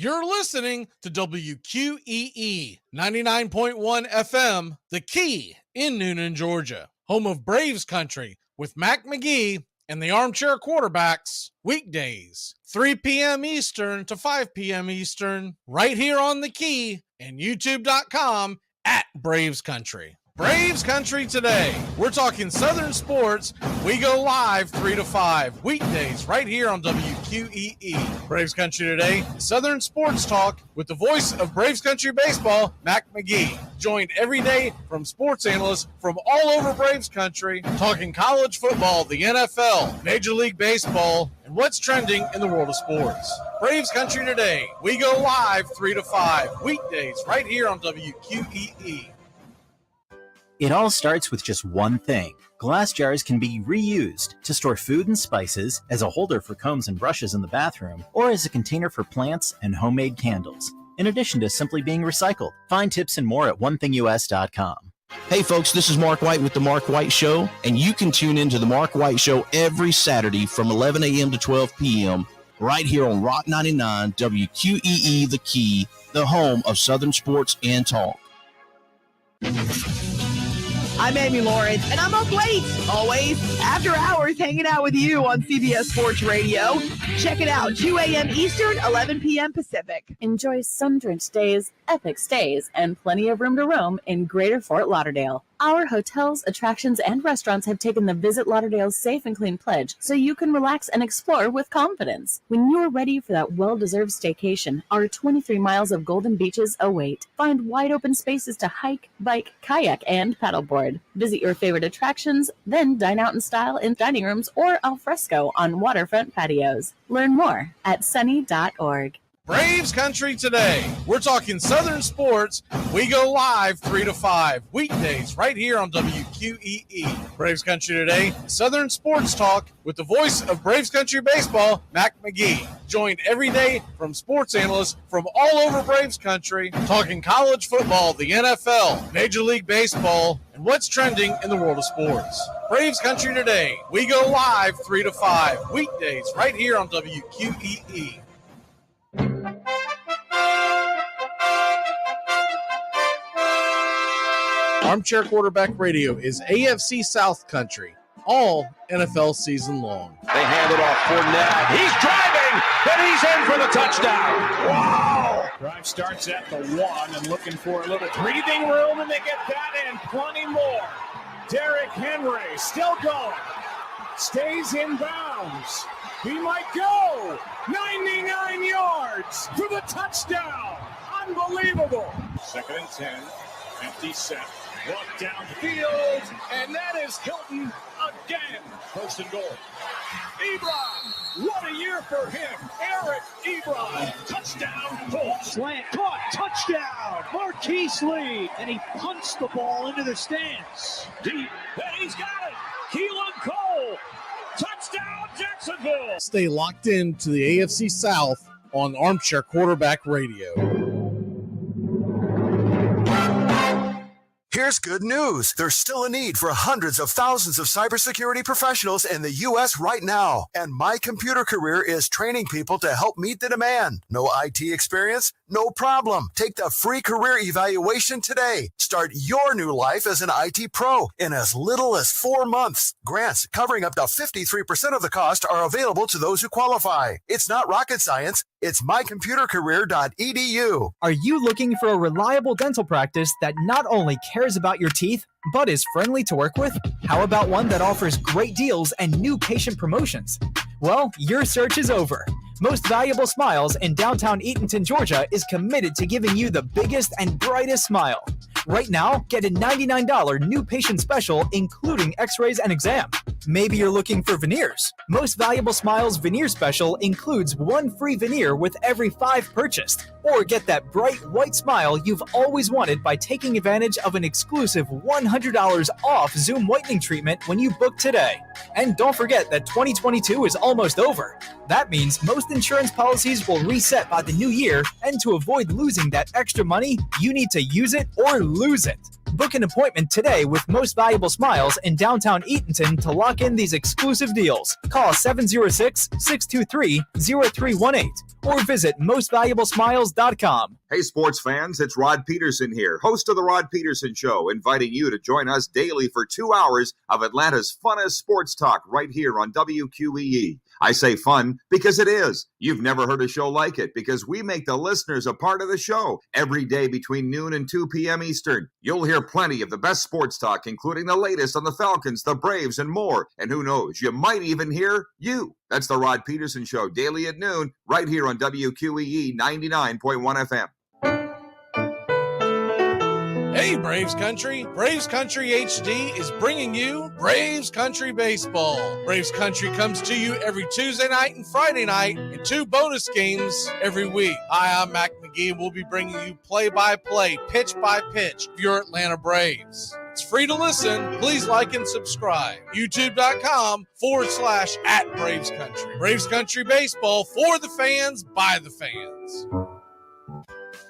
You're listening to WQEE 99.1 FM, The Key in Noonan, Georgia, home of Braves Country with Magee and the Armchair Quarterbacks, weekdays, 3 p.m. Eastern to 5 p.m. Eastern, right here on The Key and YouTube.com at Braves Country. Braves Country today. We're talking Southern sports. We go live 3 to 5 weekdays right here on WQEE. Braves Country today, Southern sports talk with the voice of Braves Country baseball, Magee. Joined every day from sports analysts from all over Braves Country, talking college football, the NFL, Major League Baseball, and what's trending in the world of sports. Braves Country today. We go live 3 to 5 weekdays right here on WQEE. It all starts with just one thing. Glass jars can be reused to store food and spices, as a holder for combs and brushes in the bathroom, or as a container for plants and homemade candles, in addition to simply being recycled. Find tips and more at onethingus.com. Hey folks, this is Mark White with The Mark White Show, and you can tune into The Mark White Show every Saturday from 11 a.m. to 12 p.m. right here on Rock 99 WQEE The Key, the home of Southern sports and talk. I'm Amy Lawrence, and I'm up late, always, after hours, hanging out with you on CBS Sports Radio. Check it out, 2 a.m. Eastern, 11 p.m. Pacific. Enjoy sun-drenched days, epic stays, and plenty of room to roam in Greater Fort Lauderdale. Our hotels, attractions, and restaurants have taken the Visit Lauderdale's Safe and Clean pledge, so you can relax and explore with confidence. When you're ready for that well-deserved staycation, our 23 miles of golden beaches await. Find wide-open spaces to hike, bike, kayak, and paddleboard. Visit your favorite attractions, then dine out in style in dining rooms or al fresco on waterfront patios. Learn more at sunny.org. Braves Country today. We're talking Southern sports. We go live 3 to 5 weekdays right here on WQEE. Braves Country today, Southern sports talk with the voice of Braves Country baseball, Magee. Joined every day from sports analysts from all over Braves Country, talking college football, the NFL, Major League Baseball, and what's trending in the world of sports. Braves Country today. We go live 3 to 5 weekdays right here on WQEE. Armchair Quarterback Radio is AFC South Country, all NFL season long. They hand it off for Ned. He's driving, but he's in for the touchdown. Wow! Drive starts at the 1 and looking for a little bit breathing room, and they get that and plenty more. Derrick Henry still going. Stays in bounds. He might go 99 yards for the touchdown. Unbelievable. 2nd and 10, empty set. Walk downfield, and that is Hilton again. 1st and goal. Ebron, what a year for him. Eric Ebron, touchdown, Colts. Slant, caught, touchdown, Marquise Lee, and he punched the ball into the stands. Deep, and he's got it. Keelan Cole, touchdown, Jacksonville. Stay locked in to the AFC South on Armchair Quarterback Radio. Here's good news. There's still a need for hundreds of thousands of cybersecurity professionals in the U.S. right now. And My Computer Career is training people to help meet the demand. No IT experience? No problem. Take the free career evaluation today. Start your new life as an IT pro in as little as 4 months. Grants covering up to 53% of the cost are available to those who qualify. It's not rocket science. It's mycomputercareer.edu. Are you looking for a reliable dental practice that not only cares about your teeth, but is friendly to work with? How about one that offers great deals and new patient promotions? Well, your search is over. Most Valuable Smiles in downtown Eatonton, Georgia is committed to giving you the biggest and brightest smile. Right now, get a $99 new patient special, including x-rays and exam. Maybe you're looking for veneers. Most Valuable Smiles veneer special includes 1 free veneer with every 5 purchased. Or get that bright white smile you've always wanted by taking advantage of an exclusive $100 off Zoom whitening treatment when you book today. And don't forget that 2022 is almost over. That means most insurance policies will reset by the new year, and to avoid losing that extra money, you need to use it or lose it. Book an appointment today with Most Valuable Smiles in downtown Eatonton to lock in these exclusive deals. Call 706-623-0318 or visit mostvaluablesmiles.com. Hey, sports fans, it's Rod Peterson here, host of The Rod Peterson Show, inviting you to join us daily for 2 hours of Atlanta's funnest sports talk right here on WQEE. I say fun because it is. You've never heard a show like it because we make the listeners a part of the show every day between noon and 2 p.m. Eastern. You'll hear plenty of the best sports talk, including the latest on the Falcons, the Braves, and more. And who knows, you might even hear you. That's the Rod Peterson Show, daily at noon, right here on WQEE 99.1 FM. Hey, Braves Country. Braves Country HD is bringing you Braves Country Baseball. Braves Country comes to you every Tuesday night and Friday night and 2 bonus games every week. Hi, I'm Mac Magee, and we'll be bringing you play-by-play, pitch-by-pitch of your Atlanta Braves. It's free to listen. Please like and subscribe. YouTube.com/@Braves Country. Braves Country Baseball for the fans, by the fans.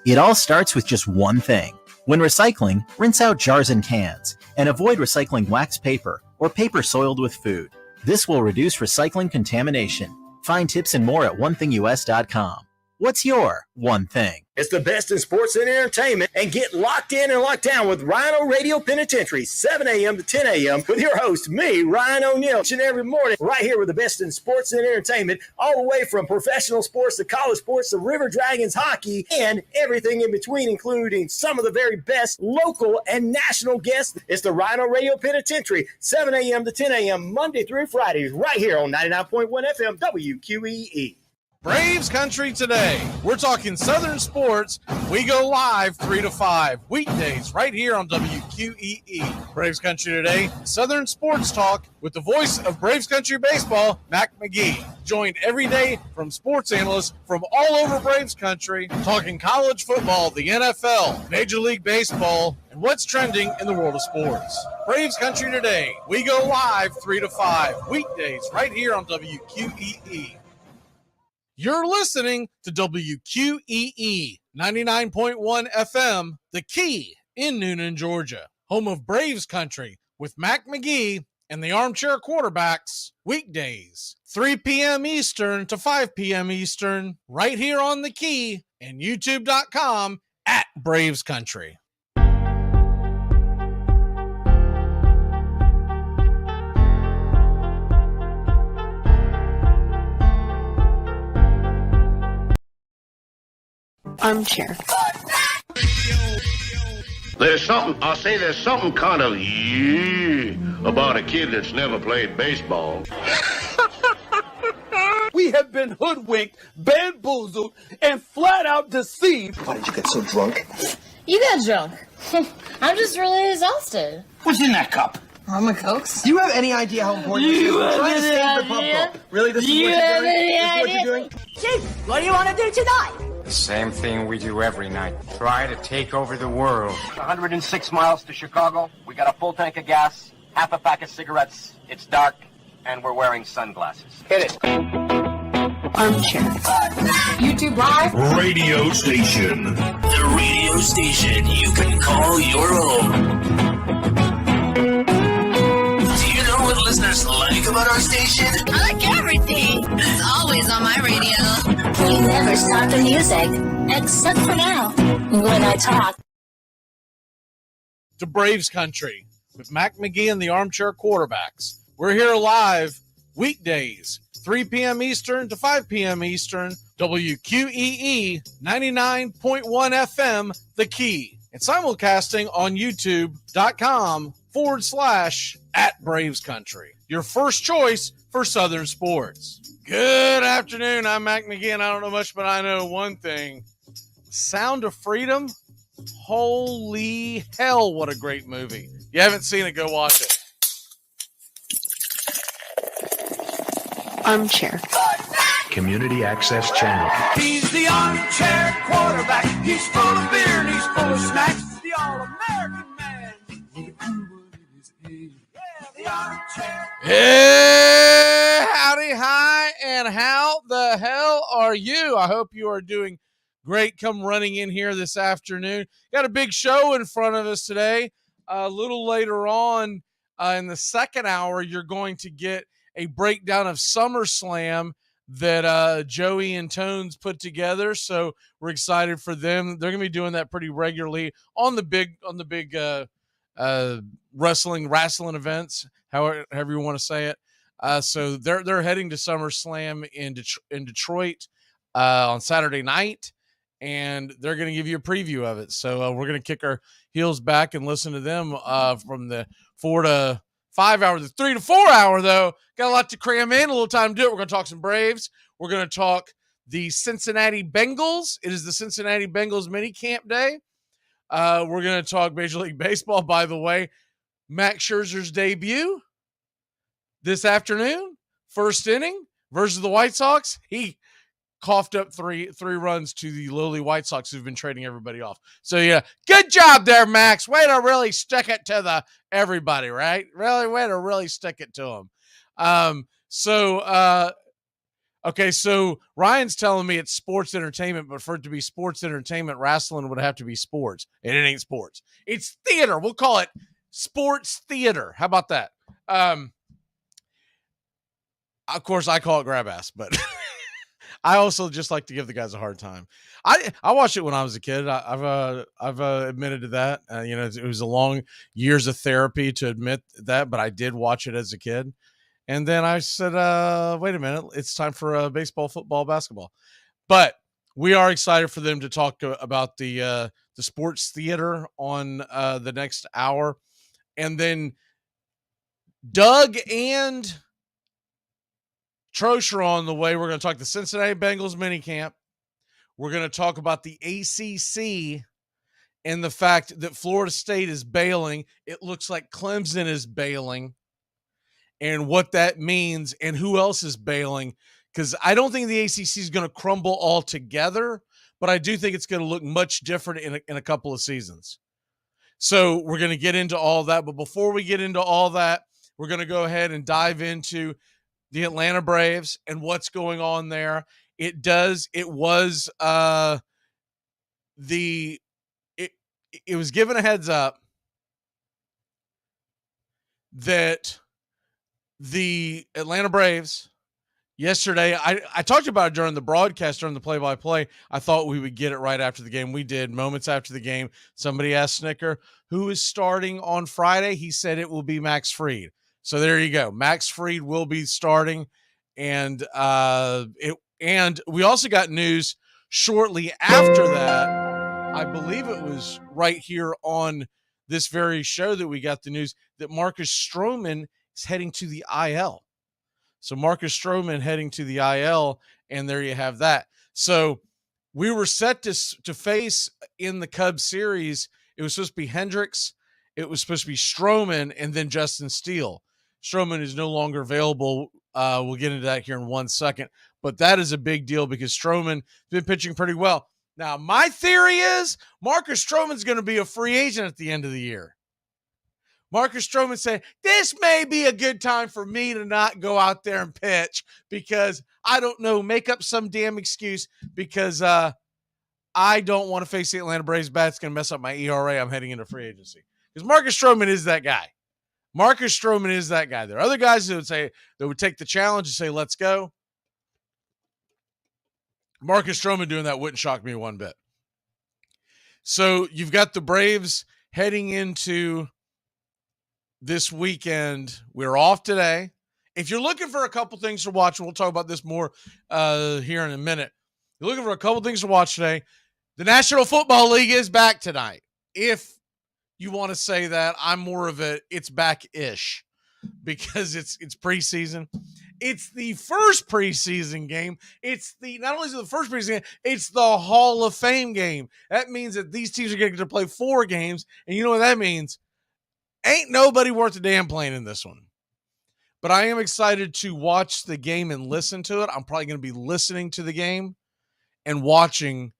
It all starts with just one thing. When recycling, rinse out jars and cans, and avoid recycling wax paper or paper soiled with food. This will reduce recycling contamination. Find tips and more at onethingus.com. What's your one thing? It's the best in sports and entertainment, and get locked in and locked down with Rhino Radio Penitentiary, 7 a.m. to 10 a.m. with your host, me, Ryan O'Neill, each and every morning, right here with the best in sports and entertainment, all the way from professional sports to college sports to River Dragons hockey and everything in between, including some of the very best local and national guests. It's the Rhino Radio Penitentiary, 7 a.m. to 10 a.m. Monday through Fridays, right here on 99.1 FM WQEE. Braves Country today. We're talking Southern sports. We go live 3 to 5 weekdays right here on WQEE. Braves Country today, Southern sports talk with the voice of Braves Country baseball, Mac Magee. Joined every day from sports analysts from all over Braves Country, talking college football, the NFL, Major League Baseball, and what's trending in the world of sports. Braves Country today. We go live 3 to 5 weekdays right here on WQEE. You're listening to WQEE 99.1 FM, The Key in Noonan, Georgia, home of Braves Country with Mac Magee and the Armchair Quarterbacks, weekdays, 3 p.m. Eastern to 5 p.m. Eastern, right here on The Key and YouTube.com/Braves Country. Armchair. There's something kind of about a kid that's never played baseball. We have been hoodwinked, bamboozled, and flat out deceived. Why did you get so drunk? You got drunk. I'm just really exhausted. What's in that cup? Rum and Cokes. Do you have any idea how important this is? We're trying to save the pump cup. Really? This is what you're doing? Chief, what do you want to do tonight? The same thing we do every night. Try to take over the world. 106 miles to Chicago. We got a full tank of gas, half a pack of cigarettes. It's dark, and we're wearing sunglasses. Hit it. Armchair. YouTube Live. Radio station. The radio station you can call your own. Do you know what listeners like about our station? I like everything. It's always on my radio. We never stop the music, except for now, when I talk. To Braves Country with Mac Magee and the Armchair Quarterbacks. We're here live weekdays, 3 p.m. Eastern to 5 p.m. Eastern, WQEE 99.1 FM, The Key, and simulcasting on YouTube.com/@Braves Country. Your first choice for Southern sports. Good afternoon. I'm Mac Magee, and I don't know much, but I know one thing. Sound of Freedom? Holy hell, what a great movie. If you haven't seen it, go watch it. Armchair. Community Access Channel. He's the armchair quarterback. He's full of beer and he's full of snacks. The all-American man. The armchair. Hey, howdy, hi, and how the hell are you? I hope you are doing great. Come running in here this afternoon. Got a big show in front of us today. A little later on in the second hour, you're going to get a breakdown of SummerSlam that Joey and Tones put together. So we're excited for them. They're going to be doing that pretty regularly on the big wrestling events, however you want to say it. So they're heading to SummerSlam in Detroit on Saturday night, and they're going to give you a preview of it. So we're going to kick our heels back and listen to them from the 4 to 5 hour. The 3 to 4 hour, though, got a lot to cram in, a little time to do it. We're going to talk some Braves. We're going to talk the Cincinnati Bengals. It is the Cincinnati Bengals mini camp day. We're going to talk Major League Baseball, by the way. Max Scherzer's debut this afternoon, first inning versus the White Sox. He coughed up three runs to the lowly White Sox who've been trading everybody off. So, yeah, good job there, Max. Way to really stick it to everybody, right? Really, way to really stick it to them. Okay, so Ryan's telling me it's sports entertainment, but for it to be sports entertainment, wrestling would have to be sports, and it ain't sports. It's theater. We'll call it sports theater. How about that? Of course, I call it grab ass, but I also just like to give the guys a hard time. I watched it when I was a kid. I've admitted to that. It was a long years of therapy to admit that, but I did watch it as a kid. And then I said, wait a minute, it's time for baseball, football, basketball. But we are excited for them to talk about the sports theater on the next hour. And then Doug and Trosh are on the way. We're going to talk the Cincinnati Bengals minicamp. We're going to talk about the ACC and the fact that Florida State is bailing. It looks like Clemson is bailing, and what that means and who else is bailing, because I don't think the ACC is going to crumble altogether, but I do think it's going to look much different in a couple of seasons. So we're going to get into all that, but before we get into all that, we're going to go ahead and dive into the Atlanta Braves and what's going on there. It was given a heads up that the Atlanta Braves yesterday, I talked about it during the broadcast, during the play-by-play. I thought we would get it right after the game. We did. Moments after the game, somebody asked Snicker, who is starting on Friday? He said it will be Max Fried. So there you go. Max Fried will be starting. And we also got news shortly after that. I believe it was right here on this very show that we got the news that Marcus Stroman is heading to the IL. So Marcus Stroman heading to the IL, and there you have that. So we were set to face in the Cubs series. It was supposed to be Hendricks. It was supposed to be Stroman and then Justin Steele. Stroman is no longer available. We'll get into that here in 1 second. But that is a big deal because Stroman has been pitching pretty well. Now, my theory is Marcus Stroman's going to be a free agent at the end of the year. Marcus Stroman said, this may be a good time for me to not go out there and pitch because I don't know, make up some damn excuse because I don't want to face the Atlanta Braves bat. It's going to mess up my ERA. I'm heading into free agency. Because Marcus Stroman is that guy. Marcus Stroman is that guy. There are other guys that would take the challenge and say, let's go. Marcus Stroman doing that wouldn't shock me one bit. So you've got the Braves heading into this weekend. We're off today. If you're looking for a couple things to watch, and we'll talk about this more here in a minute. You're looking for a couple things to watch today. The National Football League is back tonight. If you want to say that, I'm more of it's back-ish because it's preseason. It's the first preseason game. Not only is it the first preseason game, it's the Hall of Fame game. That means that these teams are going to play 4 games, and you know what that means? Ain't nobody worth a damn playing in this one. But I am excited to watch the game and listen to it. I'm probably going to be listening to the game and watching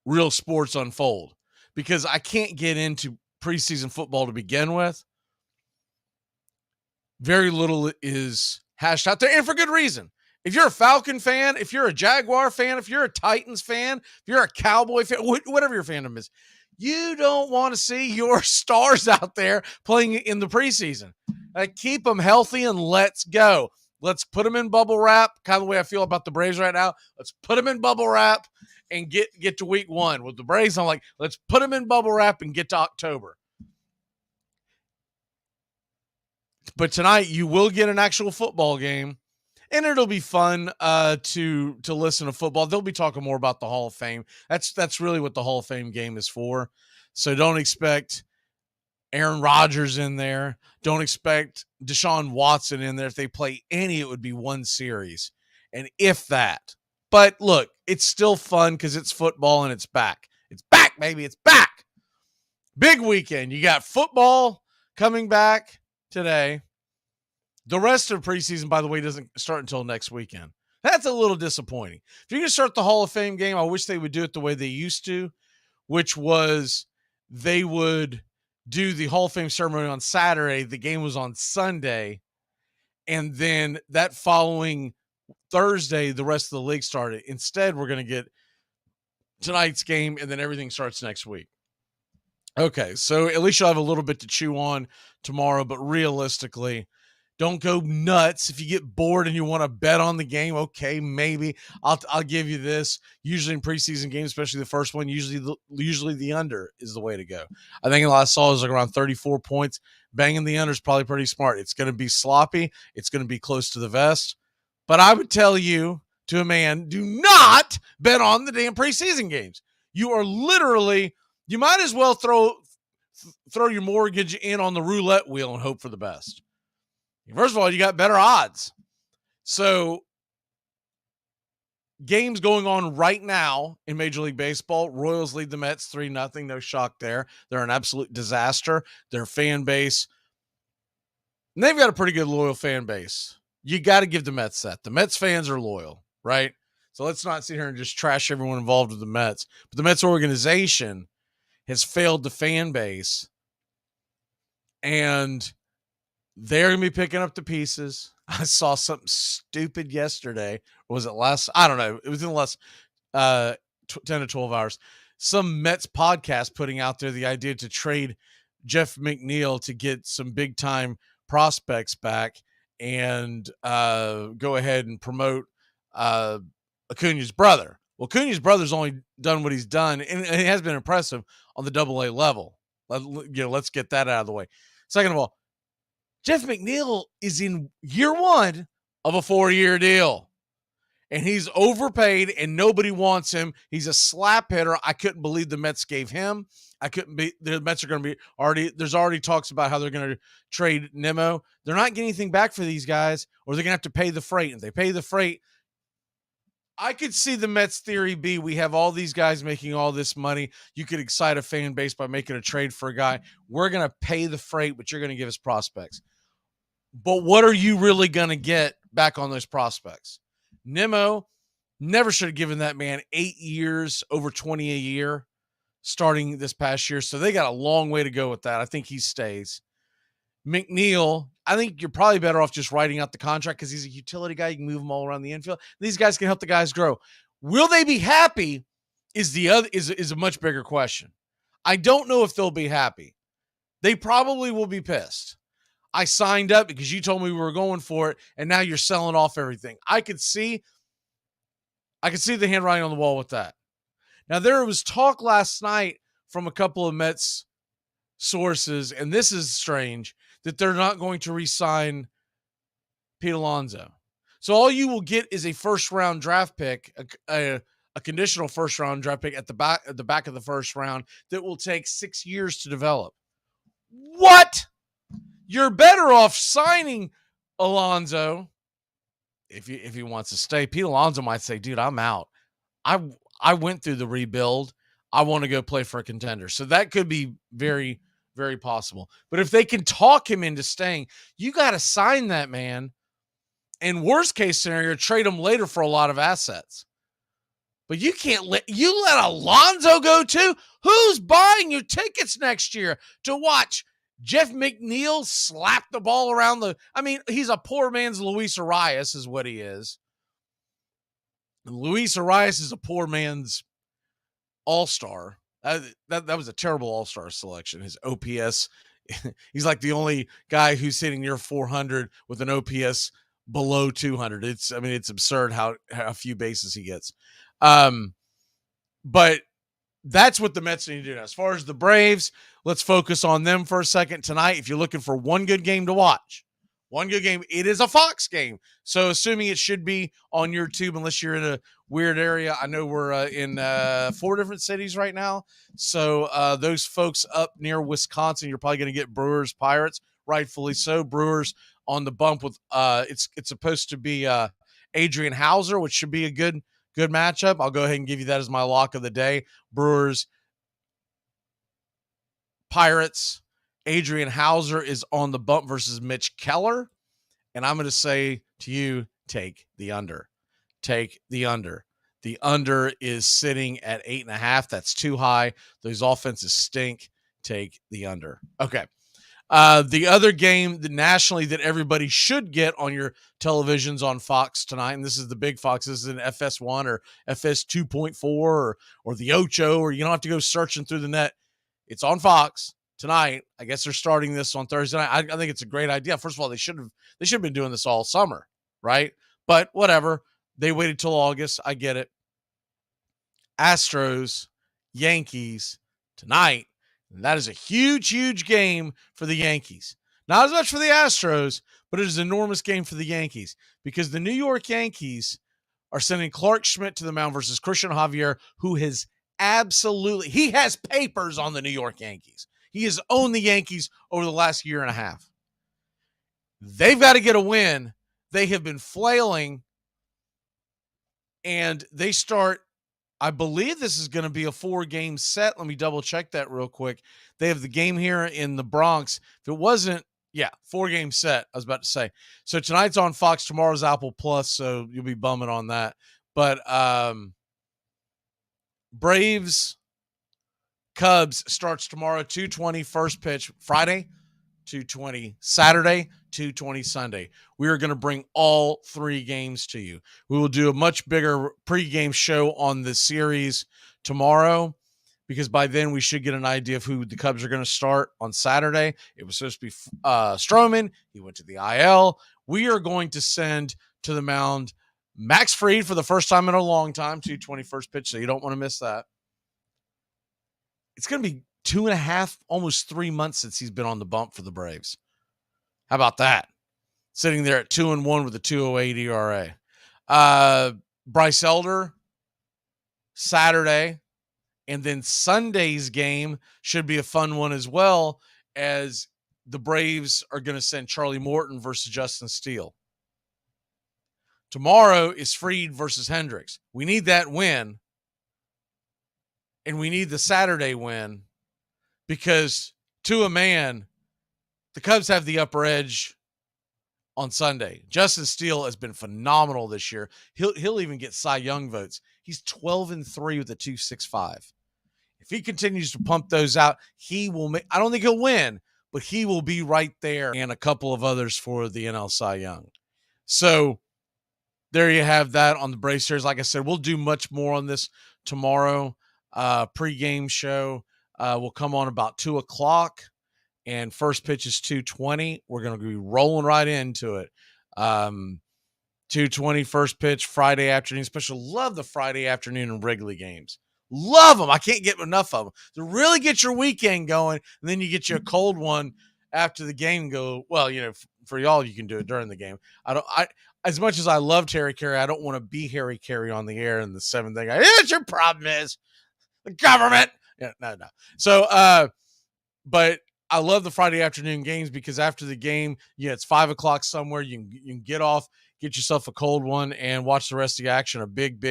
real sports unfold because I can't get into preseason football to begin with. Very little is hashed out there, and for good reason. If you're a Falcon fan, if you're a Jaguar fan, if you're a Titans fan, if you're a Cowboy fan, whatever your fandom is, you don't want to see your stars out there playing in the preseason. Keep them healthy and let's go. Let's put them in bubble wrap, kind of the way I feel about the Braves right now. Let's put them in bubble wrap and get to week 1. With the Braves, I'm like, let's put them in bubble wrap and get to October. But tonight you will get an actual football game, and it'll be fun to listen to football. They'll be talking more about the Hall of Fame. That's really what the Hall of Fame game is for. So don't expect Aaron Rodgers in there. Don't expect Deshaun Watson in there. If they play any, it would be one series, and if that. But look, it's still fun because it's football and it's back. It's back, baby. It's back. Big weekend. You got football coming back today. The rest of preseason, by the way, doesn't start until next weekend. That's a little disappointing. If you're going to start the Hall of Fame game, I wish they would do it the way they used to, which was they would do the Hall of Fame ceremony on Saturday. The game was on Sunday. And then that following Thursday, the rest of the league started. Instead, we're going to get tonight's game, and then everything starts next week. Okay, so at least you'll have a little bit to chew on tomorrow, but realistically, don't go nuts. If you get bored and you want to bet on the game, okay, maybe I'll give you this. Usually in preseason games, especially the first one, usually the under is the way to go. I think the last saw was like around 34 points. Banging the under is probably pretty smart. It's going to be sloppy. It's going to be close to the vest. But I would tell you to a man, do not bet on the damn preseason games. You are literally, you might as well throw your mortgage in on the roulette wheel and hope for the best. First of all, you got better odds. So games going on right now in Major League Baseball. Royals lead the Mets 3-0. No shock there. They're an absolute disaster. Their fan base, and they've got a pretty good loyal fan base. You got to give the Mets that. The Mets fans are loyal, right? So let's not sit here and just trash everyone involved with the Mets. But the Mets organization has failed the fan base, and they're going to be picking up the pieces. I saw something stupid yesterday. Or was it last? I don't know. It was in the last 10 to 12 hours. Some Mets podcast putting out there the idea to trade Jeff McNeil to get some big-time prospects back and go ahead and promote Acuna's brother. Well, Acuna's brother's only done what he's done, and it has been impressive on the AA level. Let's get that out of the way. Second of all, Jeff McNeil is in year 1 of a 4-year deal, and he's overpaid, and nobody wants him. He's a slap hitter. I couldn't believe the Mets gave him. The Mets are going to be there's already talks about how they're going to trade Nemo. They're not getting anything back for these guys, or they're going to have to pay the freight. If they pay the freight, I could see the Mets theory be, we have all these guys making all this money. You could excite a fan base by making a trade for a guy. We're going to pay the freight, but you're going to give us prospects. But what are you really going to get back on those prospects? Nemo never should have given that man 8 years, over 20 a year, starting this past year. So they got a long way to go with that. I think he stays. McNeil, I think you're probably better off just writing out the contract because he's a utility guy. You can move him all around the infield. These guys can help the guys grow. Will they be happy is a much bigger question. I don't know if they'll be happy. They probably will be pissed. I signed up because you told me we were going for it, and now you're selling off everything. I could see the handwriting on the wall with that. Now, there was talk last night from a couple of Mets sources, and this is strange, that they're not going to re-sign Pete Alonso. So all you will get is a first-round draft pick, a conditional first-round draft pick at the back of the first round that will take 6 years to develop. What? You're better off signing Alonso if he wants to stay. Pete Alonso might say, dude, I'm out. I went through the rebuild. I want to go play for a contender. So that could be very, very possible. But if they can talk him into staying, you got to sign that man. And worst case scenario, trade him later for a lot of assets. But you can't let Alonso go too? Who's buying your tickets next year to watch Jeff McNeil slap the ball around he's a poor man's Luis Arias is what he is. And Luis Arias is a poor man's all-star. That was a terrible all-star selection. His OPS, he's like the only guy who's hitting near 400 with an OPS below 200. It's absurd how few bases he gets. But that's what the Mets need to do now. As far as the Braves, let's focus on them for a second tonight. If you're looking for one good game to watch, one good game, it is a Fox game. So assuming it should be on your tube, unless you're in a weird area. I know we're in 4 different cities right now. So those folks up near Wisconsin, you're probably going to get Brewers, Pirates, rightfully so. Brewers on the bump with it's supposed to be Adrian Hauser, which should be a good matchup. I'll go ahead and give you that as my lock of the day. Brewers, Pirates. Adrian Hauser is on the bump versus Mitch Keller. And I'm going to say to you, take the under. Take the under. The under is sitting at 8.5. That's too high. Those offenses stink. Take the under. Okay. The other game that nationally that everybody should get on your televisions on Fox tonight, and this is the big Fox, this is an FS1 or FS 2.4 or the Ocho, or you don't have to go searching through the net. It's on Fox tonight. I guess they're starting this on Thursday night. I think it's a great idea. First of all, they should have been doing this all summer, right? But whatever. They waited till August. I get it. Astros, Yankees tonight. And that is a huge, huge game for the Yankees. Not as much for the Astros, but it is an enormous game for the Yankees because the New York Yankees are sending Clark Schmidt to the mound versus Christian Javier, who has he has papers on the New York Yankees. He has owned the Yankees over the last year and a half. They've got to get a win. They have been flailing, and they start, I believe this is going to be a 4-game set. Let me double check that real quick. They have the game here in the Bronx. If it wasn't, 4-game set, I was about to say. So tonight's on Fox, tomorrow's Apple Plus, so you'll be bumming on that. But Braves, Cubs starts tomorrow, 2:20 first pitch, Friday, 2:20 Saturday, 2:20 Sunday. We are going to bring all 3 games to you. We will do a much bigger pregame show on the series tomorrow because by then we should get an idea of who the Cubs are going to start on Saturday. It was supposed to be Stroman. He went to the IL. We are going to send to the mound Max Fried for the first time in a long time, 2:20 first pitch, so you don't want to miss that. It's going to be 2.5, almost 3 months since he's been on the bump for the Braves. How about that? Sitting there at 2-1 with a 2.08 ERA. Bryce Elder, Saturday, and then Sunday's game should be a fun one as well, as the Braves are going to send Charlie Morton versus Justin Steele. Tomorrow is Fried versus Hendricks. We need that win, and we need the Saturday win because, to a man, the Cubs have the upper edge on Sunday. Justin Steele has been phenomenal this year. He'll even get Cy Young votes. He's 12-3 with a 2.65. If he continues to pump those out, he will make, I don't think he'll win, but he will be right there and a couple of others for the NL Cy Young. So there you have that on the Braves series. Like I said, we'll do much more on this tomorrow. Pre-game show will come on about 2 o'clock. And first pitch is 2:20. We're going to be rolling right into it. 2:20 first pitch, Friday afternoon special. Love the Friday afternoon and Wrigley games. Love them. I can't get enough of them. To really get your weekend going, and then you get you a cold one after the game and go, well, for y'all, you can do it during the game. As much as I loved Harry Carey, I don't want to be Harry Carey on the air and the 7th thing. It's your problem is the government. No. So, but I love the Friday afternoon games because after the game, it's 5 o'clock somewhere. You can get off, get yourself a cold one, and watch the rest of the action. A big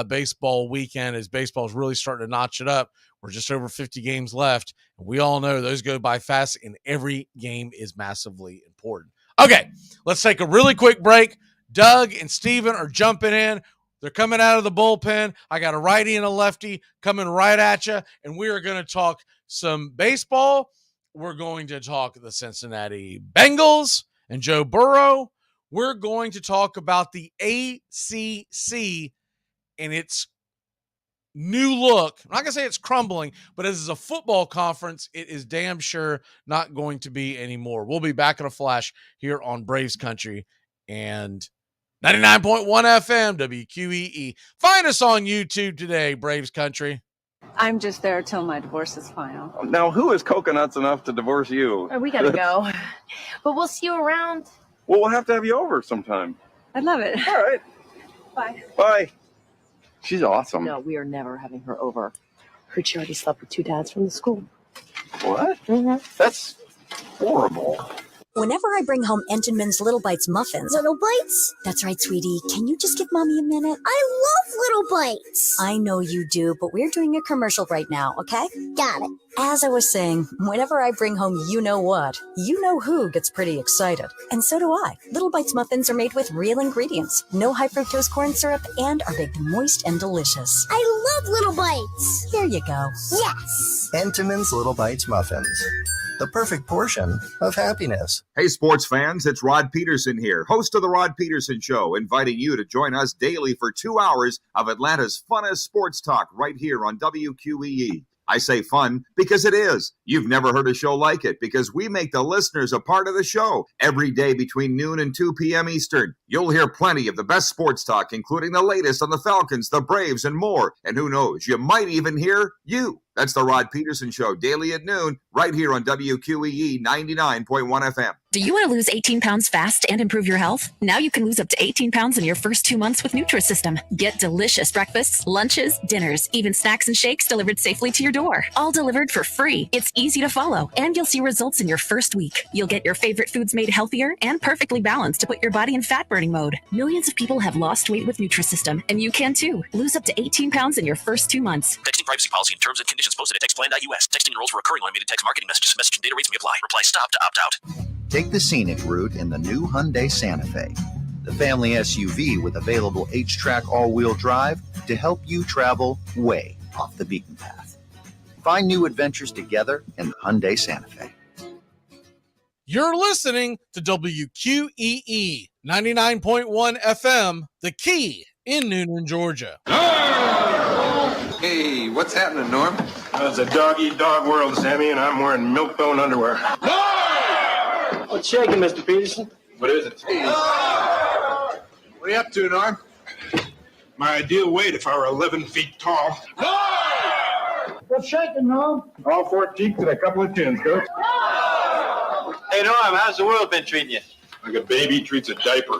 baseball weekend as baseball is really starting to notch it up. We're just over 50 games left. And we all know those go by fast, and every game is massively important. Okay, let's take a really quick break. Doug and Steven are jumping in. They're coming out of the bullpen. I got a righty and a lefty coming right at you, and we are going to talk some baseball. We're going to talk the Cincinnati Bengals and Joe Burrow. We're going to talk about the ACC and its new look. I'm not going to say it's crumbling, but as a football conference, it is damn sure not going to be anymore. We'll be back in a flash here on Braves Country and 99.1 FM, WQEE. Find us on YouTube today, Braves Country. I'm just there till my divorce is final. Now, who is coconuts enough to divorce you? We gotta go. But we'll see you around. Well, we'll have to have you over sometime. I'd love it. All right. Bye. Bye. She's awesome. No, we are never having her over. Heard she already slept with 2 dads from the school. What? Mm-hmm. That's horrible. Whenever I bring home Entenmann's Little Bites muffins. Little Bites? That's right, sweetie. Can you just give Mommy a minute? I love Little Bites. I know you do, but we're doing a commercial right now, okay? Got it. As I was saying, whenever I bring home you-know-what, you-know-who gets pretty excited. And so do I. Little Bites muffins are made with real ingredients, no high-fructose corn syrup, and are baked moist and delicious. I love Little Bites. Here you go. Yes. Entenmann's Little Bites muffins. The perfect portion of happiness. Hey, sports fans, it's Rod Peterson here, host of The Rod Peterson Show, inviting you to join us daily for 2 hours of Atlanta's funnest sports talk right here on WQEE. I say fun because it is. You've never heard a show like it because we make the listeners a part of the show every day between noon and 2 p.m. Eastern. You'll hear plenty of the best sports talk, including the latest on the Falcons, the Braves, and more. And who knows, you might even hear you. That's the Rod Peterson Show, daily at noon, right here on WQEE 99.1 FM. Do you want to lose 18 pounds fast and improve your health? Now you can lose up to 18 pounds in your first 2 months with Nutrisystem. Get delicious breakfasts, lunches, dinners, even snacks and shakes delivered safely to your door. All delivered for free. It's easy to follow, and you'll see results in your first week. You'll get your favorite foods made healthier and perfectly balanced to put your body in fat-burning mode. Millions of people have lost weight with Nutrisystem, and you can too. Lose up to 18 pounds in your first 2 months. Texting privacy policy and terms and conditions posted at textplan.us. Texting enrolls for recurring automated text marketing messages. Message and data rates may apply. Reply stop to opt out. Take the scenic route in the new Hyundai Santa Fe, the family SUV with available H-Track all-wheel drive to help you travel way off the beaten path. Find new adventures together in the Hyundai Santa Fe. You're listening to WQEE 99.1 FM, The Key in Noonan, Georgia. Hey, what's happening, Norm? It's a dog-eat-dog world, Sammy, and I'm wearing milk-bone underwear. What's shaking, Mr. Peterson? What is it? Hey. What are you up to, Norm? My ideal weight if I were 11 feet tall. What's shaking, Norm? All 4 teeth and a couple of chins, Coach. Hey, Norm, how's the world been treating you? Like a baby treats a diaper.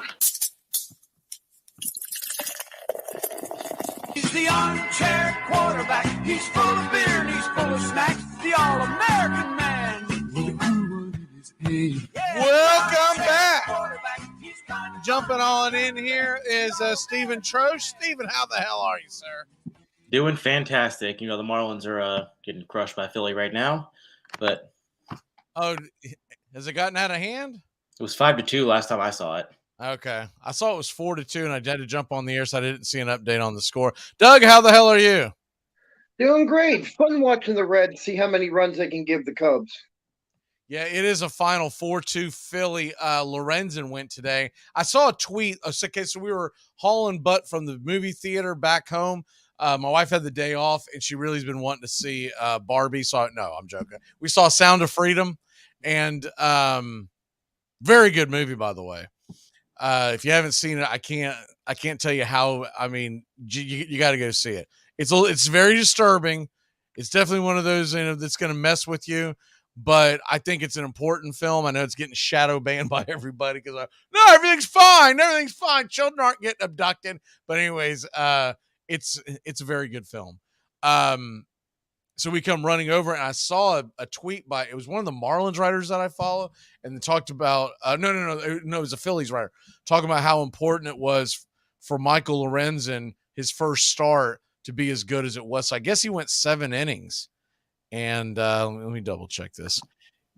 He's the armchair quarterback. He's full of beer and he's full of snacks. The all-American man. Welcome back. Jumping on in here is Stephen Troche. Stephen, how the hell are you, sir? Doing fantastic. You know, the Marlins are getting crushed by Philly right now, but oh, has it gotten out of hand? It was 5-2 last time I saw it. Okay. I saw it was 4-2, and I had to jump on the air, so I didn't see an update on the score. Doug, how the hell are you? Doing great. Fun watching the Reds, see how many runs they can give the Cubs. Yeah, it is a final 4-2 Philly. Lorenzen went today. I saw a tweet. Okay, so we were hauling butt from the movie theater back home. My wife had the day off, and she really has been wanting to see Barbie. So no, I'm joking. We saw Sound of Freedom, and very good movie, by the way. If you haven't seen it, I can't tell you how. I mean, you got to go see it. It's very disturbing. It's definitely one of those that's going to mess with you. But I think it's an important film. I know it's getting shadow banned by everybody because no, everything's fine. Everything's fine. Children aren't getting abducted. But anyways, it's a very good film. So we come running over, and I saw a tweet by, it was one of the Marlins writers that I follow, and they talked about, no, it was a Phillies writer, talking about how important it was for Michael Lorenzen, his first start, to be as good as it was. So I guess he went 7 innings. And let me double check this.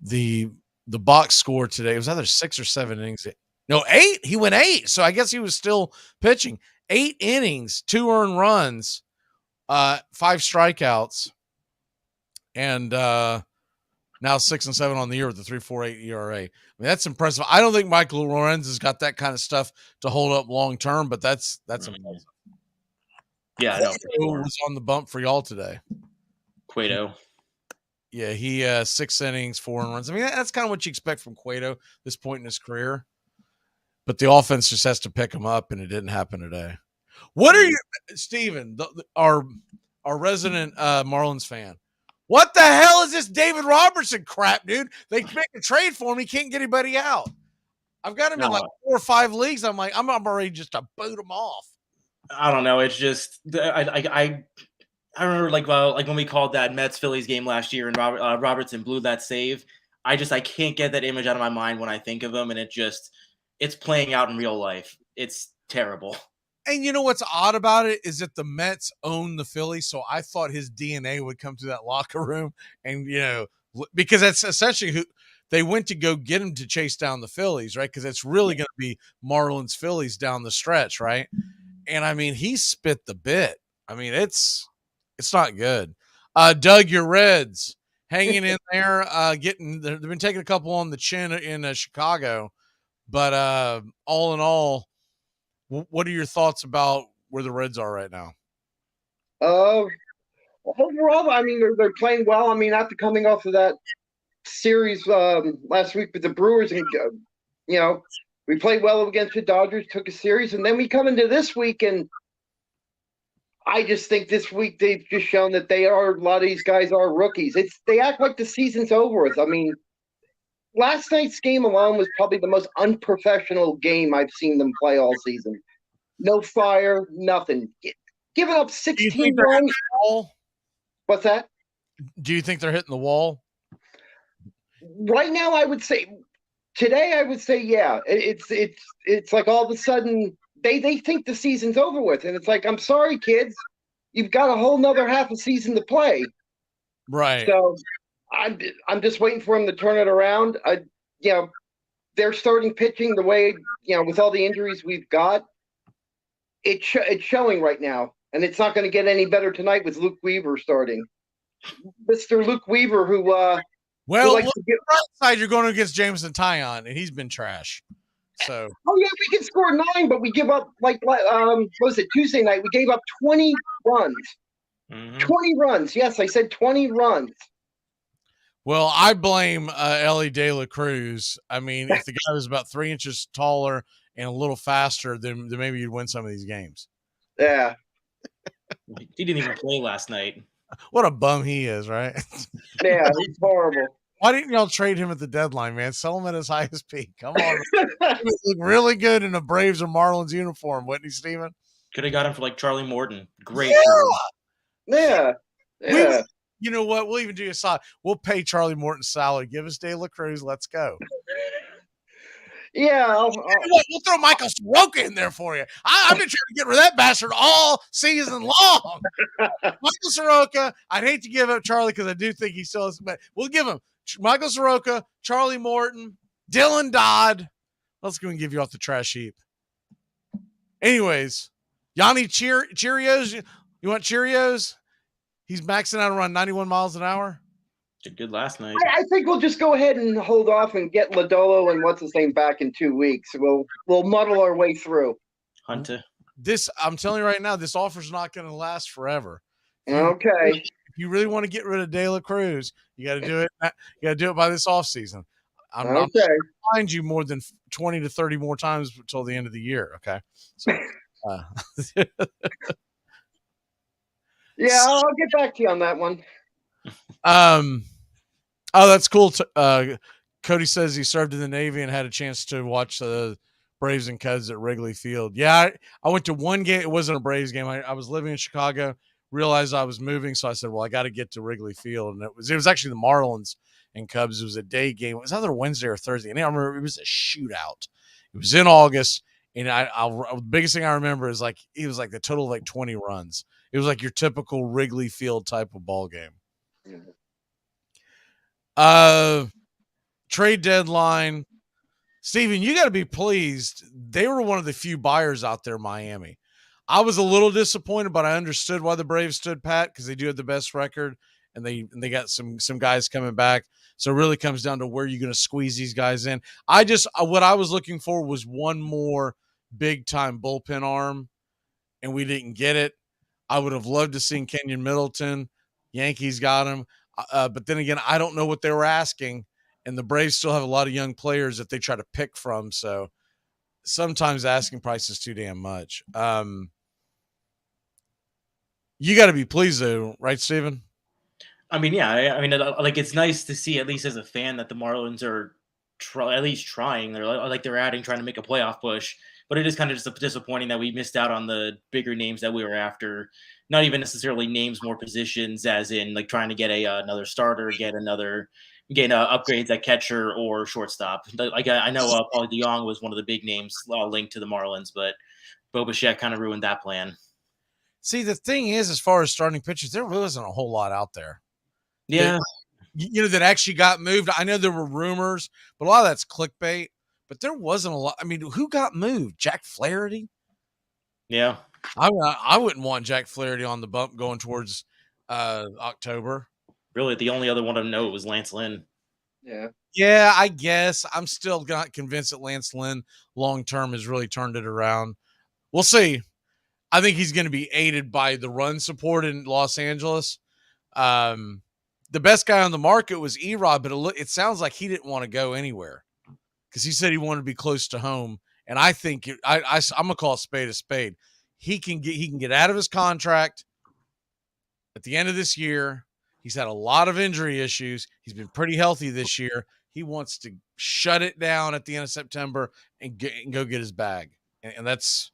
The box score today, it was either 6 or 7 innings. No, 8. He went 8. So I guess he was still pitching. 8 innings, 2 earned runs, 5 strikeouts, and now 6-7 on the year with a 3.48 ERA. I mean, that's impressive. I don't think Michael Lorenz has got that kind of stuff to hold up long term, but that's impressive. Yeah, I know. Cueto was on the bump for y'all today. Cueto. Yeah, he 6 innings, 4 runs. I mean, that's kind of what you expect from Cueto this point in his career. but the offense just has to pick them up, and it didn't happen today. What are you, Steven, our resident Marlins fan? What the hell is this David Robertson crap, dude? They make a trade for him. He can't get anybody out. I've got him in like 4 or 5 leagues. I'm like, I'm ready just to boot him off. I don't know. It's just I remember like when we called that Mets Phillies game last year and Robertson blew that save. I can't get that image out of my mind when I think of him, and it's playing out in real life. It's terrible. And you know what's odd about it is that the Mets own the Phillies, so I thought his DNA would come to that locker room, and because that's essentially who they went to go get him to chase down the Phillies, right? Because it's really going to be Marlins Phillies down the stretch, right? And I mean, he spit the bit. I mean, it's not good. Doug, your Reds hanging in there, they've been taking a couple on the chin in Chicago, but all in all, what are your thoughts about where the Reds are right now? Overall, I mean, they're playing well. I mean, after coming off of that series last week with the Brewers, and we played well against the Dodgers, took a series, and then we come into this week, and I just think this week they've just shown that a lot of these guys are rookies. They act like the season's over with. I mean, last night's game alone was probably the most unprofessional game I've seen them play all season. No fire, nothing. Giving up 16 runs. What's that? Do you think they're hitting the wall? Right now, I would say today. I would say, yeah. It's like all of a sudden they think the season's over with, and it's like, I'm sorry, kids, you've got a whole nother half a season to play. Right. So I'm just waiting for them to turn it around. They're starting pitching the way with all the injuries we've got. It's showing right now, and it's not going to get any better tonight with Luke Weaver starting. Mr. Luke Weaver, who well, look to get right side, you're going against Jameson Taillon, and he's been trash. So yeah, we can score 9, but we give up what was it, Tuesday night? We gave up 20 runs. 20 runs. Yes, I said 20 runs. Well, I blame Ellie De La Cruz. I mean, if the guy was about 3 inches taller and a little faster, then maybe you'd win some of these games. Yeah. He didn't even play last night. What a bum he is, right? Yeah, he's horrible. Why didn't y'all trade him at the deadline, man? Sell him at his highest peak. Come on. He would look really good in a Braves or Marlins uniform, wouldn't he, Steven? Could have got him for like Charlie Morton. Great. Yeah. You know what? We'll even do a side. We'll pay Charlie Morton's salary. Give us De La Cruz. Let's go. Yeah. We'll throw Michael Soroka in there for you. I've been trying to get rid of that bastard all season long. Michael Soroka. I'd hate to give up Charlie because I do think he still has, but we'll give him Michael Soroka, Charlie Morton, Dylan Dodd. Let's go and give you off the trash heap. Anyways, Yanni Cheerios. You want Cheerios? He's maxing out around 91 miles an hour. Did good last night. I think we'll just go ahead and hold off and get Lodolo and what's his name back in 2 weeks. We'll muddle our way through. Hunter. I'm telling you right now, this offer's not going to last forever. Okay. If you really want to get rid of De La Cruz, you got to do it. You got to do it by this offseason. I'm not going to find you more than 20 to 30 more times until the end of the year. Okay. So, yeah, I'll get back to you on that one. Oh, that's cool. Cody says he served in the Navy and had a chance to watch the Braves and Cubs at Wrigley Field. Yeah, I went to one game. It wasn't a Braves game. I was living in Chicago, realized I was moving, so I said, well, I got to get to Wrigley Field. And it was actually the Marlins and Cubs. It was a day game. It was either Wednesday or Thursday. And I remember it was a shootout. It was in August. And the biggest thing I remember is it was like the total of 20 runs. It was like your typical Wrigley Field type of ball game. Trade deadline. Steven, you got to be pleased. They were one of the few buyers out there in Miami. I was a little disappointed, but I understood why the Braves stood pat because they do have the best record, and they got some guys coming back. So it really comes down to where you're going to squeeze these guys in. What I was looking for was one more big-time bullpen arm, and we didn't get it. I would have loved to see Kenyon Middleton. Yankees got him. But then again, I don't know what they were asking, and the Braves still have a lot of young players that they try to pick from. So sometimes asking price is too damn much. You got to be pleased though, right, Steven? I mean, yeah. I mean, like it's nice to see, at least as a fan, that the Marlins are at least trying. They're adding, trying to make a playoff push. But it is kind of just disappointing that we missed out on the bigger names that we were after. Not even necessarily names, more positions, as in like trying to get another starter, get upgrades at catcher or shortstop. Like I know Paul DeYoung was one of the big names linked to the Marlins, but Bo Bichette kind of ruined that plan. See, the thing is, as far as starting pitchers, there really wasn't a whole lot out there. Yeah. That actually got moved. I know there were rumors, but a lot of that's clickbait. But there wasn't a lot. I mean, who got moved? Jack Flaherty? Yeah. I wouldn't want Jack Flaherty on the bump going towards October. Really, the only other one to know was Lance Lynn. Yeah. Yeah, I guess. I'm still not convinced that Lance Lynn long-term has really turned it around. We'll see. I think he's going to be aided by the run support in Los Angeles. The best guy on the market was Erod, but it sounds like he didn't want to go anywhere because he said he wanted to be close to home. And I think I'm gonna call a spade. He can get out of his contract at the end of this year. He's had a lot of injury issues. He's been pretty healthy this year. He wants to shut it down at the end of September and go get his bag. And that's.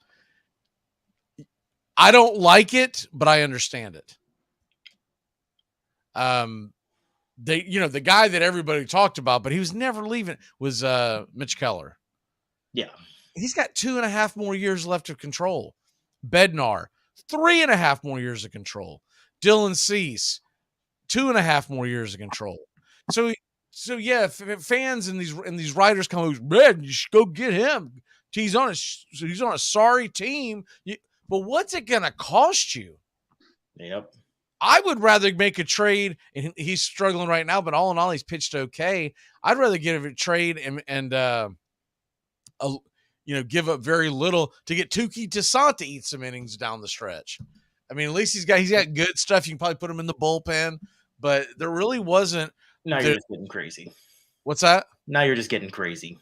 I don't like it, but I understand it. The guy that everybody talked about, but he was never leaving, was Mitch Keller. Yeah. He's got 2.5 more years left of control. Bednar, 3.5 more years of control. Dylan Cease, 2.5 more years of control. So yeah, if fans and these writers come, Red, you should go get him. He's on a sorry team. But what's it going to cost you? Yep. I would rather make a trade, and he's struggling right now, but all in all, he's pitched okay. I'd rather give a trade and give up very little to get Tuki Toussaint to eat some innings down the stretch. I mean, at least he's got good stuff. You can probably put him in the bullpen, but there really wasn't. Now you're just getting crazy. What's that? Now you're just getting crazy.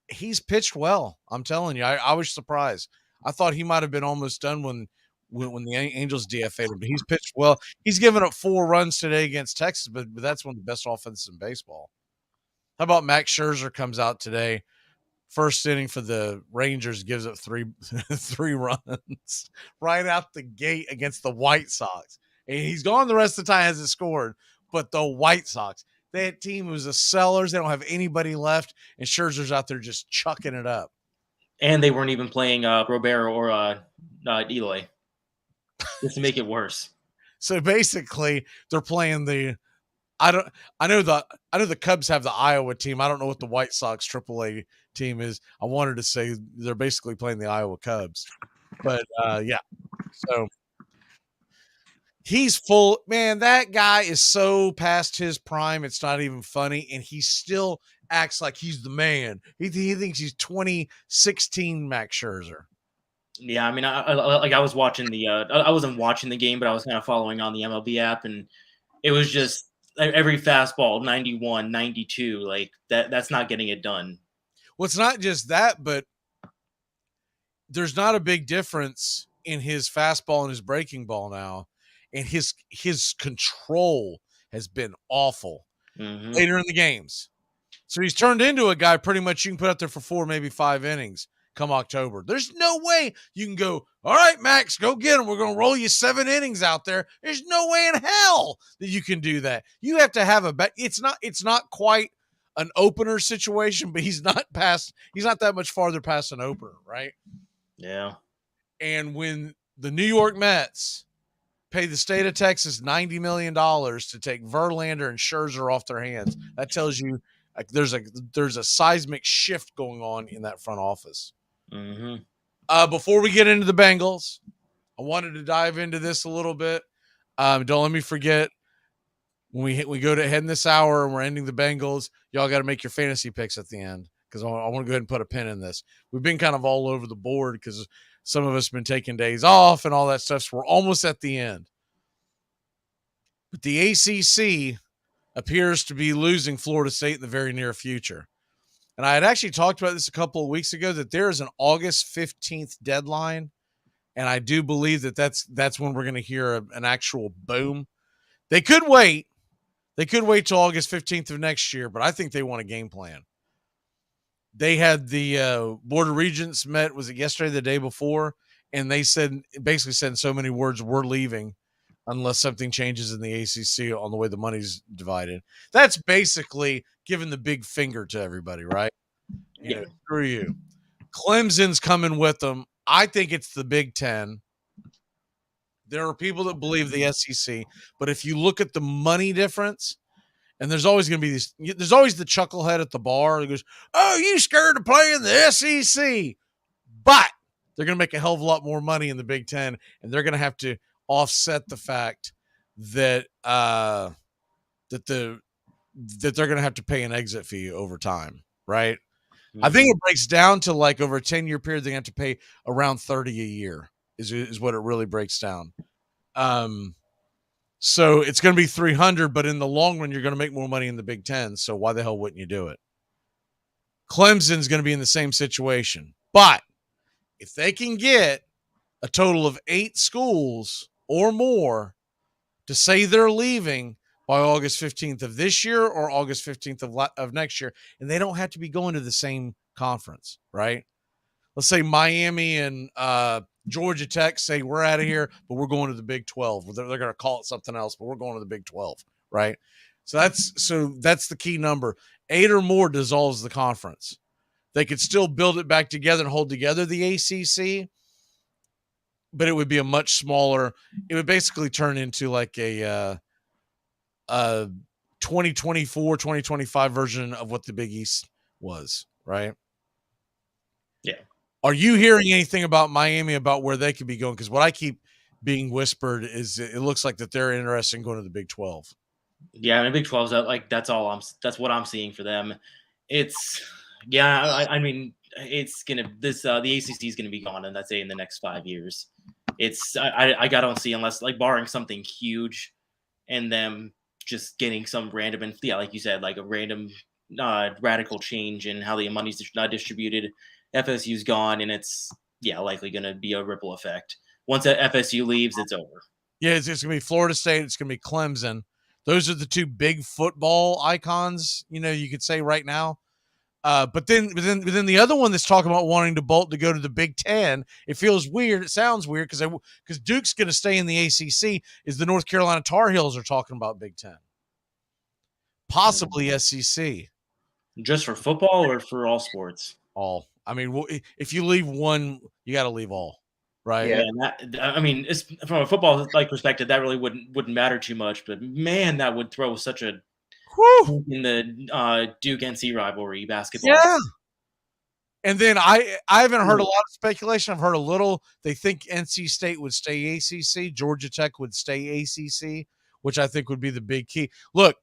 He's pitched well. I'm telling you, I was surprised. I thought he might have been almost done when the Angels DFA'd him, but he's pitched well. He's given up 4 runs today against Texas, but that's one of the best offenses in baseball. How about Max Scherzer comes out today, first inning for the Rangers, gives up 3 runs right out the gate against the White Sox. And he's gone the rest of the time, hasn't scored, but the White Sox, that team was the sellers. They don't have anybody left, and Scherzer's out there just chucking it up. And they weren't even playing Robert or Eloy, just to make it worse. So basically, they're playing I know the Cubs have the Iowa team. I don't know what the White Sox AAA team is. I wanted to say they're basically playing the Iowa Cubs, but yeah. So he's full. Man, that guy is so past his prime. It's not even funny, and he still acts like he's the man. He thinks he's 2016 Max Scherzer. Yeah, I mean, I was watching I wasn't watching the game, but I was kind of following on the MLB app, and it was just every fastball 91, 92, like that's not getting it done. Well, it's not just that, but there's not a big difference in his fastball and his breaking ball now, and his control has been awful later in the games. So he's turned into a guy pretty much you can put out there for 4, maybe 5 innings come October. There's no way you can go, all right, Max, go get him. We're going to roll you 7 innings out there. There's no way in hell that you can do that. You have to have it's not quite an opener situation, but he's not that much farther past an opener, right? Yeah. And when the New York Mets pay the state of Texas $90 million to take Verlander and Scherzer off their hands, that tells you like there's a seismic shift going on in that front office. Before we get into the Bengals, I wanted to dive into this a little bit. Don't let me forget when we go to head in this hour and we're ending the Bengals, y'all got to make your fantasy picks at the end because I want to go ahead and put a pin in this. We've been kind of all over the board because some of us have been taking days off and all that stuff. So we're almost at the end. But the ACC appears to be losing Florida State in the very near future. and I had actually talked about this a couple of weeks ago, that there is an August 15th deadline, and I do believe that that's when we're going to hear an actual boom. They could wait. They could wait till August 15th of next year, but I think they want a game plan. They had the Board of Regents met, was it yesterday, the day before, and they basically said in so many words, we're leaving unless something changes in the ACC on the way the money's divided. That's basically giving the big finger to everybody, right? Screw you. Clemson's coming with them. I think it's the Big Ten. There are people that believe the SEC, but if you look at the money difference, and there's always going to be there's always the chucklehead at the bar that goes, "Oh, you scared to play in the SEC?" But they're going to make a hell of a lot more money in the Big Ten, and they're going to have to offset the fact that that they're going to have to pay an exit fee over time, right? Mm-hmm. I think it breaks down to like over a 10-year period, they have to pay around $30 a year is what it really breaks down. So it's going to be $300, but in the long run, you're going to make more money in the Big Ten. So why the hell wouldn't you do it? Clemson's going to be in the same situation, but if they can get a total of 8 schools or more to say they're leaving by August 15th of this year or August 15th of next year, and they don't have to be going to the same conference, right? Let's say Miami and Georgia Tech say we're out of here, but we're going to the Big 12. They're going to call it something else, but we're going to the Big 12, right? So that's the key number. 8 or more dissolves the conference. They could still build it back together and hold together the ACC, but it would be a much smaller. It would basically turn into like a 2024, 2025 version of what the Big East was, right? Yeah. Are you hearing anything about Miami, about where they could be going? Because what I keep being whispered is it looks like that they're interested in going to the Big 12. Yeah, I mean, Big 12's that's what I'm seeing for them. It's I mean, it's gonna the ACC is gonna be gone, and that's in the next 5 years. I don't see, unless like barring something huge, and them just getting some random, and like you said, like a random radical change in how the money's distributed. FSU's gone, and it's likely going to be a ripple effect. Once FSU leaves, it's over. Yeah, it's going to be Florida State. It's going to be Clemson. Those are the 2 big football icons, you could say right now. But then the other one that's talking about wanting to bolt to go to the Big Ten, it feels weird. It sounds weird because Duke's going to stay in the ACC. Is the North Carolina Tar Heels are talking about Big Ten, possibly SEC. Just for football or for all sports? All. I mean, if you leave one, you got to leave all, right? Yeah. I mean, it's, from a football perspective, that really wouldn't matter too much. But man, that would throw such a in the Duke NC rivalry basketball. Yeah. And then I haven't heard a lot of speculation. I've heard a little. They think NC State would stay ACC, Georgia Tech would stay ACC, which I think would be the big key. Look,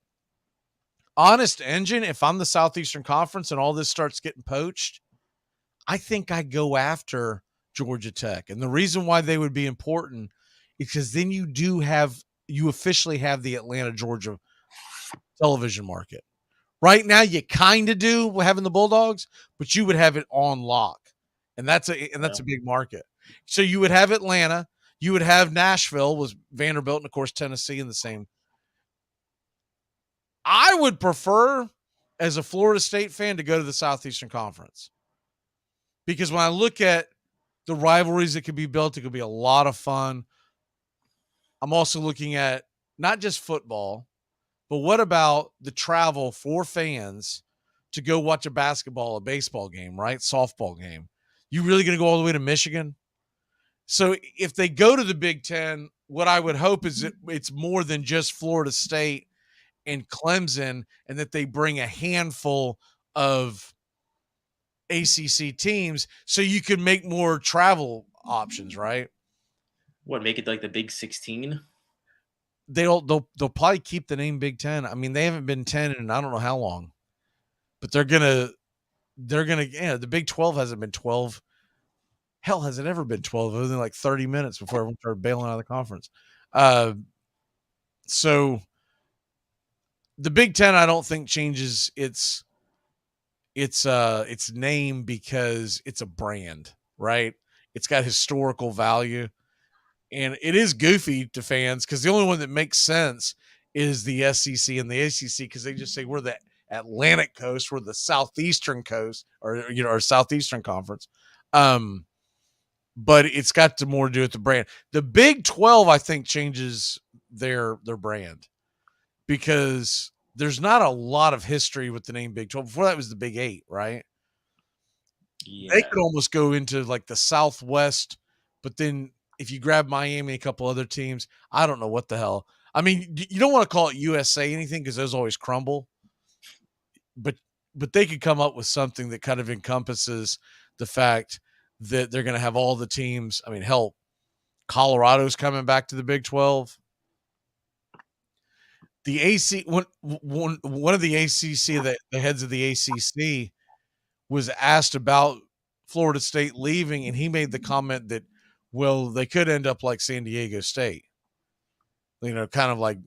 honest engine, if I'm the Southeastern Conference and all this starts getting poached, I think I go after Georgia Tech. And the reason why they would be important is because then you officially have the Atlanta, Georgia television market. Right now, you kind of do having the Bulldogs, but you would have it on lock. And that's a big market. So you would have Atlanta, you would have Nashville with Vanderbilt, and of course Tennessee in the same. I would prefer, as a Florida State fan, to go to the Southeastern Conference. Because when I look at the rivalries that could be built, it could be a lot of fun. I'm also looking at not just football, but what about the travel for fans to go watch a baseball game, right? Softball game. You really going to go all the way to Michigan? So if they go to the Big Ten, what I would hope is that it's more than just Florida State and Clemson, and that they bring a handful of ACC teams so you can make more travel options, right? What, make it like the Big 16? They'll probably keep the name Big Ten. I mean, they haven't been 10 in I don't know how long, but they're gonna the Big 12 hasn't been 12. Hell, has it ever been 12? It was like 30 minutes before everyone started bailing out of the conference. So the Big Ten, I don't think changes its it's named because it's a brand, right? It's got historical value, and it is goofy to fans because the only one that makes sense is the SEC and the ACC because they just say we're the Atlantic Coast, we're the Southeastern Coast, or our Southeastern Conference. But it's got to more to do with the brand. The Big 12, I think, changes their brand because there's not a lot of history with the name Big 12. Before that was the Big 8, right? Yeah. They could almost go into like the Southwest, but then if you grab Miami and a couple other teams, I don't know what the hell. I mean, you don't want to call it USA anything because those always crumble. But they could come up with something that kind of encompasses the fact that they're going to have all the teams. I mean, hell, Colorado's coming back to the Big 12. The AC one of the ACC, the heads of the ACC, was asked about Florida State leaving, and he made the comment that, well, they could end up like San Diego State. Kind of like,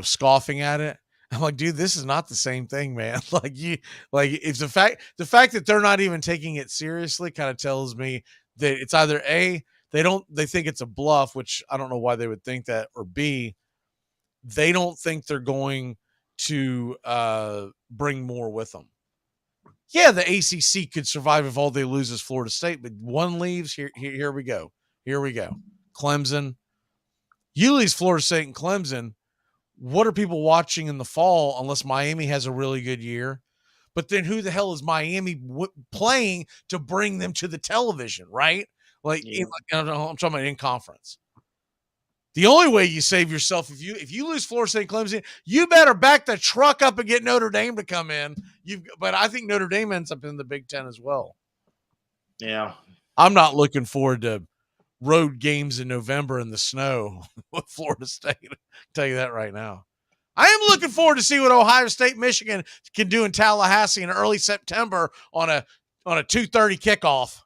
scoffing at it. I'm like, dude, this is not the same thing, man. If the fact that they're not even taking it seriously kind of tells me that it's either A, they think it's a bluff, which I don't know why they would think that, or B, they don't think they're going to bring more with them. Yeah, the ACC could survive if all they lose is Florida State, but one leaves. Here we go. Clemson. You lose Florida State and Clemson. What are people watching in the fall unless Miami has a really good year? But then who the hell is Miami playing to bring them to the television, right? I'm talking about in conference. The only way you save yourself if you lose Florida State and Clemson, you better back the truck up and get Notre Dame to come in. But I think Notre Dame ends up in the Big Ten as well. Yeah. I'm not looking forward to road games in November in the snow with Florida State. I'll tell you that right now. I am looking forward to see what Ohio State, Michigan can do in Tallahassee in early September on a 2:30 kickoff.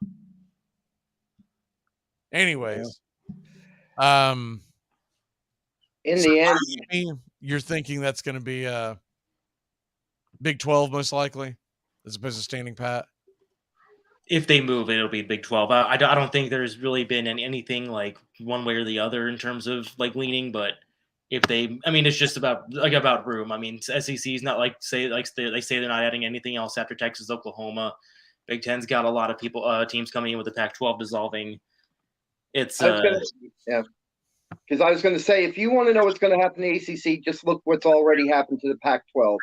Anyways, in the end, you're thinking that's going to be a Big 12 most likely, as opposed to standing pat. If they move, it'll be Big 12. I don't think there's really been anything like one way or the other in terms of like leaning, but if it's just about room. I mean, SEC is not they say they're not adding anything else after Texas, Oklahoma. Big Ten's got a lot of teams coming in with the Pac-12 dissolving. It's because I was going to say, if you want to know what's going to happen to the ACC, just look what's already happened to the Pac-12.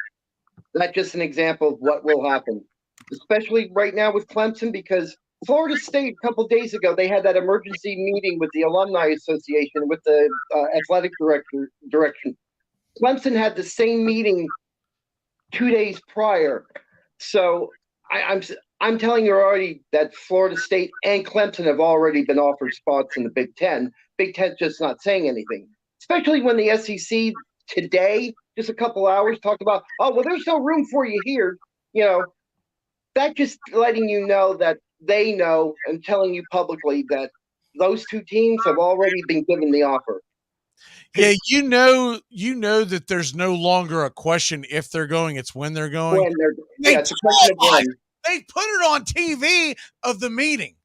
That's just an example of what will happen, especially right now with Clemson, because Florida State a couple of days ago, they had that emergency meeting with the Alumni Association, with the athletic direction. Clemson had the same meeting 2 days prior. So I'm telling you already that Florida State and Clemson have already been offered spots in the Big Ten. Big Ten's just not saying anything, especially when the SEC today, just a couple hours, talked about, oh, well, there's no room for you here. That just letting you know that they know and telling you publicly that those two teams have already been given the offer. Yeah, you know that there's no longer a question if they're going; it's when they're going. It's a question of when. They put it on TV of the meeting.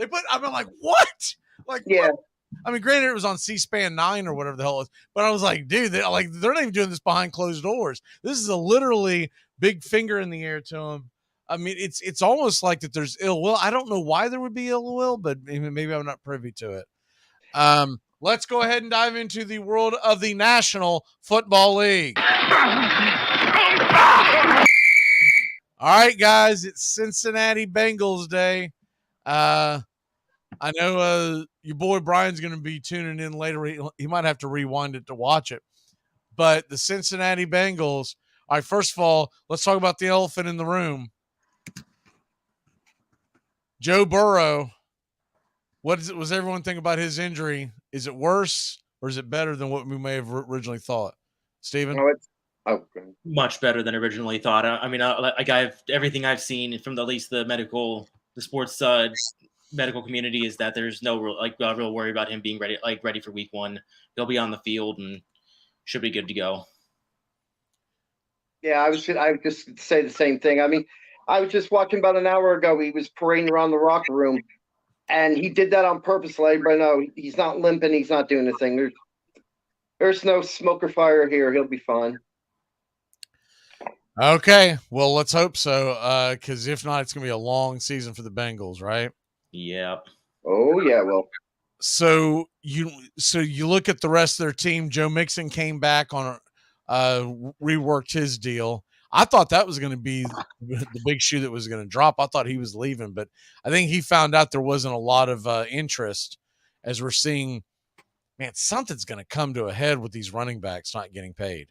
I'm like, what? Like, yeah. What? I mean, granted, it was on C-SPAN 9 or whatever the hell it was, but I was like, dude, they're not even doing this behind closed doors. This is a literally big finger in the air to them. I mean, it's almost like that there's ill will. I don't know why there would be ill will, but maybe I'm not privy to it. Let's go ahead and dive into the world of the National Football League. All right, guys, it's Cincinnati Bengals Day. I know your boy Brian's going to be tuning in later. He might have to rewind it to watch it. But the Cincinnati Bengals. All right, first of all, let's talk about the elephant in the room. Joe Burrow. Was everyone think about his injury? Is it worse or is it better than what we may have originally thought? Steven? Much better than originally thought. I mean, everything I've seen from at least the sports medical community is that there's no real worry about him being ready for week 1. He'll be on the field and should be good to go. Yeah, I would just say the same thing. I mean, I was just watching about an hour ago. He was parading around the locker room, and he did that on purpose. Let everybody know he's not limping. He's not doing a thing. There's no smoke or fire here. He'll be fine. Okay, well, let's hope so. Because if not, it's going to be a long season for the Bengals, right? Yep. Oh yeah, well. So you look at the rest of their team. Joe Mixon came back on, reworked his deal. I thought that was going to be the big shoe that was going to drop. I thought he was leaving, but I think he found out there wasn't a lot of interest, as we're seeing. Man, something's going to come to a head with these running backs not getting paid.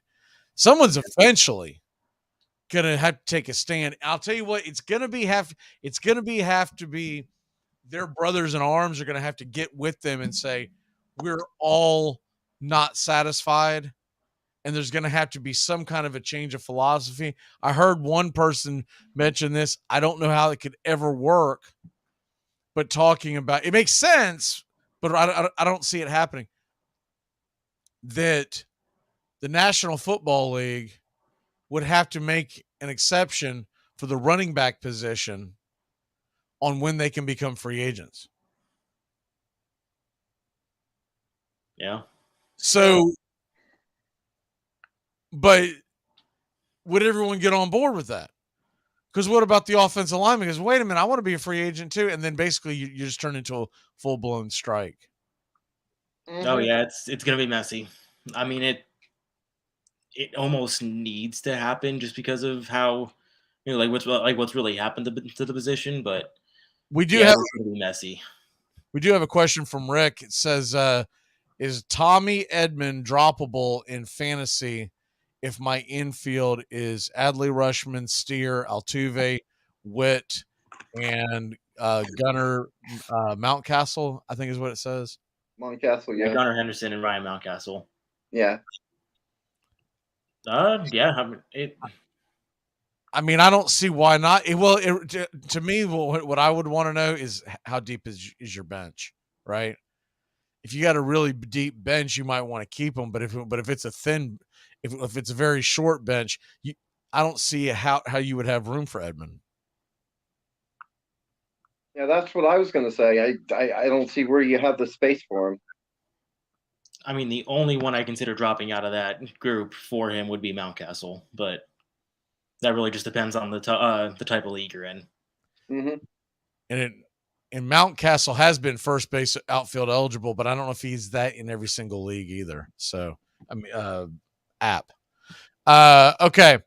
Someone's eventually going to have to take a stand. I'll tell you what, it's going to have to be their brothers in arms are going to have to get with them and say, we're all not satisfied. And there's going to have to be some kind of a change of philosophy. I heard one person mention this. I don't know how it could ever work, but talking about it makes sense, but I don't see it happening. That the National Football League would have to make an exception for the running back position on when they can become free agents. Yeah. So, but would everyone get on board with that? Because what about the offensive lineman? Because wait a minute, I want to be a free agent too. And then basically you just turn into a full-blown strike. Mm-hmm. Oh yeah, it's gonna be messy. I mean, it almost needs to happen just because of how, what's really happened to the position. But we do it's gonna be messy. We do have a question from Rick. It says, is Tommy Edmond droppable in fantasy if my infield is Adley Rushman, Steer, Altuve, Witt, and Gunnar Mountcastle, I think is what it says. Mountcastle, yeah. Gunnar Henderson and Ryan Mountcastle. Yeah. Yeah. I mean, I don't see why not. To me, what I would want to know is how deep is your bench, right? If you got a really deep bench, you might want to keep them. But if it's a thin, if it's a very short bench, I don't see how you would have room for Edmund. Yeah, that's what I was going to say. I don't see where you have the space for him. I mean, the only one I consider dropping out of that group for him would be Mountcastle, but that really just depends on the type of league you're in. Mm-hmm. And Mountcastle has been first base outfield eligible, but I don't know if he's that in every single league either. So, I mean, okay.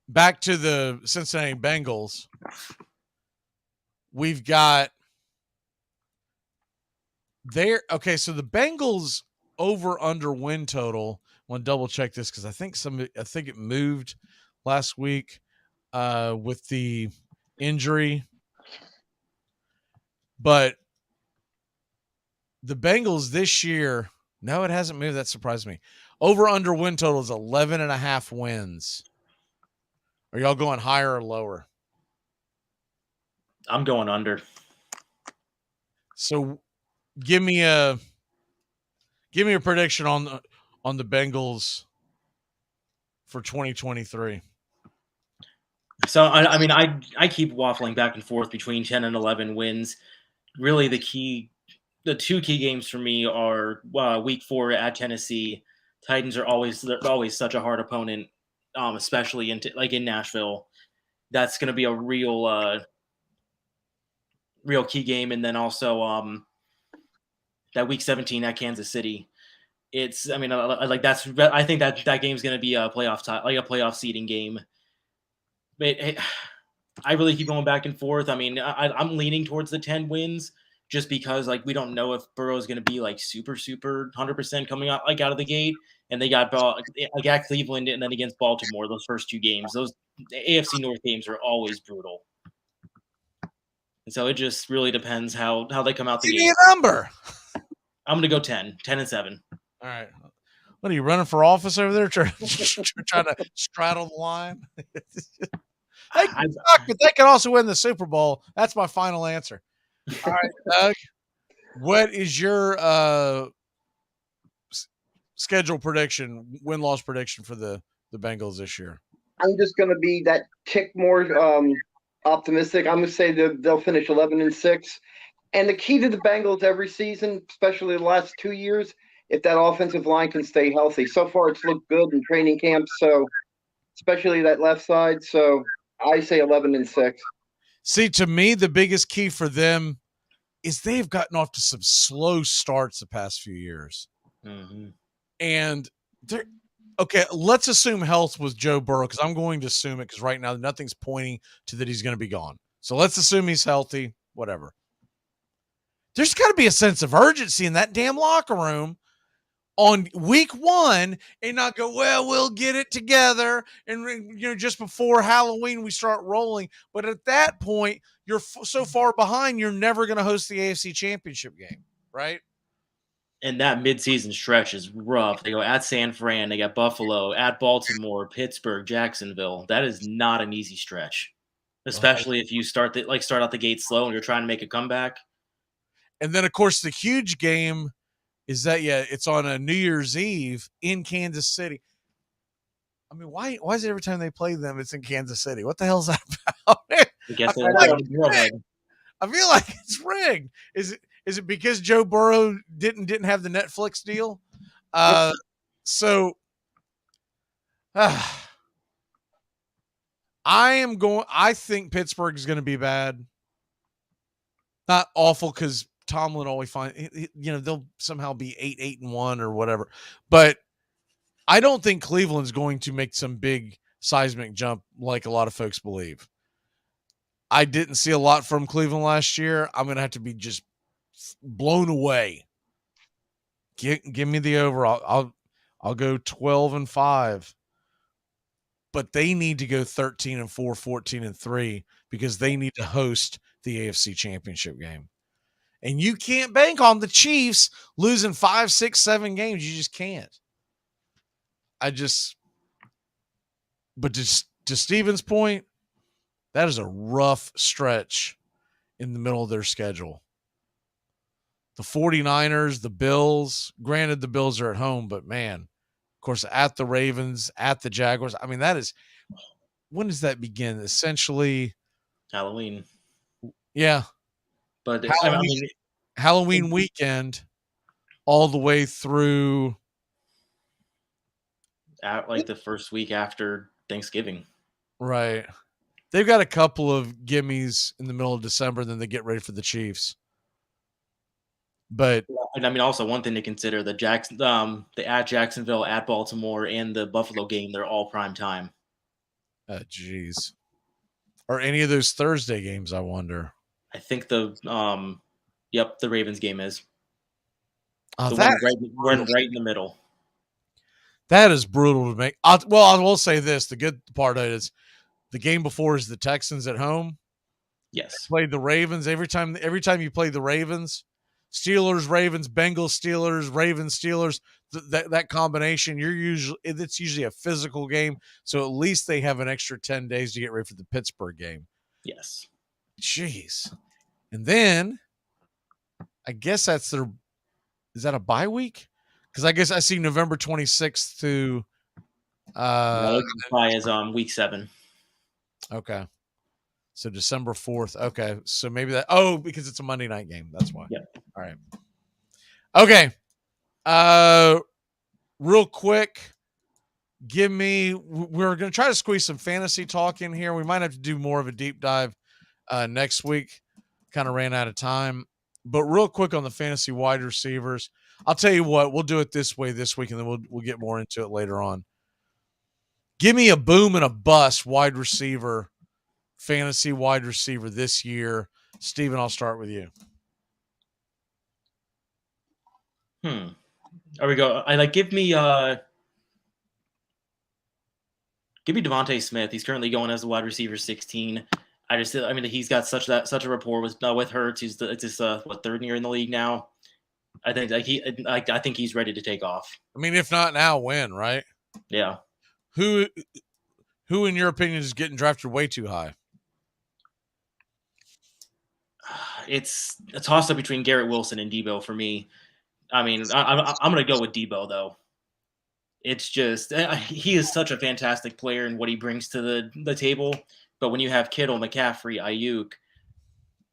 Back to the Cincinnati Bengals. We've got there. Okay, so the Bengals over under win total. I want to double check this because I think it moved last week with the injury. But the Bengals this year, no, it hasn't moved. That surprised me. Over under win total is 11.5 wins. Are y'all going higher or lower? I'm going under. So give me a prediction on the Bengals for 2023. So I mean I keep waffling back and forth between 10 and 11 wins. Really the two key games for me are week 4 at Tennessee. Titans are always such a hard opponent, especially in Nashville. That's going to be a real key game, and then also that week 17 at Kansas City. I think that game's going to be a playoff seeding game. But I really keep going back and forth. I mean, I'm leaning towards the 10 wins just because we don't know if Burrow is going to be super 100% coming out out of the gate. And they got Cleveland and then against Baltimore, those first 2 games. Those AFC North games are always brutal. And so it just really depends how they come out the gate. Give me a number. I'm going to go 10 and 7. All right. What are you running for office over there? Trying to straddle the line? They can suck, but they can also win the Super Bowl. That's my final answer. All right, Doug. What is your schedule prediction, win-loss prediction for the Bengals this year? I'm just going to be that tick more optimistic. I'm going to say they'll finish 11-6. And the key to the Bengals every season, especially the last 2 years, if that offensive line can stay healthy. So far, it's looked good in training camp. So, especially that left side. So, I say 11-6. See, to me, the biggest key for them is they've gotten off to some slow starts the past few years. Mm-hmm. And they're okay. Let's assume health was Joe Burrow, because I'm going to assume it, because right now nothing's pointing to that he's going to be gone. So let's assume he's healthy, whatever. There's got to be a sense of urgency in that damn locker room on week 1 and not go, well, we'll get it together. And, just before Halloween, we start rolling. But at that point, you're so far behind, you're never going to host the AFC Championship game, right? And that midseason stretch is rough. They go at San Fran, they got Buffalo, at Baltimore, Pittsburgh, Jacksonville. That is not an easy stretch, especially if you start out the gate slow and you're trying to make a comeback. And then, of course, the huge game is that, it's on a New Year's Eve in Kansas City. I mean, why is it every time they play them, it's in Kansas City? What the hell is that about? I feel like it's rigged. Is it because Joe Burrow didn't have the Netflix deal? I think Pittsburgh is going to be bad. Not awful, because Tomlin always they'll somehow be 8-1 or whatever. But I don't think Cleveland's going to make some big seismic jump like a lot of folks believe. I didn't see a lot from Cleveland last year. I'm going to have to be just blown away. Give me the over. I'll go 12-5. But they need to go 13-4, 14-3, because they need to host the AFC Championship game. And you can't bank on the Chiefs losing 5, 6, 7 games. You just can't. But to Steven's point, that is a rough stretch in the middle of their schedule. The 49ers, the Bills, granted the Bills are at home, but man, of course, at the Ravens, at the Jaguars. I mean, when does that begin? Essentially Halloween. Yeah. But Halloween weekend all the way through the first week after Thanksgiving. Right. They've got a couple of gimmies in the middle of December, then they get ready for the Chiefs. But also one thing to consider, the at Jacksonville, at Baltimore, and the Buffalo game, they're all prime time. Jeez. Are any of those Thursday games, I wonder? I think the Ravens game is. Oh, we're right in the middle. That is brutal to make. I will say this. The good part of it is the game before is the Texans at home. Yes. They played the Ravens. Every time you play the Ravens, Steelers, Ravens, Bengals, Steelers, Ravens, Steelers, that combination, it's usually a physical game. So at least they have an extra 10 days to get ready for the Pittsburgh game. Yes. Jeez. And then I guess is that a bye week? Because I guess I see November 26th to bye is week 7. Okay. So December 4th. Okay. So maybe because it's a Monday night game. That's why. Yeah. All right. Okay. Real quick, we're going to try to squeeze some fantasy talk in here. We might have to do more of a deep dive next week. Kind of ran out of time. But real quick on the fantasy wide receivers, I'll tell you what, we'll do it this way this week, and then we'll get more into it later on. Give me a boom and a bust fantasy wide receiver this year. Steven, I'll start with you. There we go. Give me Devontae Smith. He's currently going as the wide receiver 16. He's got such a rapport with Hurts. It's his third year in the league now. I think he's ready to take off. I mean, if not now, when, right? Yeah. Who in your opinion is getting drafted way too high? It's a toss up between Garrett Wilson and Debo for me. I mean, I'm going to go with Debo though. It's just he is such a fantastic player and what he brings to the table. But when you have Kittle, McCaffrey, Ayuk,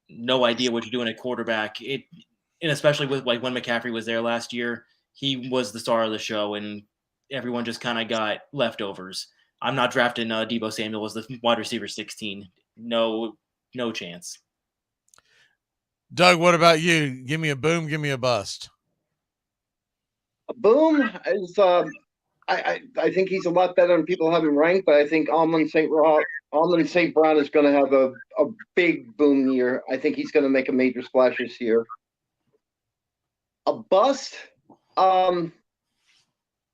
no idea what you're doing at quarterback. And especially with like when McCaffrey was there last year, he was the star of the show, and everyone just kind of got leftovers. I'm not drafting Deebo Samuel as the wide receiver 16. No chance. Doug, what about you? Give me a boom, give me a bust. A boom is I think he's a lot better than people have him ranked, but I think Amon St. Brown is going to have a big boom year. I think he's going to make a major splash this year. A bust, I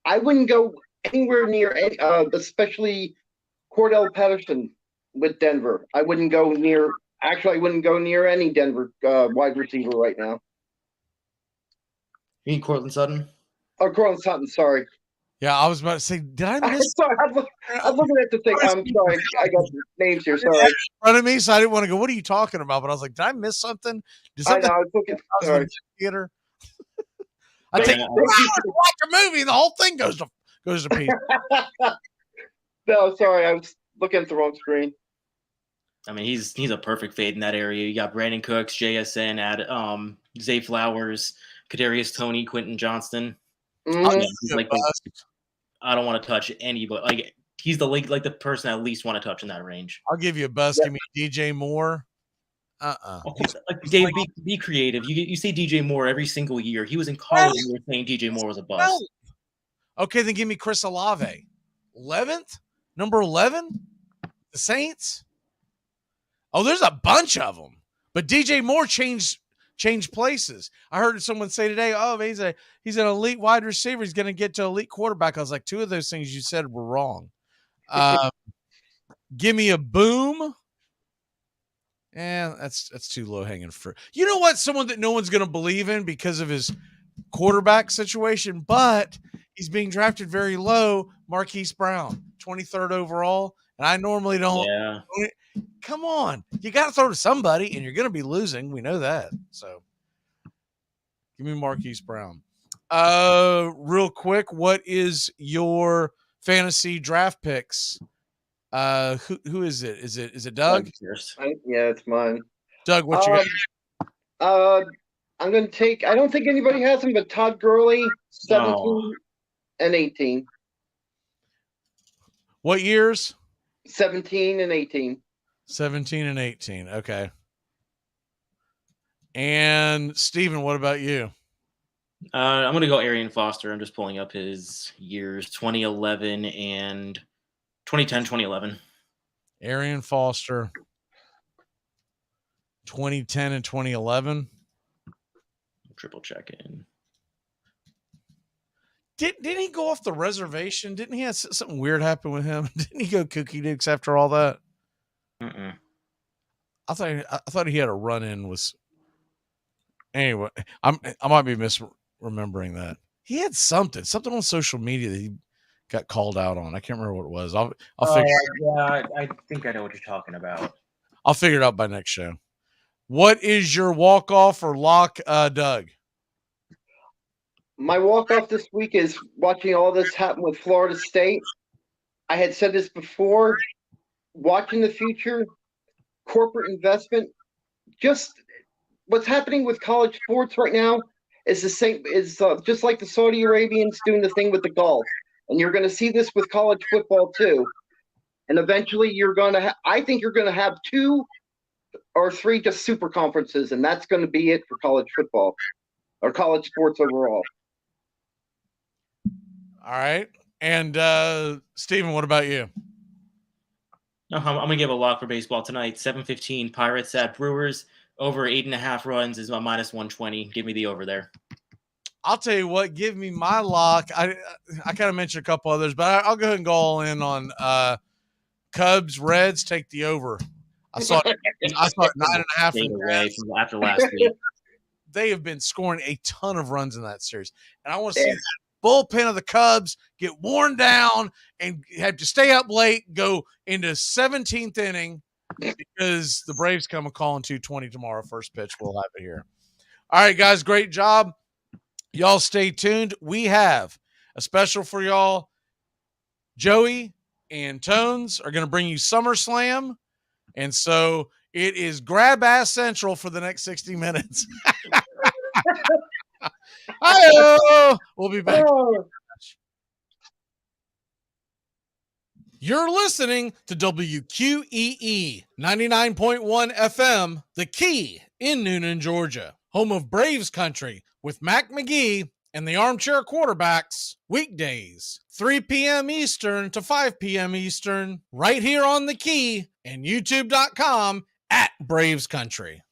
wouldn't go anywhere near any, especially Cordell Patterson with Denver. I wouldn't go near any Denver wide receiver right now. You mean Courtland Sutton? Oh, Courtland Sutton, sorry. Yeah, I was about to say, did I miss? Sorry, I'm looking at the thing. I'm sorry. I got names here. Sorry. In front of me, so I didn't want to go, what are you talking about? But I was like, did I miss something? I know. I was looking. Sorry. Theater. I watch a movie and the whole thing goes to pieces. No, sorry. I was looking at the wrong screen. I mean, he's a perfect fade in that area. You got Brandon Cooks, JSN, Zay Flowers, Kadarius Toney, Quentin Johnston. Mm-hmm. I don't want to touch anybody. Like he's the person I at least want to touch in that range. I'll give you a bust. Give me DJ Moore. Like Dave, be creative. You say DJ Moore every single year. He was in college and you were saying DJ Moore was a bust. Okay, then give me Chris Olave. 11th? Number 11? The Saints? Oh, there's a bunch of them. But DJ Moore changed places. I heard someone say today, oh, he's an elite wide receiver. He's going to get to elite quarterback. I was like, two of those things you said were wrong. Give me a boom. And that's too low hanging fruit. You know what? Someone that no one's going to believe in because of his quarterback situation, but he's being drafted very low. Marquise Brown, 23rd overall. And I normally don't. Yeah. Come on. You got to throw to somebody, and you're going to be losing. We know that. So give me Marquise Brown. Real quick, what is your fantasy draft picks? Who is it? Is it Doug? Yeah, it's mine. Doug, what you got? I'm going to take, I don't think anybody has him, but Todd Gurley, 17 and 18. What years? 17 and 18. 17 and 18. Okay. And Steven, what about you? I'm going to go Arian Foster. I'm just pulling up his years, 2011 and 2010, 2011. Arian Foster, 2010 and 2011. Triple check in. Didn't he go off the reservation? Didn't he have something weird happen with him? Didn't he go kooky dukes after all that? Mm-mm. I thought he had a run-in with. Anyway, I might be misremembering that. He had something on social media that he got called out on. I can't remember what it was. I'll figure. Yeah, I think I know what you're talking about. I'll figure it out by next show. What is your walk-off or lock, Doug? My walk-off this week is watching all this happen with Florida State. I had said this before. Watching the future, corporate investment, just what's happening with college sports right now is the same. Is just like the Saudi Arabians doing the thing with the golf, and you're going to see this with college football too. And eventually, you're going to. I think you're going to have 2 or 3 just super conferences, and that's going to be it for college football or college sports overall. All right, and Steven, what about you? I'm going to give a lock for baseball tonight. 7:15 Pirates at Brewers. Over 8.5 runs is my minus 120. Give me the over there. I'll tell you what. Give me my lock. I kind of mentioned a couple others, but I'll go ahead and go all in on Cubs, Reds. Take the over. I saw it 9.5 away from after last week. They have been scoring a ton of runs in that series, and I want to see that bullpen of the Cubs get worn down and have to stay up late, go into 17th inning because the Braves come a calling 2:20 tomorrow. First pitch, we'll have it here. All right, guys, great job. Y'all stay tuned. We have a special for y'all. Joey and Tones are going to bring you SummerSlam. And so it is grab ass central for the next 60 minutes. Hi-oh! We'll be back. You're listening to WQEE 99.1 FM, The Key in Noonan, Georgia, home of Braves country with Mac Magee and the Armchair Quarterbacks, weekdays, 3 p.m. Eastern to 5 p.m. Eastern, right here on The Key and YouTube.com/Braves Country.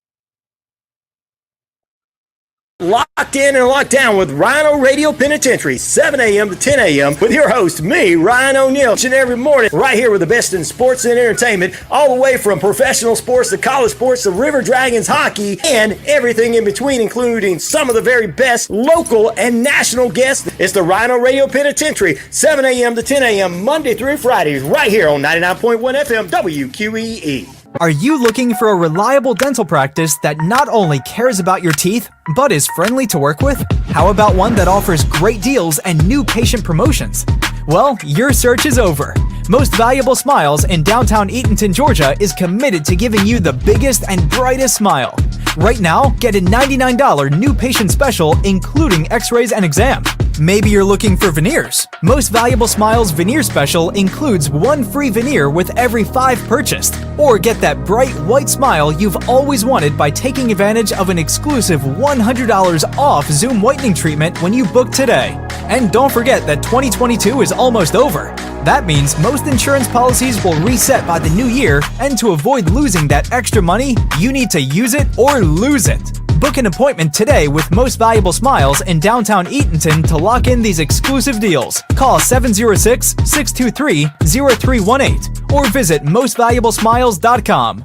Locked in and locked down with Rhino Radio Penitentiary, 7 a.m. to 10 a.m. with your host, me, Ryan O'Neill, each and every morning, right here with the best in sports and entertainment, all the way from professional sports to college sports to River Dragons hockey and everything in between, including some of the very best local and national guests. It's the Rhino Radio Penitentiary, 7 a.m. to 10 a.m. Monday through Fridays, right here on 99.1 FM WQEE. Are you looking for a reliable dental practice that not only cares about your teeth, but is friendly to work with? How about one that offers great deals and new patient promotions? Well, your search is over. Most Valuable Smiles in downtown Eatonton, Georgia is committed to giving you the biggest and brightest smile. Right now, get a $99 new patient special, including x-rays and exam. Maybe you're looking for veneers. Most Valuable Smiles veneer special includes 1 free veneer with every 5 purchased. Or get that bright white smile you've always wanted by taking advantage of an exclusive $100 off Zoom whitening treatment when you book today. And don't forget that 2022 is almost over. That means most insurance policies will reset by the new year, and to avoid losing that extra money, you need to use it or lose it. Book an appointment today with Most Valuable Smiles in downtown Eatonton to lock in these exclusive deals. Call 706-623-0318 or visit mostvaluablesmiles.com.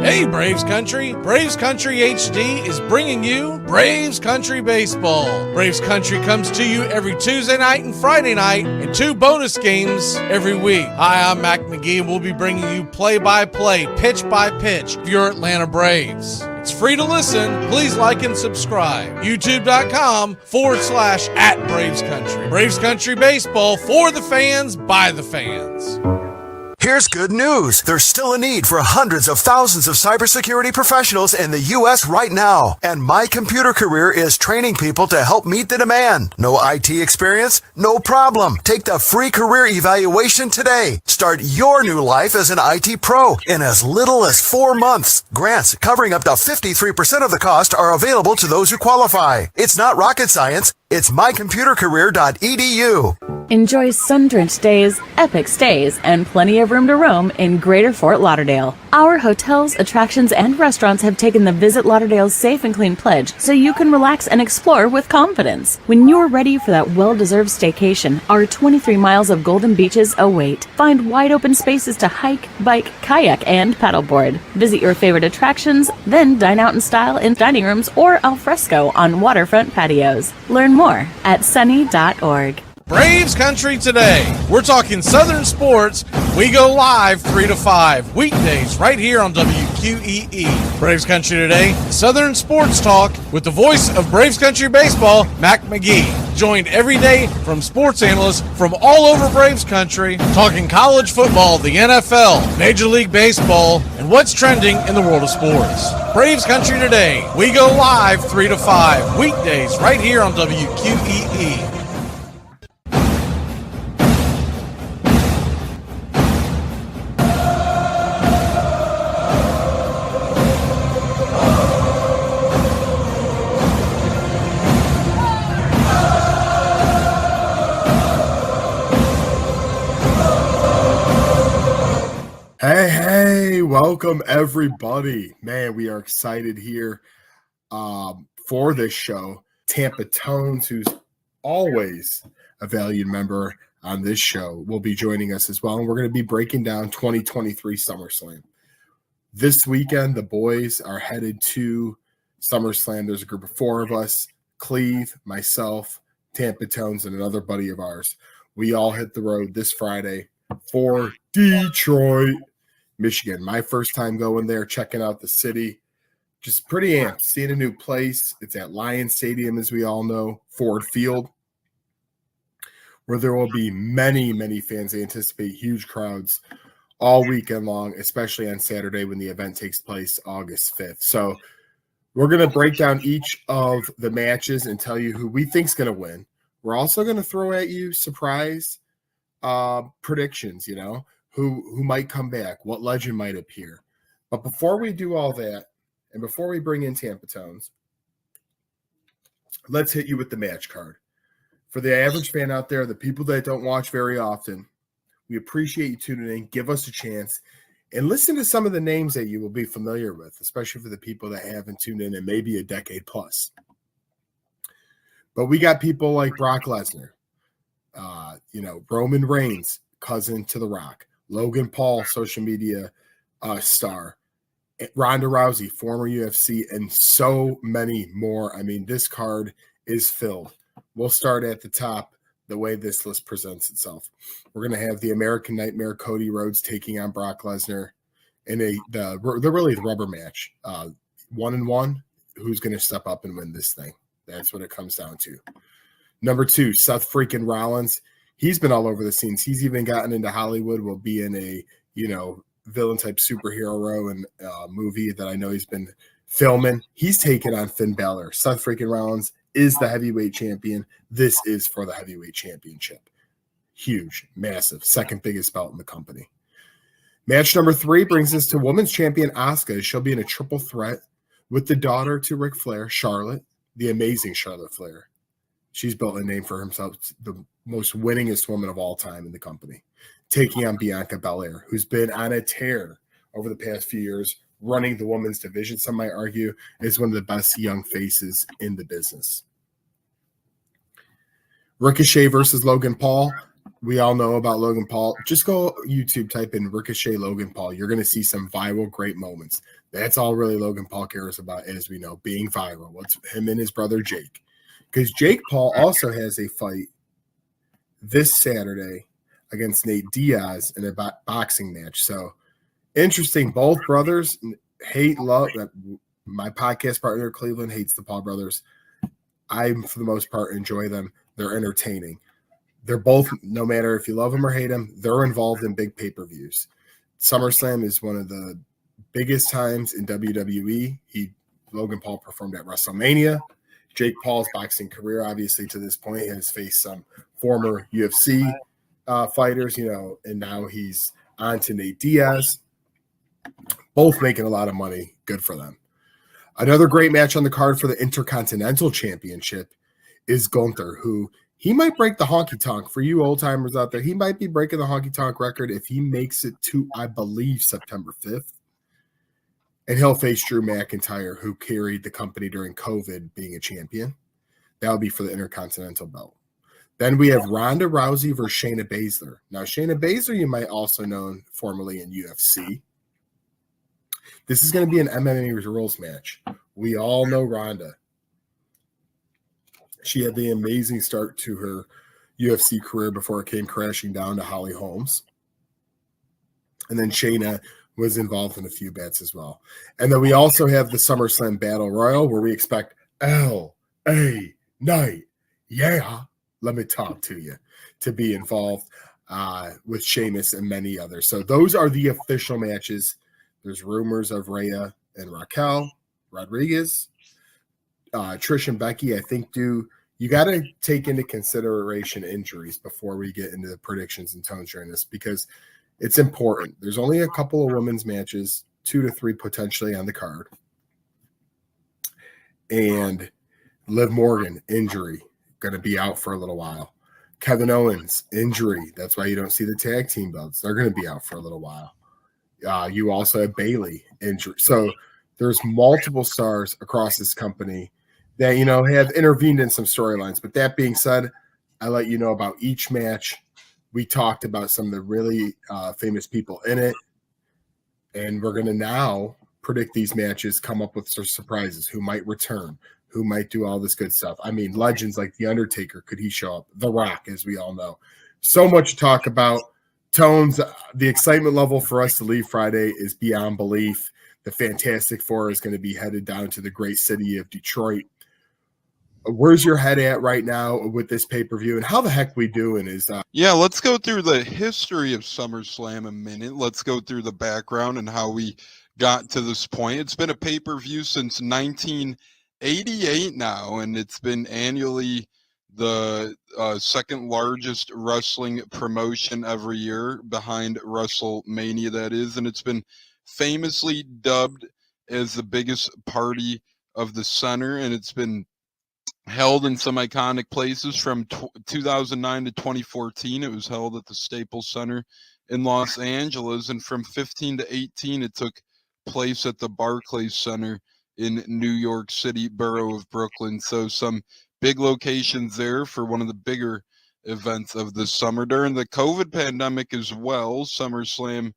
Hey, Braves Country! Braves Country HD is bringing you Braves Country Baseball. Braves Country comes to you every Tuesday night and Friday night, and 2 bonus games every week. Hi, I'm Mac Magee, and we'll be bringing you play-by-play, pitch-by-pitch of your Atlanta Braves. It's free to listen. Please like and subscribe. YouTube.com/@Braves Country. Braves Country Baseball for the fans, by the fans. Here's good news. There's still a need for hundreds of thousands of cybersecurity professionals in the U.S. right now. And My Computer Career is training people to help meet the demand. No IT experience? No problem. Take the free career evaluation today. Start your new life as an IT pro in as little as 4 months. Grants covering up to 53% of the cost are available to those who qualify. It's not rocket science. It's mycomputercareer.edu. Enjoy sun-drenched days, epic stays, and plenty of room to roam in Greater Fort Lauderdale. Our hotels, attractions, and restaurants have taken the Visit Lauderdale's Safe and Clean pledge so you can relax and explore with confidence. When you're ready for that well-deserved staycation, our 23 miles of golden beaches await. Find wide-open spaces to hike, bike, kayak, and paddleboard. Visit your favorite attractions, then dine out in style in dining rooms or al fresco on waterfront patios. Learn more at sunny.org. Braves Country today. We're talking Southern sports. We go live 3 to 5 weekdays right here on WQEE. Braves Country today, Southern sports talk with the voice of Braves Country baseball, Mac Magee. Joined every day from sports analysts from all over Braves Country, talking college football, the NFL, Major League Baseball, and what's trending in the world of sports. Braves Country today. We go live 3 to 5 weekdays right here on WQEE. Hey, welcome everybody. Man, we are excited here for this show. Tampa Tones, who's always a valued member on this show, will be joining us as well. And we're going to be breaking down 2023 SummerSlam. This weekend, the boys are headed to SummerSlam. There's a group of 4 of us, Cleve, myself, Tampa Tones, and another buddy of ours. We all hit the road this Friday for Detroit, Michigan. My first time going there, checking out the city, just pretty amped. Seeing a new place. It's at Lion Stadium, as we all know, Ford Field, where there will be many, many fans. They anticipate huge crowds all weekend long, especially on Saturday when the event takes place August 5th. So we're going to break down each of the matches and tell you who we think is going to win. We're also going to throw at you surprise predictions, who might come back, what legend might appear. But before we do all that, and before we bring in Tampa Tones, let's hit you with the match card. For the average fan out there, the people that don't watch very often, we appreciate you tuning in. Give us a chance and listen to some of the names that you will be familiar with, especially for the people that haven't tuned in in maybe a decade plus. But we got people like Brock Lesnar, Roman Reigns, cousin to The Rock, Logan Paul, social media star, Ronda Rousey, former UFC, and so many more. I mean, this card is filled. We'll start at the top the way this list presents itself. We're going to have the American Nightmare, Cody Rhodes, taking on Brock Lesnar in the rubber match. 1-1, who's going to step up and win this thing? That's what it comes down to. Number 2, Seth freaking Rollins. He's been all over the scenes. He's even gotten into Hollywood. Will be in a, villain type superhero role and movie that I know he's been filming. He's taken on Finn Balor. Seth freaking Rollins is the heavyweight champion. This is for the heavyweight championship. Huge, massive, second biggest belt in the company. Match number 3 brings us to women's champion Asuka. She'll be in a triple threat with the daughter to Ric Flair, Charlotte, the amazing Charlotte Flair. She's built a name for herself, the most winningest woman of all time in the company, taking on Bianca Belair, who's been on a tear over the past few years, running the women's division. Some might argue is one of the best young faces in the business. Ricochet versus Logan Paul. We all know about Logan Paul. Just go YouTube, type in Ricochet Logan Paul. You're going to see some viral great moments. That's all really Logan Paul cares about, as we know, being viral. What's him and his brother Jake. Because Jake Paul also has a fight this Saturday against Nate Diaz in a boxing match. So interesting. Both brothers love. My podcast partner Cleveland hates the Paul brothers. I, for the most part, enjoy them. They're entertaining. They're both, no matter if you love them or hate them, they're involved in big pay-per-views. SummerSlam is one of the biggest times in WWE. Logan Paul performed at WrestleMania. Jake Paul's boxing career, obviously, to this point, has faced some former UFC fighters, and now he's on to Nate Diaz. Both making a lot of money. Good for them. Another great match on the card for the Intercontinental Championship is Gunther, who he might break the honky-tonk. For you old-timers out there, he might be breaking the honky-tonk record if he makes it to, I believe, September 5th. And he'll face Drew McIntyre, who carried the company during COVID being a champion. That'll be for the Intercontinental belt. Then we have Ronda Rousey versus Shayna Baszler. Now, Shayna Baszler, you might also know formerly in UFC. This is going to be an MMA rules match. We all know Ronda. She had the amazing start to her UFC career before it came crashing down to Holly Holmes. And then Shayna was involved in a few bets as well. And then we also have the SummerSlam Battle Royal, where we expect L.A. Knight, let me talk to you, to be involved with Sheamus and many others. So those are the official matches. There's rumors of Rhea and Raquel Rodriguez. Trish and Becky, I think, you got to take into consideration injuries before we get into the predictions and tones during this, because it's important. There's only a couple of women's matches, 2 to 3 potentially on the card. And Liv Morgan, injury, going to be out for a little while. Kevin Owens, injury. That's why you don't see the tag team belts. They're going to be out for a little while. You also have Bayley, injury. So there's multiple stars across this company that, have intervened in some storylines. But that being said, I let you know about each match. We talked about some of the really famous people in it, and we're going to now predict these matches, come up with some surprises, who might return, who might do all this good stuff. I mean, legends like The Undertaker, could he show up? The Rock, as we all know. So much to talk about. Tones, the excitement level for us to leave Friday is beyond belief. the Fantastic Four is going to be headed down to the great city of Detroit. Where's your head at right now with this pay-per-view, and how the heck we doing? Yeah, let's go through the history of SummerSlam a minute. Let's go through the background and how we got to this point. It's been a pay-per-view since 1988 now, and it's been annually the second largest wrestling promotion every year, behind WrestleMania, that is, and it's been famously dubbed as the biggest party of the center, and it's been held in some iconic places from 2009 to 2014. It was held at the Staples Center in Los Angeles, and from 15 to 18 it took place at the Barclays Center in New York City, borough of Brooklyn. So some big locations there for one of the bigger events of the summer. During the COVID pandemic as well, SummerSlam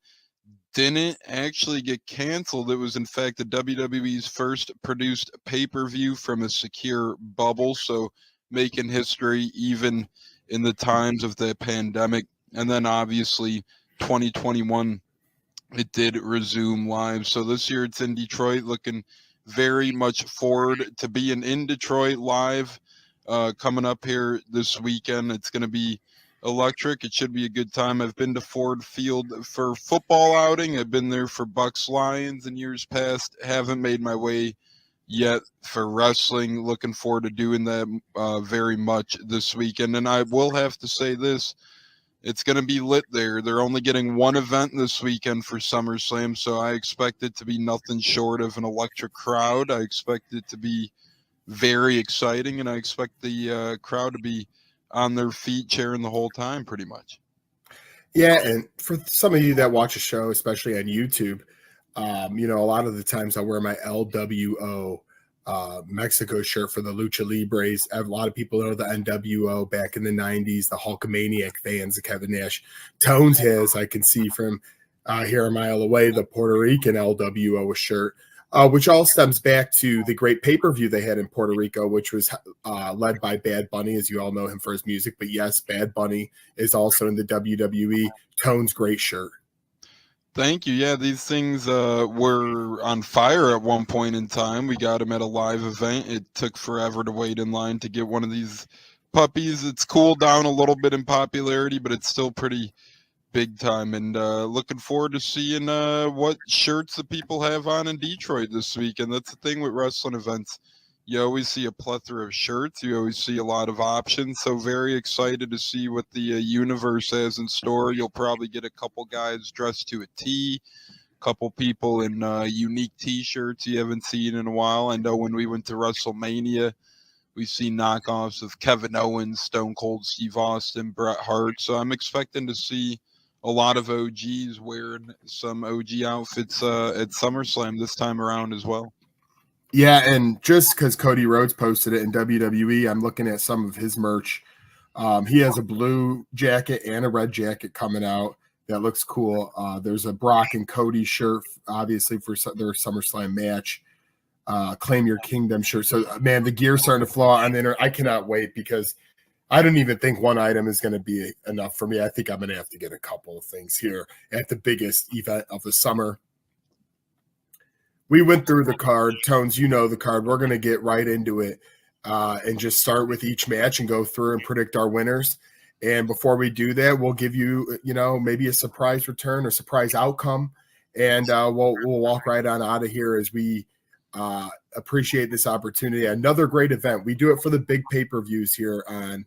didn't actually get canceled. It was, in fact, the WWE's first produced pay-per-view from a secure bubble, so making history even in the times of the pandemic. And then, obviously, 2021, it did resume live. So this year it's in Detroit, looking very much forward to being in Detroit live coming up here this weekend. It's going to be electric. It should be a good time. I've been to Ford Field for football outing. I've been there for Bucks Lions in years past. Haven't made my way yet for wrestling. Looking forward to doing that very much this weekend. And I will have to say this, it's going to be lit there. They're only getting one event this weekend for SummerSlam, so I expect it to be nothing short of an electric crowd. I expect it to be very exciting, and I expect the crowd to be on their feet cheering the whole time pretty much. Yeah, and for some of you that watch a show, especially on YouTube, a lot of the times I wear my LWO Mexico shirt for the Lucha Libres. A lot of people know the NWO back in the 90s, the Hulkamaniac fans of Kevin Nash. Tones has, I can see from here a mile away, the Puerto Rican LWO shirt. Which all stems back to the great pay-per-view they had in Puerto Rico, which was led by Bad Bunny, as you all know him for his music. But yes, Bad Bunny is also in the WWE. Tone's great shirt. Thank you. Yeah, these things were on fire at one point in time. We got them at a live event. It took forever to wait in line to get one of these puppies. It's cooled down a little bit in popularity, but it's still pretty big time, and looking forward to seeing what shirts the people have on in Detroit this week. And that's the thing with wrestling events. You always see a plethora of shirts. You always see a lot of options. So very excited to see what the universe has in store. You'll probably get a couple guys dressed to a T, a couple people in unique T-shirts you haven't seen in a while. I know when we went to WrestleMania, we see knockoffs of Kevin Owens, Stone Cold Steve Austin, Bret Hart. So I'm expecting to see a lot of OGs wearing some OG outfits at SummerSlam this time around as well. Yeah, and just because Cody Rhodes posted it in WWE, I'm looking at some of his merch. He has a blue jacket and a red jacket coming out that looks cool. There's a Brock and Cody shirt, obviously, for their SummerSlam match. Claim Your Kingdom shirt. So, man, the gear's starting to flow on the internet. I cannot wait because I don't even think one item is going to be enough for me. I think I'm going to have to get a couple of things here at the biggest event of the summer. We went through the card. Tones, you know the card. We're going to get right into it and just start with each match and go through and predict our winners. And before we do that, we'll give you, maybe a surprise return or surprise outcome. And we'll walk right on out of here as we appreciate this opportunity. Another great event. We do it for the big pay-per-views here on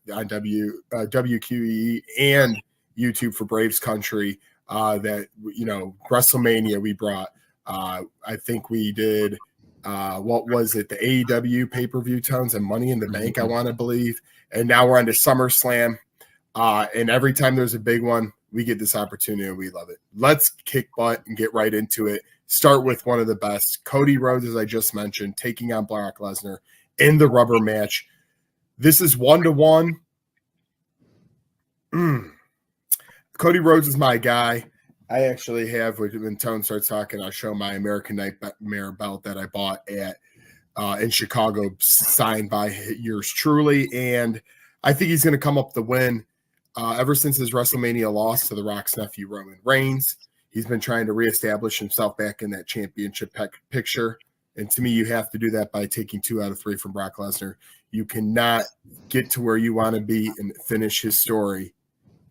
WQEE and YouTube for Braves Country. That WrestleMania we brought. I think we did. What was it? The AEW pay-per-view, Tones, and Money in the Bank, I want to believe. And now we're on to SummerSlam. And every time there's a big one, we get this opportunity and we love it. Let's kick butt and get right into it. Start with one of the best. Cody Rhodes, as I just mentioned, taking on Brock Lesnar in the rubber match. This is 1-1. Cody Rhodes is my guy. I actually have, when Tone starts talking, I'll show my American Nightmare belt that I bought at in Chicago, signed by yours truly. And I think he's going to come up the win. Ever since his WrestleMania loss to The Rock's nephew, Roman Reigns, He's been trying to reestablish himself back in that championship picture. And to me, you have to do that by taking 2 out of 3 from Brock Lesnar. You cannot get to where you want to be and finish his story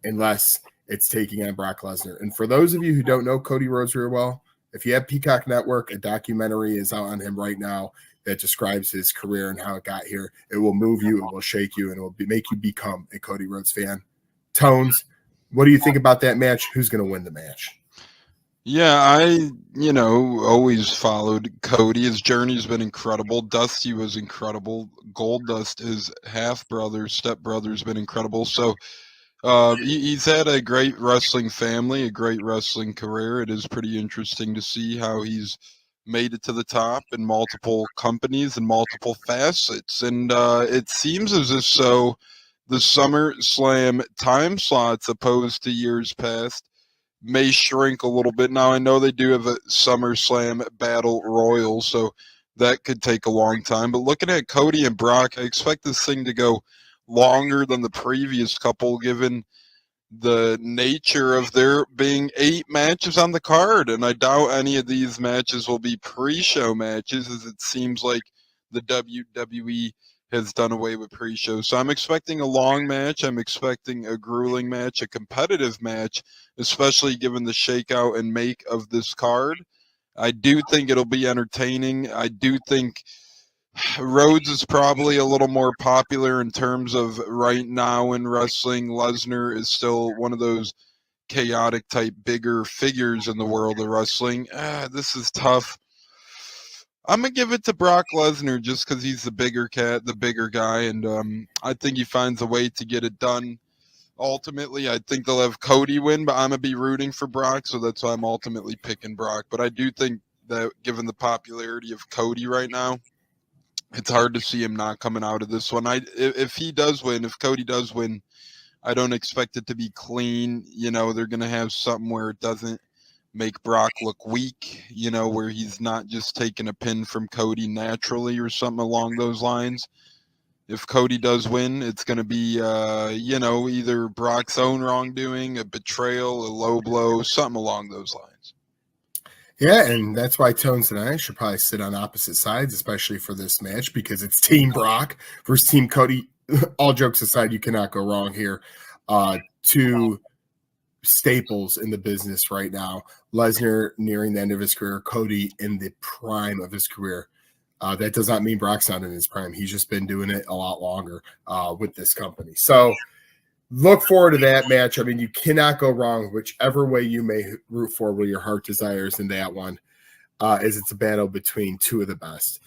unless it's taking on Brock Lesnar. And for those of you who don't know Cody Rhodes very well, if you have Peacock Network, a documentary is out on him right now that describes his career and how it got here. It will move you, it will shake you, and it will make you become a Cody Rhodes fan. Tones, what do you think about that match? Who's going to win the match? Yeah, I, always followed Cody. His journey's been incredible. Dusty was incredible. Goldust, his half-brother, step-brother's been incredible. So he's had a great wrestling family, a great wrestling career. It is pretty interesting to see how he's made it to the top in multiple companies and multiple facets. And it seems as if so the SummerSlam time slots, opposed to years past, may shrink a little bit. Now, I know they do have a SummerSlam Battle Royal, so that could take a long time. But looking at Cody and Brock, I expect this thing to go longer than the previous couple, given the nature of there being 8 matches on the card. And I doubt any of these matches will be pre-show matches, as it seems like the WWE has done away with pre-show. So I'm expecting a long match. I'm expecting a grueling match, a competitive match, especially given the shakeout and make of this card. I do think it'll be entertaining. I do think Rhodes is probably a little more popular in terms of right now in wrestling. Lesnar is still one of those chaotic type bigger figures in the world of wrestling. This is tough. I'm going to give it to Brock Lesnar just because he's the bigger cat, the bigger guy, and I think he finds a way to get it done. Ultimately, I think they'll have Cody win, but I'm going to be rooting for Brock, so that's why I'm ultimately picking Brock. But I do think that given the popularity of Cody right now, it's hard to see him not coming out of this one. If he does win, if Cody does win, I don't expect it to be clean. They're going to have something where it doesn't make Brock look weak, where he's not just taking a pin from Cody naturally or something along those lines. If Cody does win, it's going to be, either Brock's own wrongdoing, a betrayal, a low blow, something along those lines. Yeah, and that's why Tones and I should probably sit on opposite sides, especially for this match, because it's Team Brock versus Team Cody. All jokes aside, you cannot go wrong here. Two staples in the business right now. Lesnar nearing the end of his career, Cody in the prime of his career. That does not mean Brock's not in his prime. He's just been doing it a lot longer with this company. So look forward to that match. I mean, you cannot go wrong whichever way you may root for, where your heart desires in that one, as it's a battle between two of the best.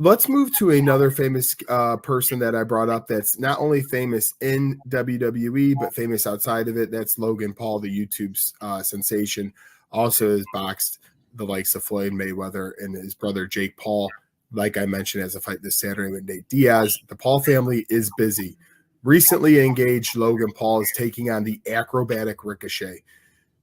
Let's move to another famous person that I brought up that's not only famous in WWE, but famous outside of it. That's Logan Paul, the YouTube sensation. Also has boxed the likes of Floyd Mayweather and his brother Jake Paul. Like I mentioned, has a fight this Saturday with Nate Diaz. The Paul family is busy. Recently engaged Logan Paul is taking on the acrobatic Ricochet.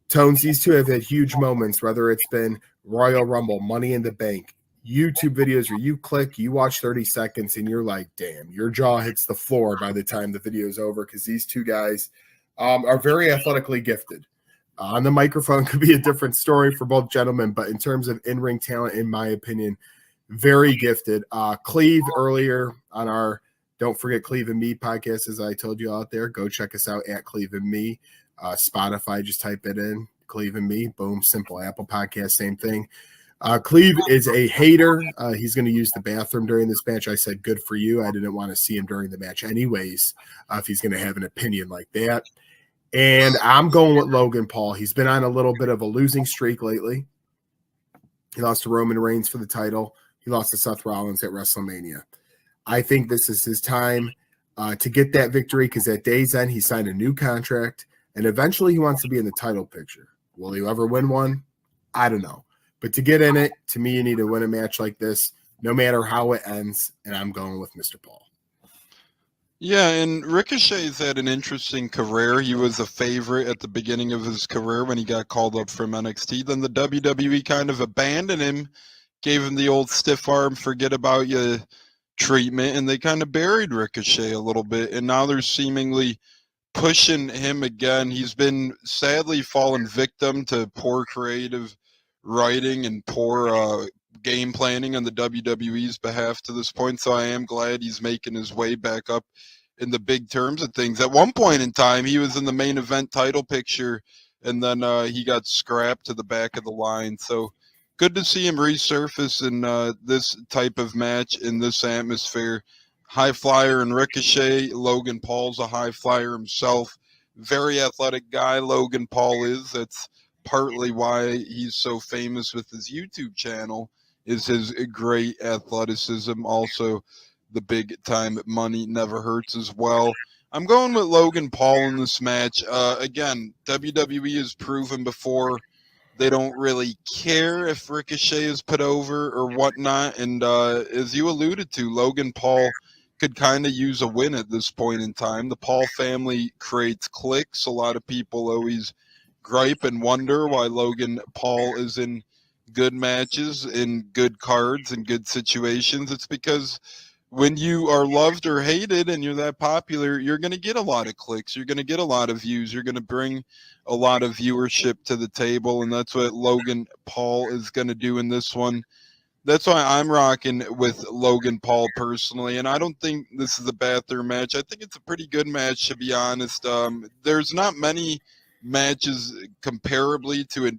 Tones, these two have had huge moments, whether it's been Royal Rumble, Money in the Bank, YouTube videos where you click, you watch 30 seconds, and you're like, damn, your jaw hits the floor by the time the video is over, because these two guys are very athletically gifted. On the microphone could be a different story for both gentlemen, but in terms of in-ring talent, in my opinion, very gifted. Cleve earlier on our Don't Forget Cleve and Me podcast, as I told you out there, go check us out at Cleve and Me. Spotify, just type it in, Cleve and Me, boom, simple. Apple Podcast, same thing. Cleve is a hater. He's going to use the bathroom during this match. I said, good for you. I didn't want to see him during the match anyways, if he's going to have an opinion like that. And I'm going with Logan Paul. He's been on a little bit of a losing streak lately. He lost to Roman Reigns for the title. He lost to Seth Rollins at WrestleMania. I think this is his time to get that victory, because at day's end, he signed a new contract, and eventually he wants to be in the title picture. Will he ever win one? I don't know. But to get in it, to me, you need to win a match like this, no matter how it ends, and I'm going with Mr. Paul. Yeah, and Ricochet's had an interesting career. He was a favorite at the beginning of his career when he got called up from NXT. Then the WWE kind of abandoned him, gave him the old stiff arm, forget about you treatment, and they kind of buried Ricochet a little bit. And now they're seemingly pushing him again. He's been sadly fallen victim to poor creative writing and poor game planning on the WWE's behalf to this point. So I am glad he's making his way back up in the big terms of things. At one point in time, he was in the main event title picture, and then he got scrapped to the back of the line. So good to see him resurface in this type of match, in this atmosphere. High flyer and Ricochet. Logan Paul's a high flyer himself. Very athletic guy, Logan Paul is. That's partly why he's so famous with his YouTube channel, is his great athleticism. Also, the big time money never hurts as well. I'm going with Logan Paul in this match. Again, WWE has proven before they don't really care if Ricochet is put over or whatnot. And as you alluded to, Logan Paul could kind of use a win at this point in time. The Paul family creates cliques. A lot of people always gripe and wonder why Logan Paul is in good matches, in good cards, in good situations. It's because when you are loved or hated and you're that popular, you're going to get a lot of clicks. You're going to get a lot of views. You're going to bring a lot of viewership to the table, and that's what Logan Paul is going to do in this one. That's why I'm rocking with Logan Paul personally, and I don't think this is a bathroom match. I think it's a pretty good match, to be honest. There's not many matches comparably to a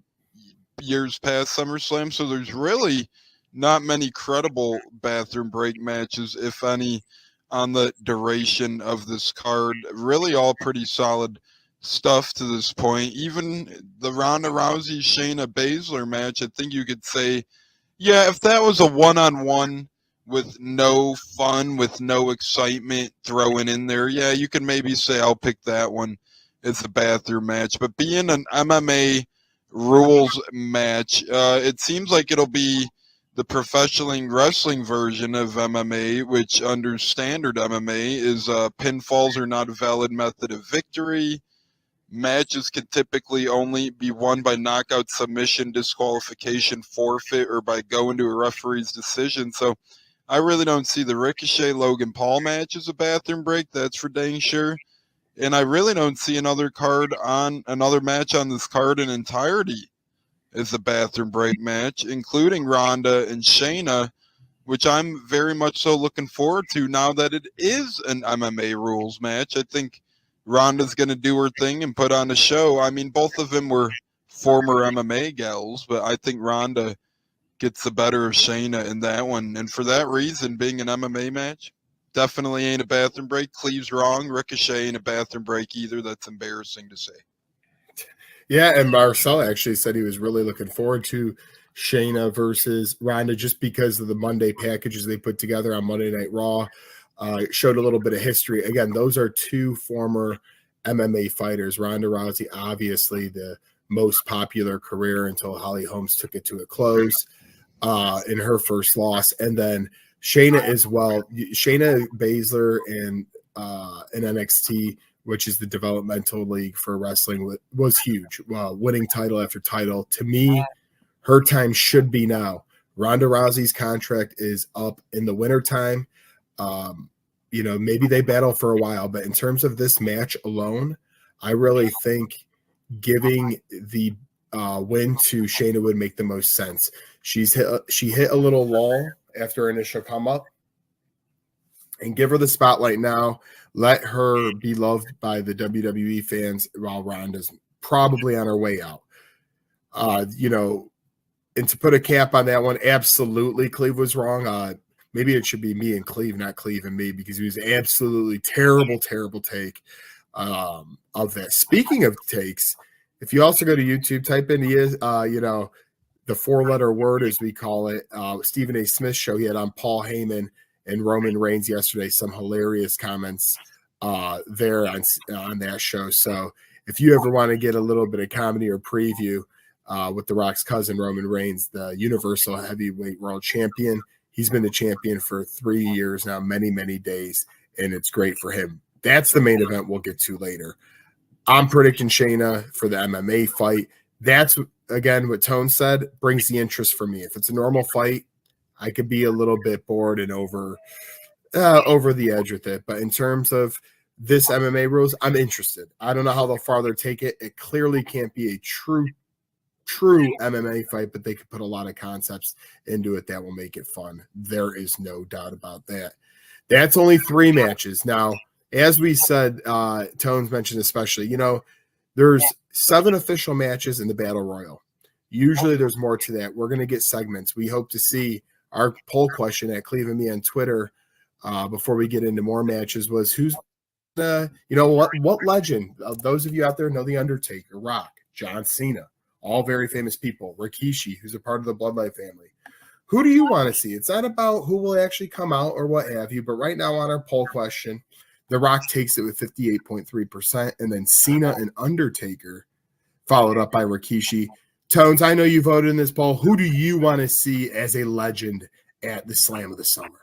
years past SummerSlam, so there's really not many credible bathroom break matches, if any, on the duration of this card. Really all pretty solid stuff to this point. Even the Ronda Rousey Shayna Baszler match, I think you could say, yeah, if that was a one-on-one with no fun, with no excitement thrown in there, yeah, you could maybe say I'll pick that one as a bathroom match. But being an MMA rules match, it seems like it'll be the professional wrestling version of MMA, which under standard MMA is pinfalls are not a valid method of victory. Matches can typically only be won by knockout, submission, disqualification, forfeit, or by going to a referee's decision. So I really don't see the Ricochet Logan Paul match as a bathroom break. That's for dang sure. And I really don't see another match on this card in entirety as a bathroom break match, including Ronda and Shayna, which I'm very much so looking forward to now that it is an MMA rules match. I think Ronda's going to do her thing and put on a show. I mean, both of them were former MMA gals, but I think Ronda gets the better of Shayna in that one. And for that reason, being an MMA match, definitely ain't a bathroom break. Cleve's wrong. Ricochet ain't a bathroom break either. That's embarrassing to say. Yeah, and Marcel actually said he was really looking forward to Shayna versus Ronda just because of the Monday packages they put together on Monday Night Raw. It showed a little bit of history. Again, those are two former MMA fighters. Ronda Rousey, obviously the most popular career until Holly Holmes took it to a close in her first loss. And then Shayna as well. Shayna Baszler in NXT, which is the developmental league for wrestling, was huge. Winning title after title. To me, her time should be now. Ronda Rousey's contract is up in the wintertime. Maybe they battle for a while, but in terms of this match alone, I really think giving the win to Shayna would make the most sense. She hit a little lull after her initial come up, and give her the spotlight now. Let her be loved by the WWE fans while Ronda's probably on her way out. And to put a cap on that one, absolutely, Cleve was wrong. Maybe it should be me and Cleve, not Cleve and me, because he was absolutely terrible take of that. Speaking of takes, if you also go to YouTube, type in the four-letter word, as we call it, Stephen A. Smith show. He had on Paul Heyman and Roman Reigns yesterday. Some hilarious comments there on that show. So if you ever want to get a little bit of comedy or preview with The Rock's cousin, Roman Reigns, the Universal Heavyweight World Champion, he's been the champion for 3 years now, many, many days, and it's great for him. That's the main event we'll get to later. I'm predicting Shayna for the MMA fight. That's, again, what Tone said, brings the interest for me. If it's a normal fight, I could be a little bit bored and over the edge with it. But in terms of this MMA rules, I'm interested. I don't know how far they'll take it. It clearly can't be a true MMA fight, but they could put a lot of concepts into it that will make it fun. There is no doubt about that. That's only 3 matches. Now, as we said, Tones mentioned especially, there's 7 official matches in the Battle Royal. Usually there's more to that. We're going to get segments. We hope to see our poll question at Cleveland Me on Twitter before we get into more matches was who's what legend? Those of you out there know The Undertaker, Rock, John Cena, all very famous people. Rikishi, who's a part of the Bloodline family. Who do you want to see? It's not about who will actually come out or what have you, but right now on our poll question, The Rock takes it with 58.3%, and then Cena and Undertaker followed up by Rikishi. Tones, I know you voted in this poll. Who do you want to see as a legend at the Slam of the Summer?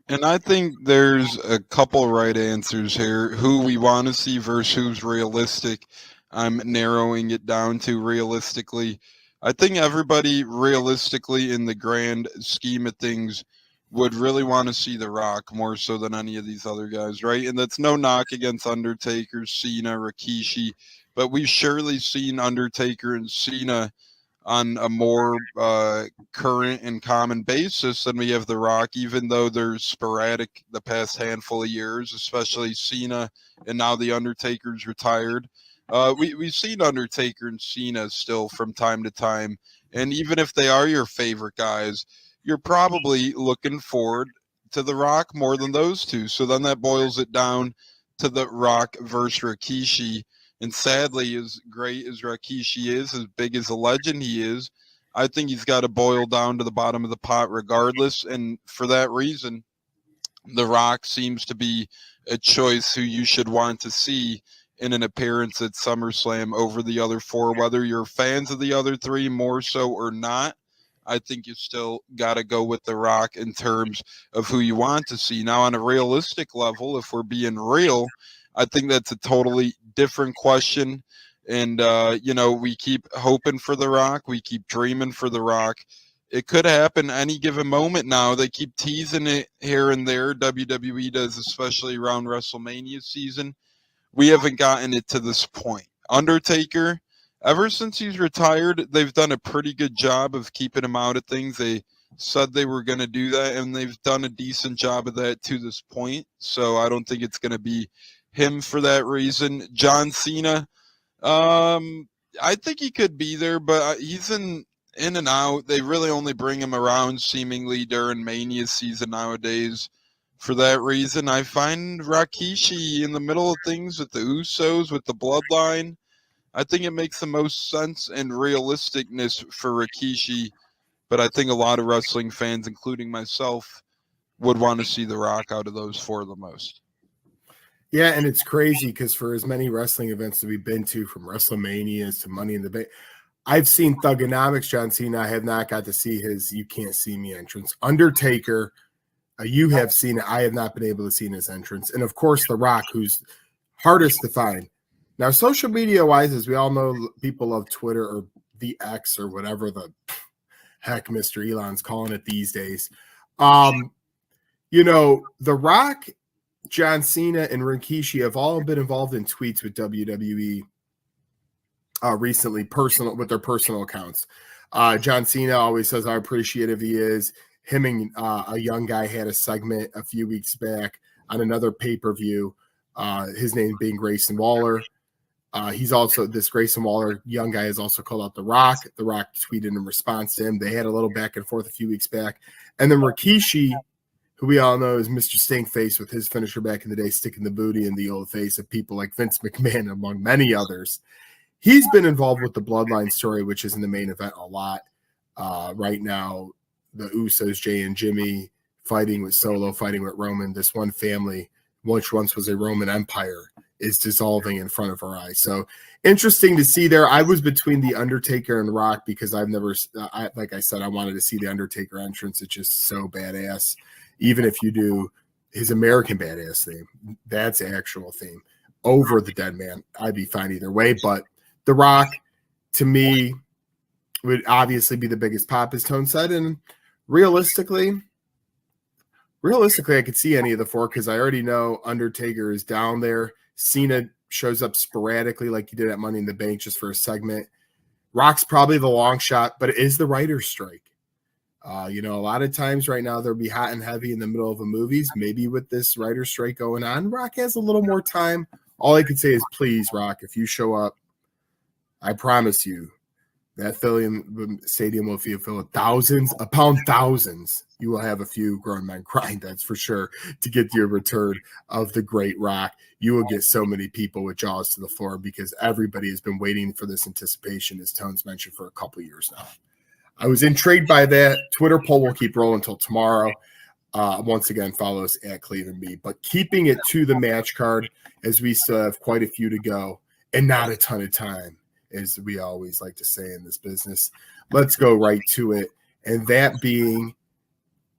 And I think there's a couple right answers here. Who we want to see versus who's realistic. I'm narrowing it down to realistically. I think everybody realistically in the grand scheme of things would really want to see The Rock more so than any of these other guys, right? And that's no knock against Undertaker, Cena, Rikishi, but we've surely seen Undertaker and Cena on a more current and common basis than we have The Rock, even though they're sporadic the past handful of years, especially Cena, and now The Undertaker's retired. We've seen Undertaker and Cena still from time to time, and even if they are your favorite guys, you're probably looking forward to The Rock more than those two. So then that boils it down to The Rock versus Rikishi. And sadly, as great as Rikishi is, as big as a legend he is, I think he's got to boil down to the bottom of the pot regardless. And for that reason, The Rock seems to be a choice who you should want to see in an appearance at SummerSlam over the other 4, whether you're fans of the other 3 more so or not. I think you still got to go with The Rock in terms of who you want to see. Now, on a realistic level, if we're being real, I think that's a totally different question. And, we keep hoping for The Rock. We keep dreaming for The Rock. It could happen any given moment now. They keep teasing it here and there. WWE does, especially around WrestleMania season. We haven't gotten it to this point. Undertaker, ever since he's retired, they've done a pretty good job of keeping him out of things. They said they were going to do that, and they've done a decent job of that to this point. So I don't think it's going to be him for that reason. John Cena, I think he could be there, but he's in and out. They really only bring him around seemingly during Mania season nowadays. For that reason, I find Rikishi in the middle of things with the Usos, with the Bloodline. I think it makes the most sense and realisticness for Rikishi, but I think a lot of wrestling fans, including myself, would want to see The Rock out of those 4 the most. Yeah, and it's crazy because for as many wrestling events that we've been to, from WrestleMania to Money in the Bank, I've seen Thugonomics John Cena. I have not got to see his You Can't See Me entrance. Undertaker, you have seen it. I have not been able to see his entrance. And, of course, The Rock, who's hardest to find. Now, social media-wise, as we all know, people love Twitter or the X or whatever the heck Mr. Elon's calling it these days. The Rock, John Cena, and Rikishi have all been involved in tweets with WWE recently, with their personal accounts. John Cena always says how appreciative he is. Him and a young guy had a segment a few weeks back on another pay-per-view, his name being Grayson Waller. He's also, this Grayson Waller young guy is also called out The Rock. The Rock tweeted in response to him. They had a little back and forth a few weeks back. And then Rikishi, who we all know is Mr. Stinkface with his finisher back in the day, sticking the booty in the old face of people like Vince McMahon, among many others. He's been involved with the Bloodline story, which is in the main event a lot right now. The Usos, Jay and Jimmy, fighting with Solo, fighting with Roman. This one family, which once was a Roman Empire, is dissolving in front of our eyes. So interesting to see there. I was between The Undertaker and Rock because I've never, like I said, I wanted to see The Undertaker entrance. It's just so badass. Even if you do his American Badass theme, that's the actual theme, over the Dead Man, I'd be fine either way. But The Rock, to me, would obviously be the biggest pop, as Tone said. And realistically, realistically, I could see any of the four because I already know Undertaker is down there. Cena shows up sporadically like he did at Money in the Bank just for a segment. Rock's probably the long shot, but it is the writer's strike. A lot of times right now they'll be hot and heavy in the middle of a movies. Maybe with this writer's strike going on, Rock has a little more time. All I could say is, please, Rock, if you show up, I promise you that Philly stadium will be filled with thousands. You will have a few grown men crying, that's for sure, to get your return of the great Rock. You will get so many people with jaws to the floor because everybody has been waiting for this anticipation, as Tones mentioned, for a couple of years now. I was intrigued by that. Twitter poll will keep rolling until tomorrow. Once again, follow us at Cleveland B. But keeping it to the match card, as we still have quite a few to go and not a ton of time, as we always like to say in this business. Let's go right to it. And that being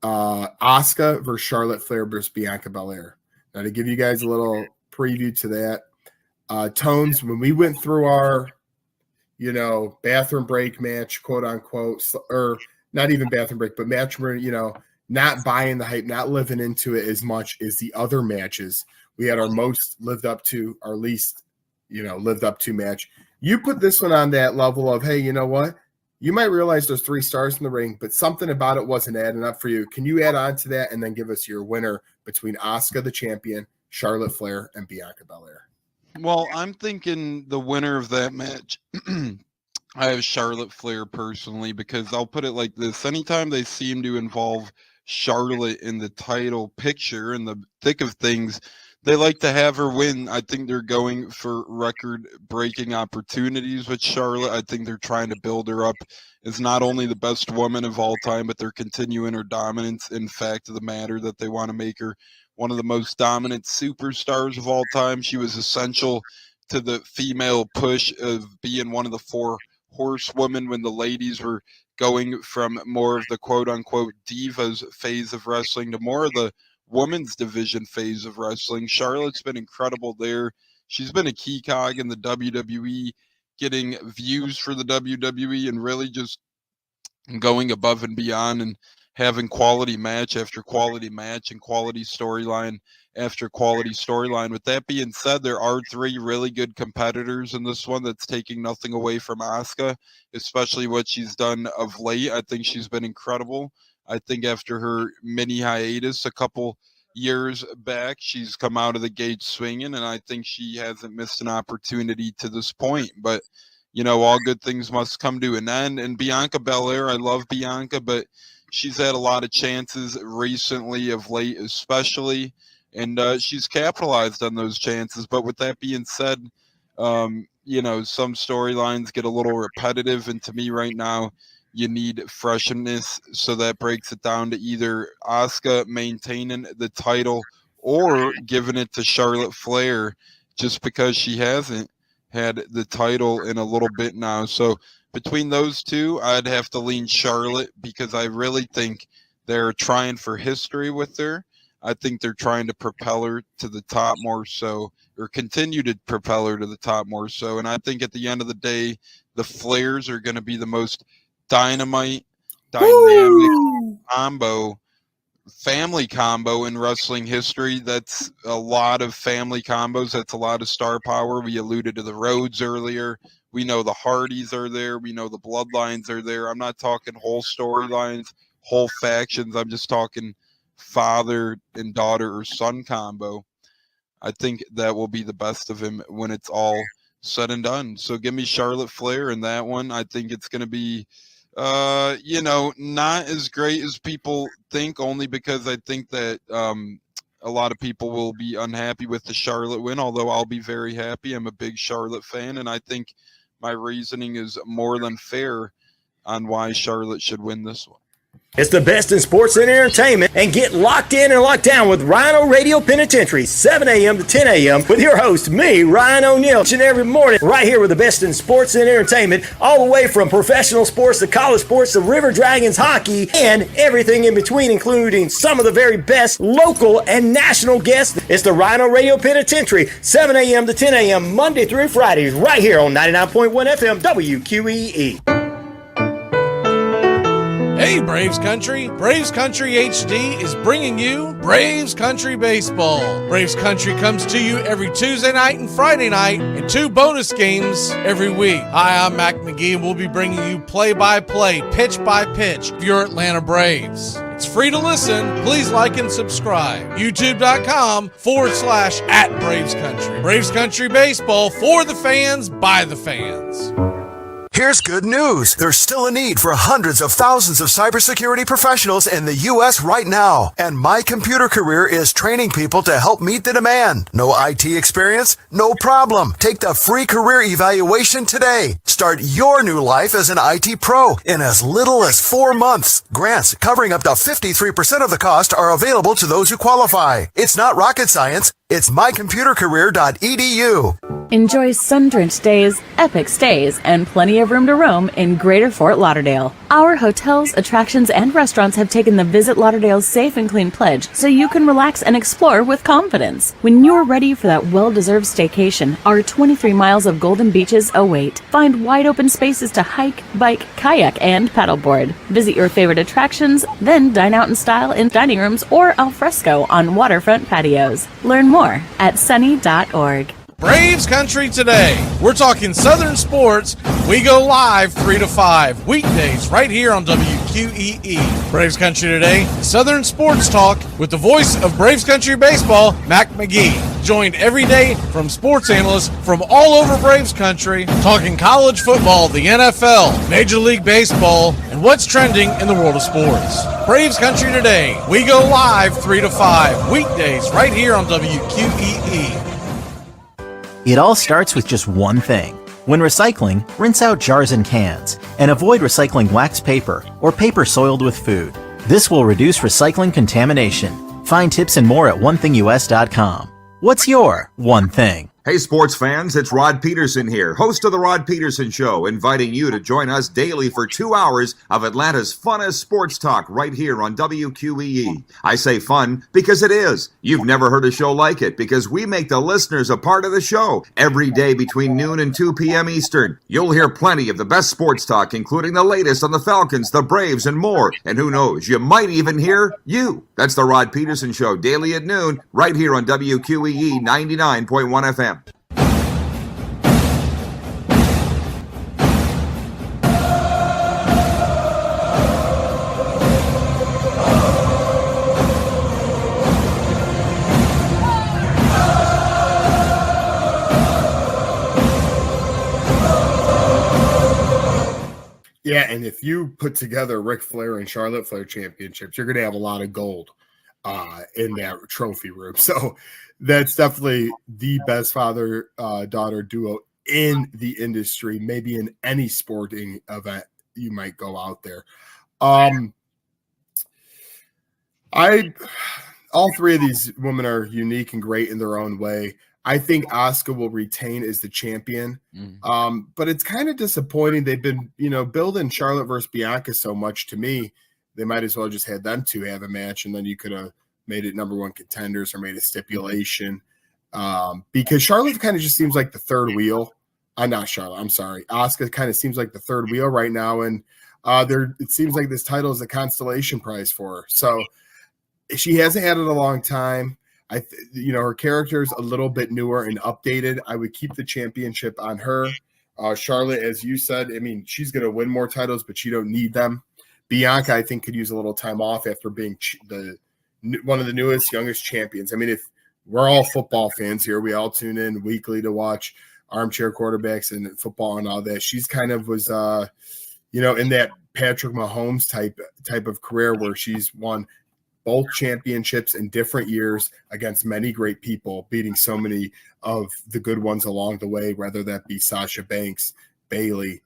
Asuka versus Charlotte Flair versus Bianca Belair. Now, to give you guys a little preview to that, Tones, when we went through our bathroom break match, quote unquote, or not even bathroom break, but match where, not buying the hype, not living into it as much as the other matches. We had our most lived up to, our least, lived up to match. You put this one on that level of, hey, you know what? You might realize there's 3 stars in the ring, but something about it wasn't adding up for you. Can you add on to that and then give us your winner between Asuka, the champion, Charlotte Flair, and Bianca Belair? Well, I'm thinking the winner of that match, I have Charlotte Flair personally, because I'll put it like this. Anytime they seem to involve Charlotte in the title picture, in the thick of things, they like to have her win. I think they're going for record-breaking opportunities with Charlotte. I think they're trying to build her up as not only the best woman of all time, but they're continuing her dominance. In fact of the matter, that they want to make her one of the most dominant superstars of all time. She was essential to the female push of being one of the 4 horsewomen when the ladies were going from more of the quote-unquote divas phase of wrestling to more of the women's division phase of wrestling. Charlotte's been incredible there. She's been a key cog in the WWE, getting views for the WWE and really just going above and beyond and having quality match after quality match and quality storyline after quality storyline. With that being said, there are 3 really good competitors in this one. That's taking nothing away from Asuka, especially what she's done of late. I think she's been incredible. I think after her mini hiatus a couple years back, she's come out of the gate swinging, and I think she hasn't missed an opportunity to this point. But, all good things must come to an end. And Bianca Belair, I love Bianca, but she's had a lot of chances recently, of late especially, and she's capitalized on those chances. But with that being said, some storylines get a little repetitive, and to me right now, you need freshness. So that breaks it down to either Asuka maintaining the title or giving it to Charlotte Flair, just because she hasn't had the title in a little bit now. So between those two, I'd have to lean Charlotte, because I really think they're trying for history with her. I think they're trying to propel her to the top more so, or continue to propel her to the top more so. And I think at the end of the day, the Flairs are going to be the most dynamic family combo in wrestling history. That's a lot of family combos. That's a lot of star power. We alluded to the Rhodes earlier. We know the Hardys are there. We know the Bloodlines are there. I'm not talking whole storylines, whole factions. I'm just talking father and daughter or son combo. I think that will be the best of him when it's all said and done. So give me Charlotte Flair in that one. I think it's going to be, not as great as people think, only because I think that a lot of people will be unhappy with the Charlotte win, although I'll be very happy. I'm a big Charlotte fan, and I think my reasoning is more than fair on why Charlotte should win this one. It's the best in sports and entertainment, and get locked in and locked down with Rhino Radio Penitentiary, 7 a.m. to 10 a.m. with your host, me, Ryan O'Neill, each and every morning, right here with the best in sports and entertainment, all the way from professional sports to college sports to River Dragons hockey and everything in between, including some of the very best local and national guests. It's the Rhino Radio Penitentiary, 7 a.m. to 10 a.m. Monday through Fridays, right here on 99.1 FM WQEE. Hey, Braves Country! Braves Country HD is bringing you Braves Country Baseball. Braves Country comes to you every Tuesday night and Friday night, and 2 bonus games every week. Hi, I'm Mac McGee, and we'll be bringing you play-by-play, pitch-by-pitch of your Atlanta Braves. It's free to listen. Please like and subscribe. YouTube.com/@Braves Country. Braves Country Baseball for the fans, by the fans. Here's good news. There's still a need for hundreds of thousands of cybersecurity professionals in the U.S. right now. And My Computer Career is training people to help meet the demand. No IT experience? No problem. Take the free career evaluation today. Start your new life as an IT pro in as little as 4 months. Grants covering up to 53% of the cost are available to those who qualify. It's not rocket science. It's mycomputercareer.edu. Enjoy sun-drenched days, epic stays, and plenty of room to roam in Greater Fort Lauderdale. Our hotels, attractions, and restaurants have taken the Visit Lauderdale's Safe and Clean pledge so you can relax and explore with confidence. When you're ready for that well-deserved staycation, our 23 miles of golden beaches await. Find wide-open spaces to hike, bike, kayak, and paddleboard. Visit your favorite attractions, then dine out in style in dining rooms or al fresco on waterfront patios. Learn more at sunny.org. Braves Country today. We're talking Southern sports. We go live 3 to 5 weekdays right here on WQEE. Braves Country today, Southern sports talk with the voice of Braves Country baseball, Mac Magee. Joined every day from sports analysts from all over Braves Country, talking college football, the NFL, Major League Baseball, and what's trending in the world of sports. Braves Country today. We go live 3 to 5 weekdays right here on WQEE. It all starts with just one thing. When recycling, rinse out jars and cans, and avoid recycling wax paper or paper soiled with food. This will reduce recycling contamination. Find tips and more at onethingus.com. What's your one thing? Hey, sports fans, it's Rod Peterson here, host of The Rod Peterson Show, inviting you to join us daily for 2 hours of Atlanta's funnest sports talk right here on WQEE. I say fun because it is. You've never heard a show like it because we make the listeners a part of the show every day between noon and 2 p.m. Eastern. You'll hear plenty of the best sports talk, including the latest on the Falcons, the Braves, and more. And who knows, you might even hear you. That's The Rod Peterson Show, daily at noon, right here on WQEE 99.1 FM. Yeah, and if you put together Ric Flair and Charlotte Flair championships, you're going to have a lot of gold in that trophy room. So that's definitely the best father-daughter duo in the industry, maybe in any sporting event you might go out there. All three of these women are unique and great in their own way. I think Asuka will retain as the champion. But it's kind of disappointing. They've been, building Charlotte versus Bianca so much. To me, they might as well just had them two have a match, and then you could have made it number one contenders or made a stipulation. Because Charlotte kind of just seems like the third wheel. Not Charlotte, I'm sorry. Asuka kind of seems like the third wheel right now, and it seems like this title is a constellation prize for her. So she hasn't had it a long time. Her character is a little bit newer and updated. I would keep the championship on her. Charlotte, as you said, she's going to win more titles, but she don't need them. Bianca, I think, could use a little time off after being one of the newest, youngest champions. If we're all football fans here, we all tune in weekly to watch Armchair quarterbacks and football and all that. She's kind of was, in that Patrick Mahomes type of career where she's won both championships in different years against many great people, beating so many of the good ones along the way, whether that be Sasha Banks, Bayley,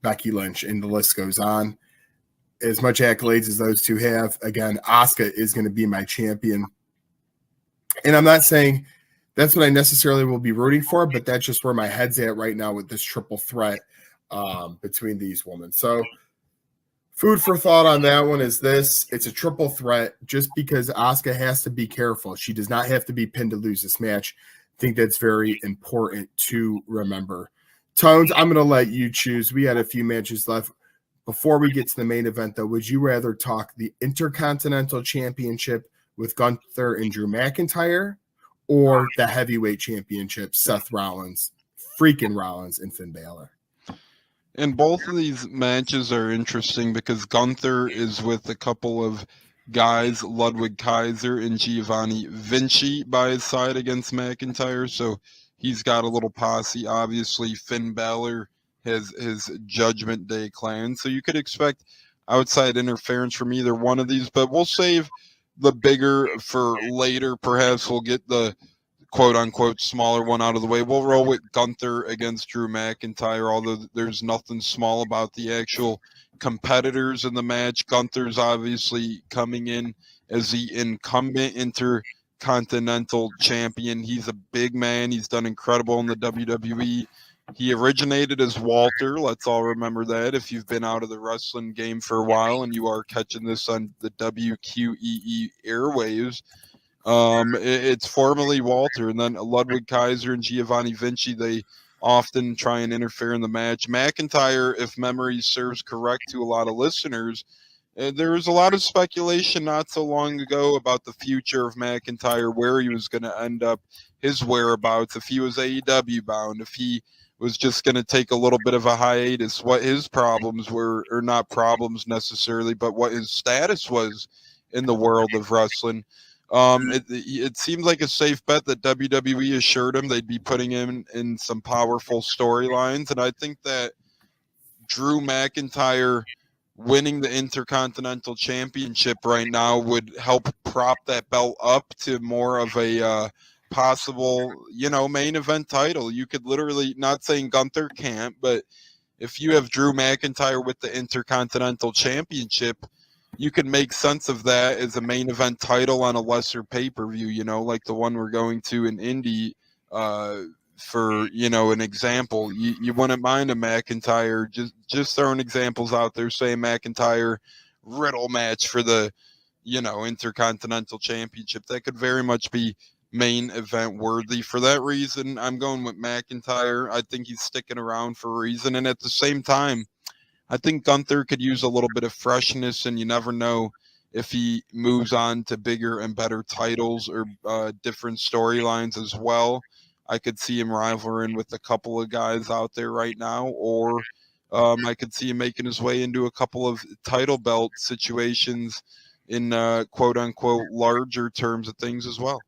Becky Lynch, and the list goes on. As much accolades as those two have, again, Asuka is going to be my champion. And I'm not saying that's what I necessarily will be rooting for, but that's just where my head's at right now with this triple threat between these women. So food for thought on that one is this. It's a triple threat just because Asuka has to be careful. She does not have to be pinned to lose this match. I think that's very important to remember. Tones, I'm going to let you choose. We had a few matches left. Before we get to the main event, though, would you rather talk the Intercontinental Championship with Gunther and Drew McIntyre, or the Heavyweight Championship, Seth Rollins, freaking Rollins, and Finn Balor? And both of these matches are interesting because Gunther is with a couple of guys, Ludwig Kaiser and Giovanni Vinci, by his side against McIntyre. So he's got a little posse. Obviously, Finn Balor has his Judgment Day clan. So you could expect outside interference from either one of these, but we'll save the bigger for later. Perhaps we'll get the quote-unquote smaller one out of the way. We'll roll with Gunther against Drew McIntyre, although there's nothing small about the actual competitors in the match. Gunther's obviously coming in as the incumbent Intercontinental Champion. He's a big man. He's done incredible in the WWE. He originated as Walter. Let's all remember that if you've been out of the wrestling game for a while and you are catching this on the WQEE airwaves. It's formerly Walter, and then Ludwig Kaiser and Giovanni Vinci, they often try and interfere in the match. McIntyre, if memory serves correct to a lot of listeners, there was a lot of speculation not so long ago about the future of McIntyre, where he was going to end up, his whereabouts, if he was AEW bound, if he was just going to take a little bit of a hiatus, what his problems were, or not problems necessarily, but what his status was in the world of wrestling. It seemed like a safe bet that WWE assured him they'd be putting him in some powerful storylines, and I think that Drew McIntyre winning the Intercontinental Championship right now would help prop that belt up to more of a possible, main event title. You could literally, not saying Gunther can't, but if you have Drew McIntyre with the Intercontinental Championship, you can make sense of that as a main event title on a lesser pay-per-view, like the one we're going to in Indy, for, an example. You wouldn't mind a McIntyre, just throwing examples out there, say McIntyre Riddle match for the, Intercontinental Championship. That could very much be main event worthy. For that reason, I'm going with McIntyre. I think he's sticking around for a reason. And at the same time, I think Gunther could use a little bit of freshness, and you never know if he moves on to bigger and better titles or different storylines as well. I could see him rivaling with a couple of guys out there right now, or I could see him making his way into a couple of title belt situations in quote-unquote larger terms of things as well.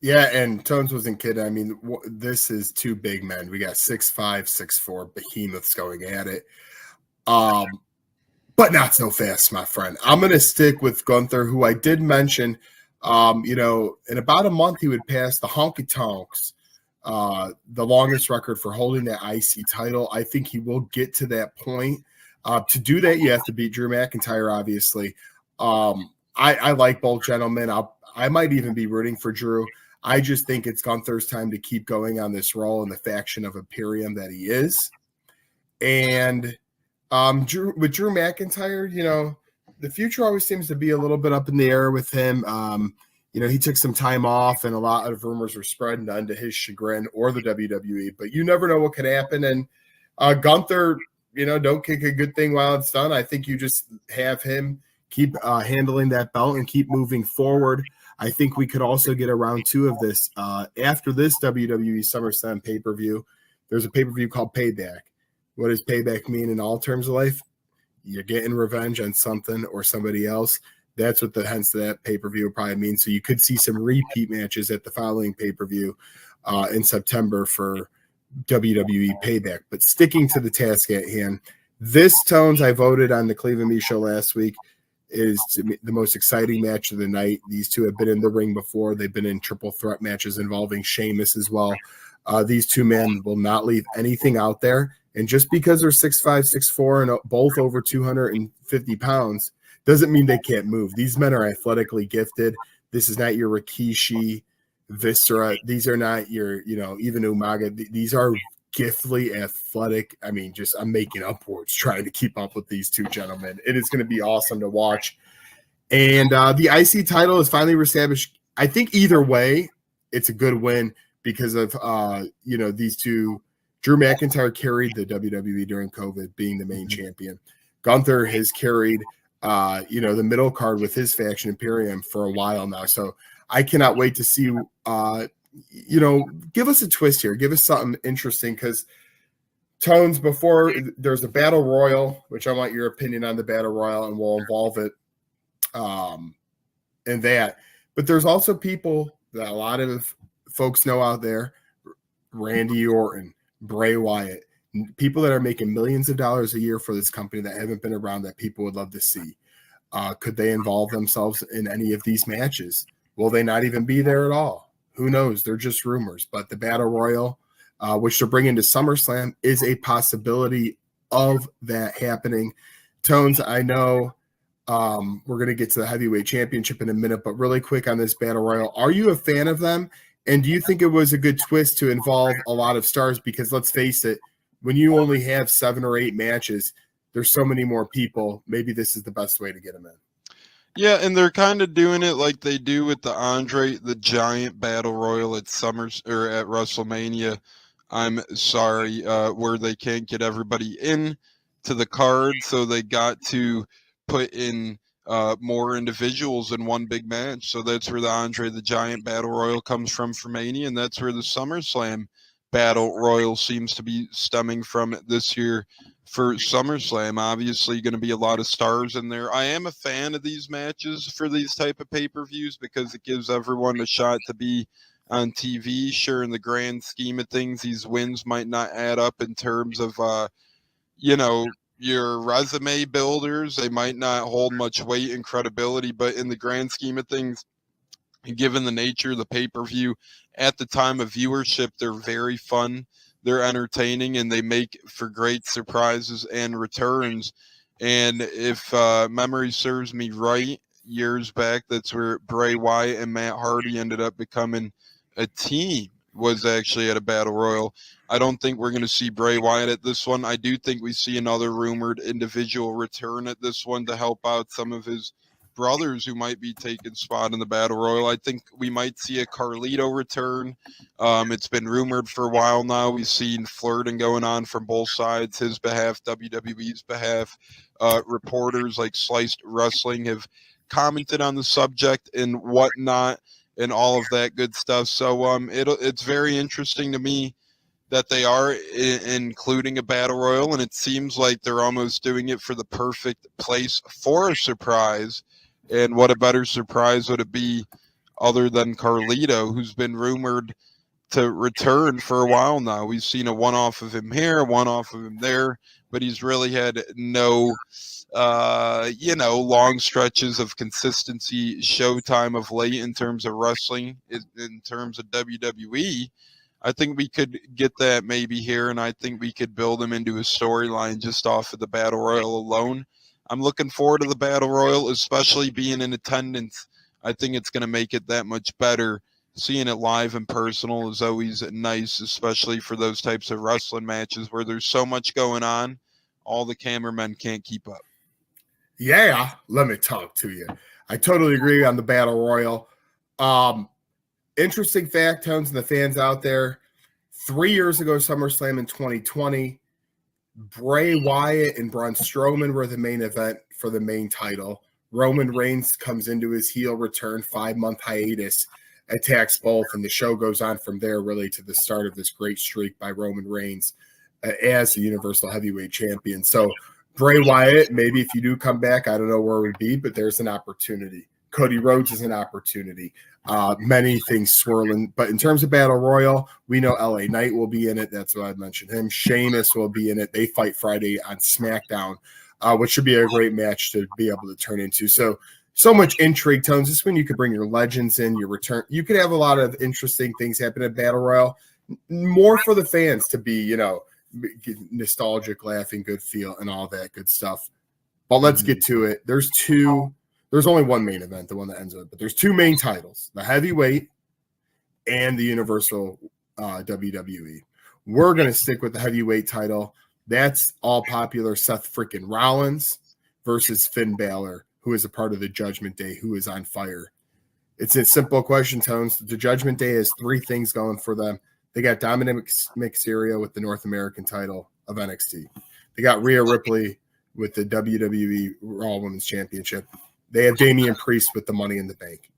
Yeah, and Tones wasn't kidding. I mean, this is two big men. We got 6'5", 6'4", behemoths going at it. But not so fast, my friend. I'm going to stick with Gunther, who I did mention, in about a month he would pass the Honky Tonks, the longest record for holding that IC title. I think he will get to that point. To do that, you have to beat Drew McIntyre, obviously. I like both gentlemen. I might even be rooting for Drew. I just think it's Gunther's time to keep going on this role in the faction of Imperium that he is. And Drew McIntyre, the future always seems to be a little bit up in the air with him. He took some time off, and a lot of rumors were spread, none to his chagrin or the WWE. But you never know what could happen. And Gunther, don't kick a good thing while it's done. I think you just have him keep handling that belt and keep moving forward. I think we could also get a round two of this. After this WWE SummerSlam pay-per-view, there's a pay-per-view called Payback. What does payback mean in all terms of life? You're getting revenge on something or somebody else. That's what the hence of that pay-per-view will probably mean. So you could see some repeat matches at the following pay-per-view in September for WWE Payback. But sticking to the task at hand, this, Tones, I voted on the Cleveland Me show last week, is the most exciting match of the night. These two have been in the ring before. They've been in triple threat matches involving Sheamus as well. These two men will not leave anything out there. And just because they're 6'5", 6'4", and both over 250 pounds doesn't mean they can't move. These men are athletically gifted. This is not your Rikishi, Viscera. These are not your, even Umaga. These are giftedly athletic. I mean, I'm making up words trying to keep up with these two gentlemen. It is going to be awesome to watch. And the IC title is finally reestablished. I think either way, it's a good win because of, these two. Drew McIntyre carried the WWE during COVID, being the main champion. Gunther has carried, the middle card with his faction Imperium for a while now. So I cannot wait to see, give us a twist here. Give us something interesting because Tones, before there's the Battle Royal, which I want your opinion on the Battle Royal, and we'll involve it in that. But there's also people that a lot of folks know out there, Randy Orton, Bray Wyatt, people that are making millions of dollars a year for this company that haven't been around that people would love to see. Could they involve themselves in any of these matches? Will they not even be there at all? Who knows? They're just rumors. But the Battle Royal, which they're bringing to SummerSlam, is a possibility of that happening. Tones, I know we're going to get to the heavyweight championship in a minute, but really quick on this Battle Royal, are you a fan of them? And do you think it was a good twist to involve a lot of stars? Because let's face it, when you only have 7 or 8 matches, there's so many more people. Maybe this is the best way to get them in. Yeah, and they're kind of doing it like they do with the Andre the Giant Battle Royal at at WrestleMania. I'm sorry, where they can't get everybody in to the card, so they got to put in more individuals in one big match. So that's where the Andre the Giant Battle Royal comes from for Mania, and that's where the SummerSlam Battle Royal seems to be stemming from this year for SummerSlam. Obviously going to be a lot of stars in there. I am a fan of these matches for these type of pay-per-views because it gives everyone a shot to be on TV. Sure, in the grand scheme of things, these wins might not add up in terms of, your resume builders. They might not hold much weight and credibility, but in the grand scheme of things, given the nature of the pay-per-view at the time of viewership, they're very fun, they're entertaining, and they make for great surprises and returns. And if memory serves me right, years back, that's where Bray Wyatt and Matt Hardy ended up becoming a team, was actually at a Battle Royal. I don't think we're going to see Bray Wyatt at this one. I do think we see another rumored individual return at this one to help out some of his brothers who might be taking spot in the Battle Royal. I think we might see a Carlito return. It's been rumored for a while now. We've seen flirting going on from both sides, his behalf, WWE's behalf. Reporters like Sliced Wrestling have commented on the subject and whatnot and all of that good stuff. So it's very interesting to me that they are including a Battle Royal, and it seems like they're almost doing it for the perfect place for a surprise. And what a better surprise would it be other than Carlito, who's been rumored to return for a while now. We've seen a one-off of him here, one off of him there, but he's really had no, long stretches of consistency, showtime of late in terms of wrestling, in terms of WWE. I think we could get that maybe here, and I think we could build him into a storyline just off of the Battle Royal alone. I'm looking forward to the Battle Royal, especially being in attendance. I think it's going to make it that much better. Seeing it live and personal is always nice, especially for those types of wrestling matches where there's so much going on, all the cameramen can't keep up. Yeah, let me talk to you. I totally agree on the Battle Royal. Interesting fact, Tones, and the fans out there. 3 years ago, SummerSlam in 2020, Bray Wyatt and Braun Strowman were the main event for the main title. Roman Reigns comes into his heel return, 5-month hiatus, attacks both, and the show goes on from there really to the start of this great streak by Roman Reigns as the Universal Heavyweight Champion. So Bray Wyatt, maybe if you do come back, I don't know where it would be, but there's an opportunity. Cody Rhodes is an opportunity. Many things swirling. But in terms of Battle Royal, we know LA Knight will be in it. That's what I mentioned him. Sheamus will be in it. They fight Friday on SmackDown, which should be a great match to be able to turn into. So much intrigue, Tones. This is when you could bring your legends in, your return. You could have a lot of interesting things happen at Battle Royal. More for the fans to be, nostalgic, laughing, good feel, and all that good stuff. But let's get to it. There's only one main event, the one that ends with, but there's 2 main titles, the heavyweight and the Universal WWE. We're going to stick with the heavyweight title. That's all popular Seth freaking Rollins versus Finn Balor, who is a part of the Judgment Day, who is on fire. It's a simple question, Tones. The Judgment Day has 3 things going for them. They got Dominic Mysterio with the North American title of NXT. They got Rhea Ripley with the WWE Raw Women's Championship. They have Damian Priest with the Money in the Bank.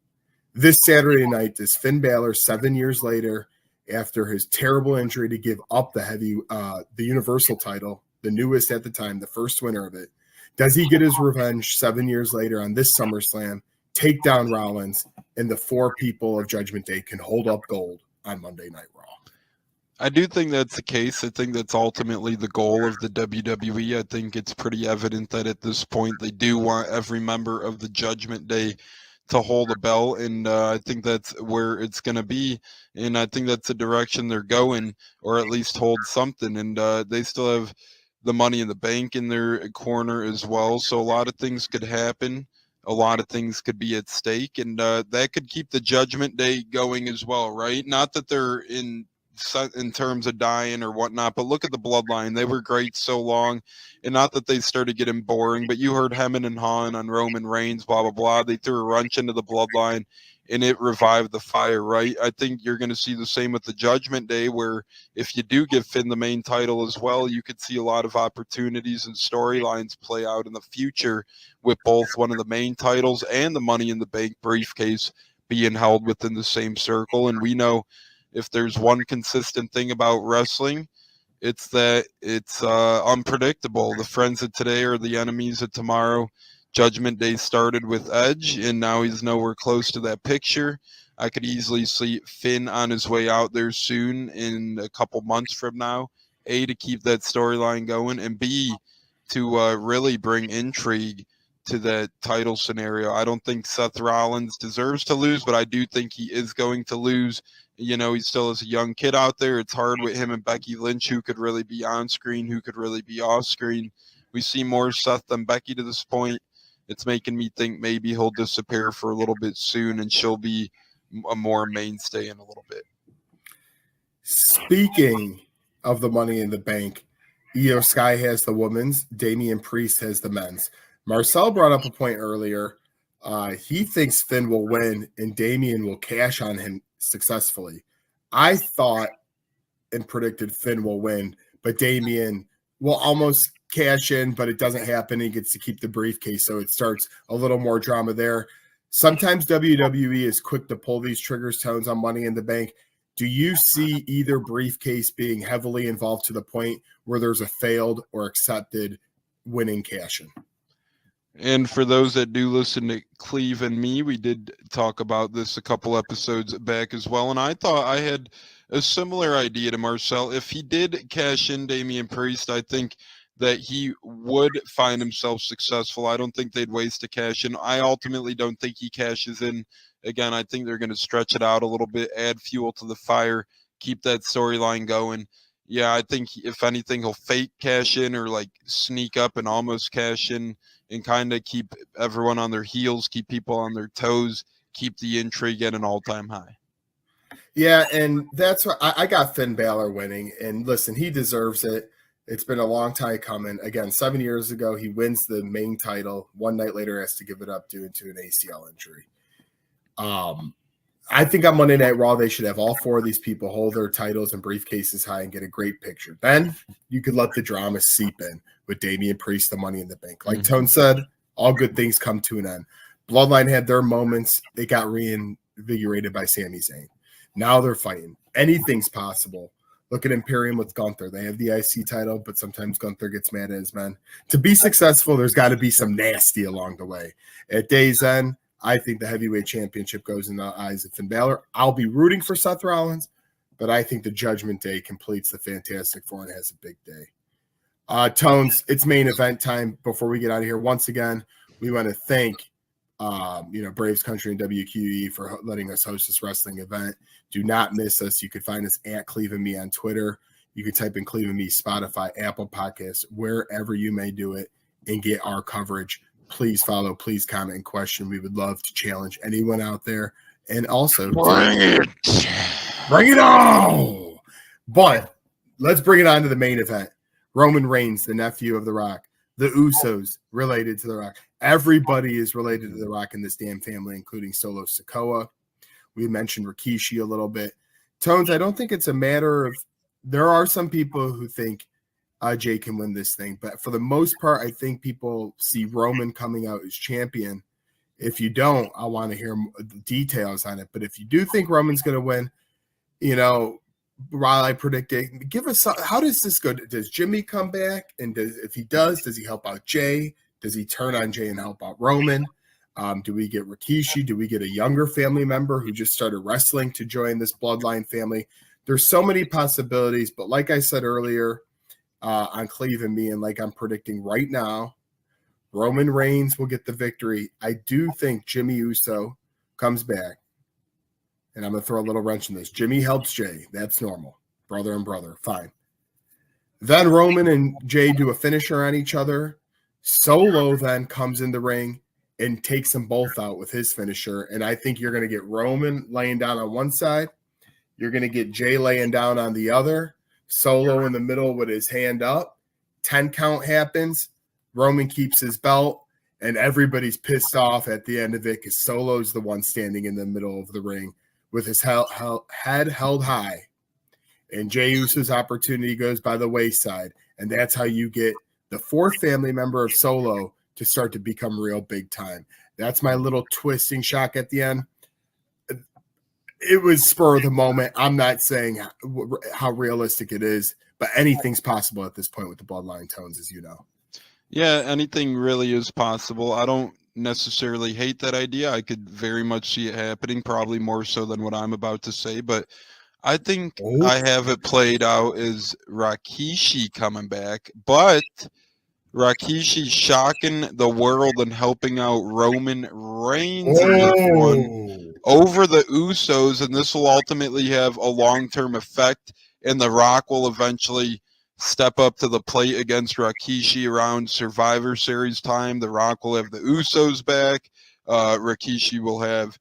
This Saturday night is Finn Balor 7 years later after his terrible injury to give up the Universal title, the newest at the time, the first winner of it. Does he get his revenge 7 years later on this SummerSlam, take down Rollins, and the 4 people of Judgment Day can hold up gold on Monday Night Raw? I do think that's the case. I think that's ultimately the goal of the WWE. I think it's pretty evident that at this point they do want every member of the Judgment Day to hold a belt, and I think that's where it's going to be, and I think that's the direction they're going, or at least hold something, and they still have the Money in the Bank in their corner as well, so a lot of things could happen. A lot of things could be at stake, and that could keep the Judgment Day going as well, right? Not that they're in terms of dying or whatnot, but look at the Bloodline. They were great so long, and not that they started getting boring, but you heard hemming and hawing on Roman Reigns, blah, blah, blah. They threw a wrench into the Bloodline, and it revived the fire, right? I think you're going to see the same with the Judgment Day, where if you do give Finn the main title as well, you could see a lot of opportunities and storylines play out in the future with both one of the main titles and the Money in the Bank briefcase being held within the same circle. And we know if there's one consistent thing about wrestling, it's that it's unpredictable. The friends of today are the enemies of tomorrow. Judgment Day started with Edge, and now he's nowhere close to that picture. I could easily see Finn on his way out there soon in a couple months from now. A, to keep that storyline going, and B, to really bring intrigue to that title scenario. I don't think Seth Rollins deserves to lose, but I do think he is going to lose. You know, he still is a young kid out there. It's hard with him and Becky Lynch, who could really be on screen, who could really be off screen. We see more Seth than Becky to this point. It's making me think maybe he'll disappear for a little bit soon, and she'll be a more mainstay in a little bit. Speaking of the Money in the Bank, Io Sky has the women's, Damian Priest has the men's. Marcel brought up a point earlier. He thinks Finn will win and Damian will cash on him successfully. I thought and predicted Finn will win, but Damian will almost cash in, but it doesn't happen. He gets to keep the briefcase, so it starts a little more drama there. Sometimes WWE is quick to pull these triggers, Tones, on Money in the Bank. Do you see either briefcase being heavily involved to the point where there's a failed or accepted winning cash-in? And for those that do listen to Cleve and me, we did talk about this a couple episodes back as well. And I thought I had a similar idea to Marcel. If he did cash in Damian Priest, I think that he would find himself successful. I don't think they'd waste a cash in. I ultimately don't think he cashes in. Again, I think they're going to stretch it out a little bit, add fuel to the fire, keep that storyline going. Yeah, I think if anything, he'll fake cash in or like sneak up and almost cash in and kind of keep everyone on their heels, keep people on their toes, keep the intrigue at an all-time high. Yeah, and that's what I got Finn Balor winning. And listen, he deserves it. It's been a long time coming. Again, 7 years ago, he wins the main title. One night later, has to give it up due to an ACL injury. I think on Monday Night Raw, they should have all 4 of these people hold their titles and briefcases high and get a great picture. Then you could let the drama seep in with Damian Priest, the Money in the Bank. Like Tone said, all good things come to an end. Bloodline had their moments. It got reinvigorated by Sami Zayn. Now they're fighting. Anything's possible. Look at Imperium with Gunther. They have the IC title, but sometimes Gunther gets mad at his men. To be successful, there's got to be some nasty along the way. At day's end, I think the heavyweight championship goes in the eyes of Finn Balor. I'll be rooting for Seth Rollins, but I think the Judgment Day completes the Fantastic Four and has a big day. Tones, it's main event time. Before we get out of here, once again, we want to thank Braves Country and WQE for letting us host this wrestling event. Do not miss us. You can find us at Cleve and Me on Twitter. You can type in Cleve and Me, Spotify, Apple Podcasts, wherever you may do it, and get our coverage. Please follow, please comment and question. We would love to challenge anyone out there. And also, bring it on. But let's bring it on to the main event. Roman Reigns, the nephew of The Rock. The Usos related to The Rock. Everybody is related to The Rock in this damn family, including Solo Sikoa. We mentioned Rikishi a little bit. Tones, I don't think it's a matter of – there are some people who think Jay can win this thing. But for the most part, I think people see Roman coming out as champion. If you don't, I want to hear details on it. But if you do think Roman's going to win, while I predict it, give us how does this go? Does Jimmy come back? And if he does he help out Jay? Does he turn on Jay and help out Roman? Do we get Rikishi? Do we get a younger family member who just started wrestling to join this bloodline family? There's so many possibilities. But like I said earlier on Cleve and me, and like I'm predicting right now, Roman Reigns will get the victory. I do think Jimmy Uso comes back. And I'm going to throw a little wrench in this. Jimmy helps Jay. That's normal. Brother and brother. Fine. Then Roman and Jay do a finisher on each other. Solo then comes in the ring and takes them both out with his finisher. And I think you're going to get Roman laying down on one side. You're going to get Jay laying down on the other. Solo in the middle with his hand up. 10 count happens. Roman keeps his belt. And everybody's pissed off at the end of it because Solo's the one standing in the middle of the ring with his head held high. And Jey Uso's opportunity goes by the wayside. And that's how you get the fourth family member of Solo to start to become real big time. That's my little twisting shock at the end. It was spur of the moment. I'm not saying how realistic it is, but anything's possible at this point with the bloodline tones, as you know. Yeah, anything really is possible. I don't necessarily hate that idea. I could very much see it happening, probably more so than what I'm about to say, but I think I have it played out as Rikishi coming back, but Rikishi shocking the world and helping out Roman Reigns in this one over the Usos, and this will ultimately have a long-term effect, and The Rock will eventually step up to the plate against Rikishi around Survivor Series time. The Rock will have the Usos back. Rikishi will have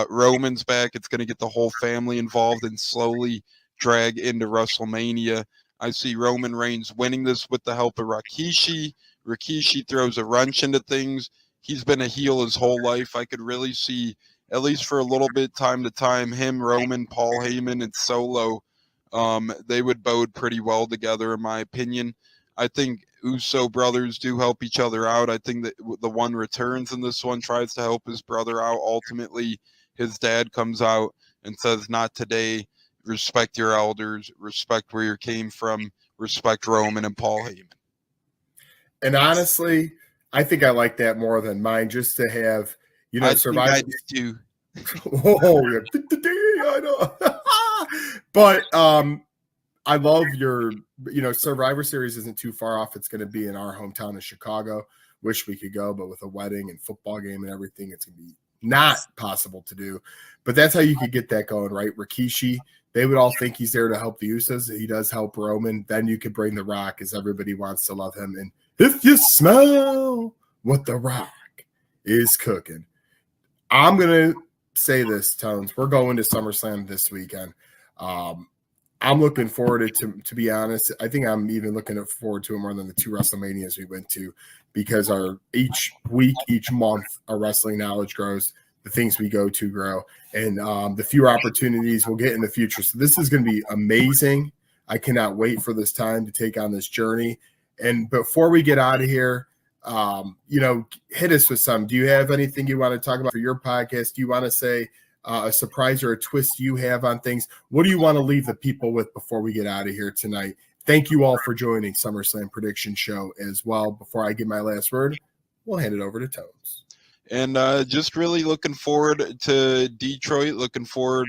Roman's back. It's going to get the whole family involved and slowly drag into WrestleMania. I see Roman Reigns winning this with the help of Rikishi. Rikishi throws a wrench into things. He's been a heel his whole life. I could really see, at least for a little bit time to time, him, Roman, Paul Heyman, and Solo, they would bode pretty well together, in my opinion. I think Uso brothers do help each other out. I think that the one returns in this one, tries to help his brother out. Ultimately, his dad comes out and says, "Not today. Respect your elders. Respect where you came from. Respect Roman and Paul Heyman." And honestly, I think I like that more than mine, just to have, Survivor. Oh, yeah. I know. But I love your, Survivor Series isn't too far off. It's going to be in our hometown of Chicago. Wish we could go, but with a wedding and football game and everything, it's going to be not possible to do. But that's how you could get that going, right? Rikishi, they would all think he's there to help the Usos. He does help Roman. Then you could bring The Rock, as everybody wants to love him. And if you smell what The Rock is cooking, I'm going to say this, Tones. We're going to SummerSlam this weekend. I'm looking forward to be honest. I think I'm even looking forward to it more than the two WrestleManias we went to, because each week, each month, our wrestling knowledge grows. The things we go to grow, and the fewer opportunities we'll get in the future. So this is going to be amazing. I cannot wait for this time to take on this journey. And before we get out of here, hit us with some. Do you have anything you want to talk about for your podcast? Do you want to say a surprise or a twist you have on things? What do you want to leave the people with before we get out of here tonight? Thank you all for joining SummerSlam Prediction Show as well. Before I give my last word, we'll hand it over to Tones. And just really looking forward to Detroit, looking forward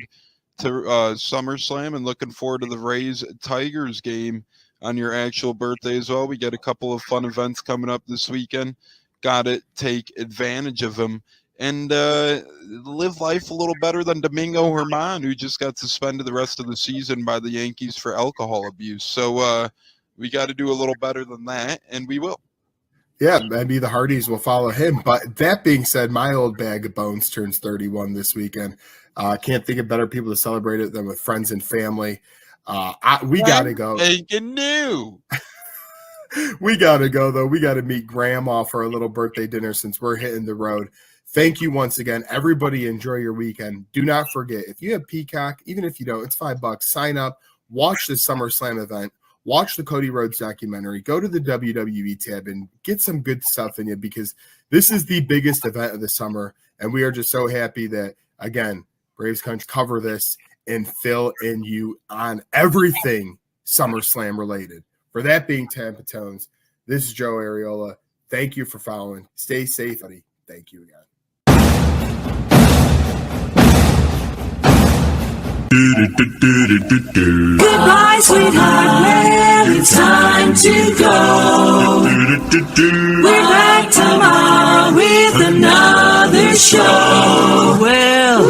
to SummerSlam, and looking forward to the Rays-Tigers game on your actual birthday as well. We got a couple of fun events coming up this weekend. Got to take advantage of them and live life a little better than Domingo Germán, who just got suspended the rest of the season by the Yankees for alcohol abuse. So we got to do a little better than that, and we will. Yeah, maybe the Hardys will follow him. But that being said, my old bag of bones turns 31 this weekend. Can't think of better people to celebrate it than with friends and family. We got to go. New. We got to go, though. We got to meet Grandma for a little birthday dinner since we're hitting the road. Thank you once again. Everybody enjoy your weekend. Do not forget, if you have Peacock, even if you don't, it's $5. Sign up. Watch the SummerSlam event. watch the Cody Rhodes documentary, go to the WWE tab, and get some good stuff in you, because this is the biggest event of the summer, and we are just so happy that, again, Braves Country cover this and fill in you on everything SummerSlam related. For that being Tampa Tones, this is Joe Ariola. Thank you for following. Stay safe, buddy. Thank you again. Goodbye, sweetheart, well, it's time to go. We're back tomorrow with another show. Well,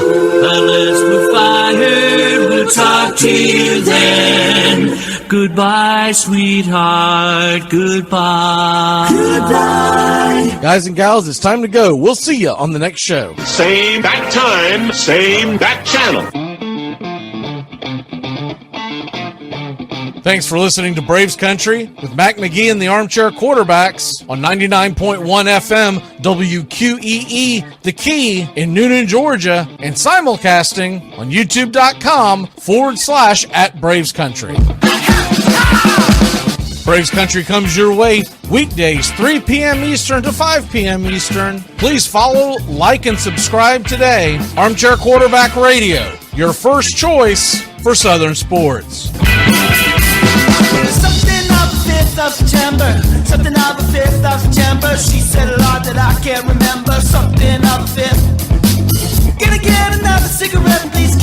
unless we're fired, we'll talk to you then. Goodbye, sweetheart, goodbye. Goodbye. Guys and gals, it's time to go. We'll see you on the next show. Same bat time, same bat channel. Thanks for listening to Braves Country with Mac Magee and the Armchair Quarterbacks on 99.1 FM WQEE, The Key in Noonan, Georgia, and simulcasting on youtube.com/@Braves Country. Braves Country comes your way weekdays 3 p.m. Eastern to 5 p.m. Eastern. Please follow, like, and subscribe today. Armchair Quarterback Radio, your first choice for Southern sports. Something of the 5th of September. Something of the 5th of September. She said a lot that I can't remember. Something of the 5th. Gonna get another cigarette, please.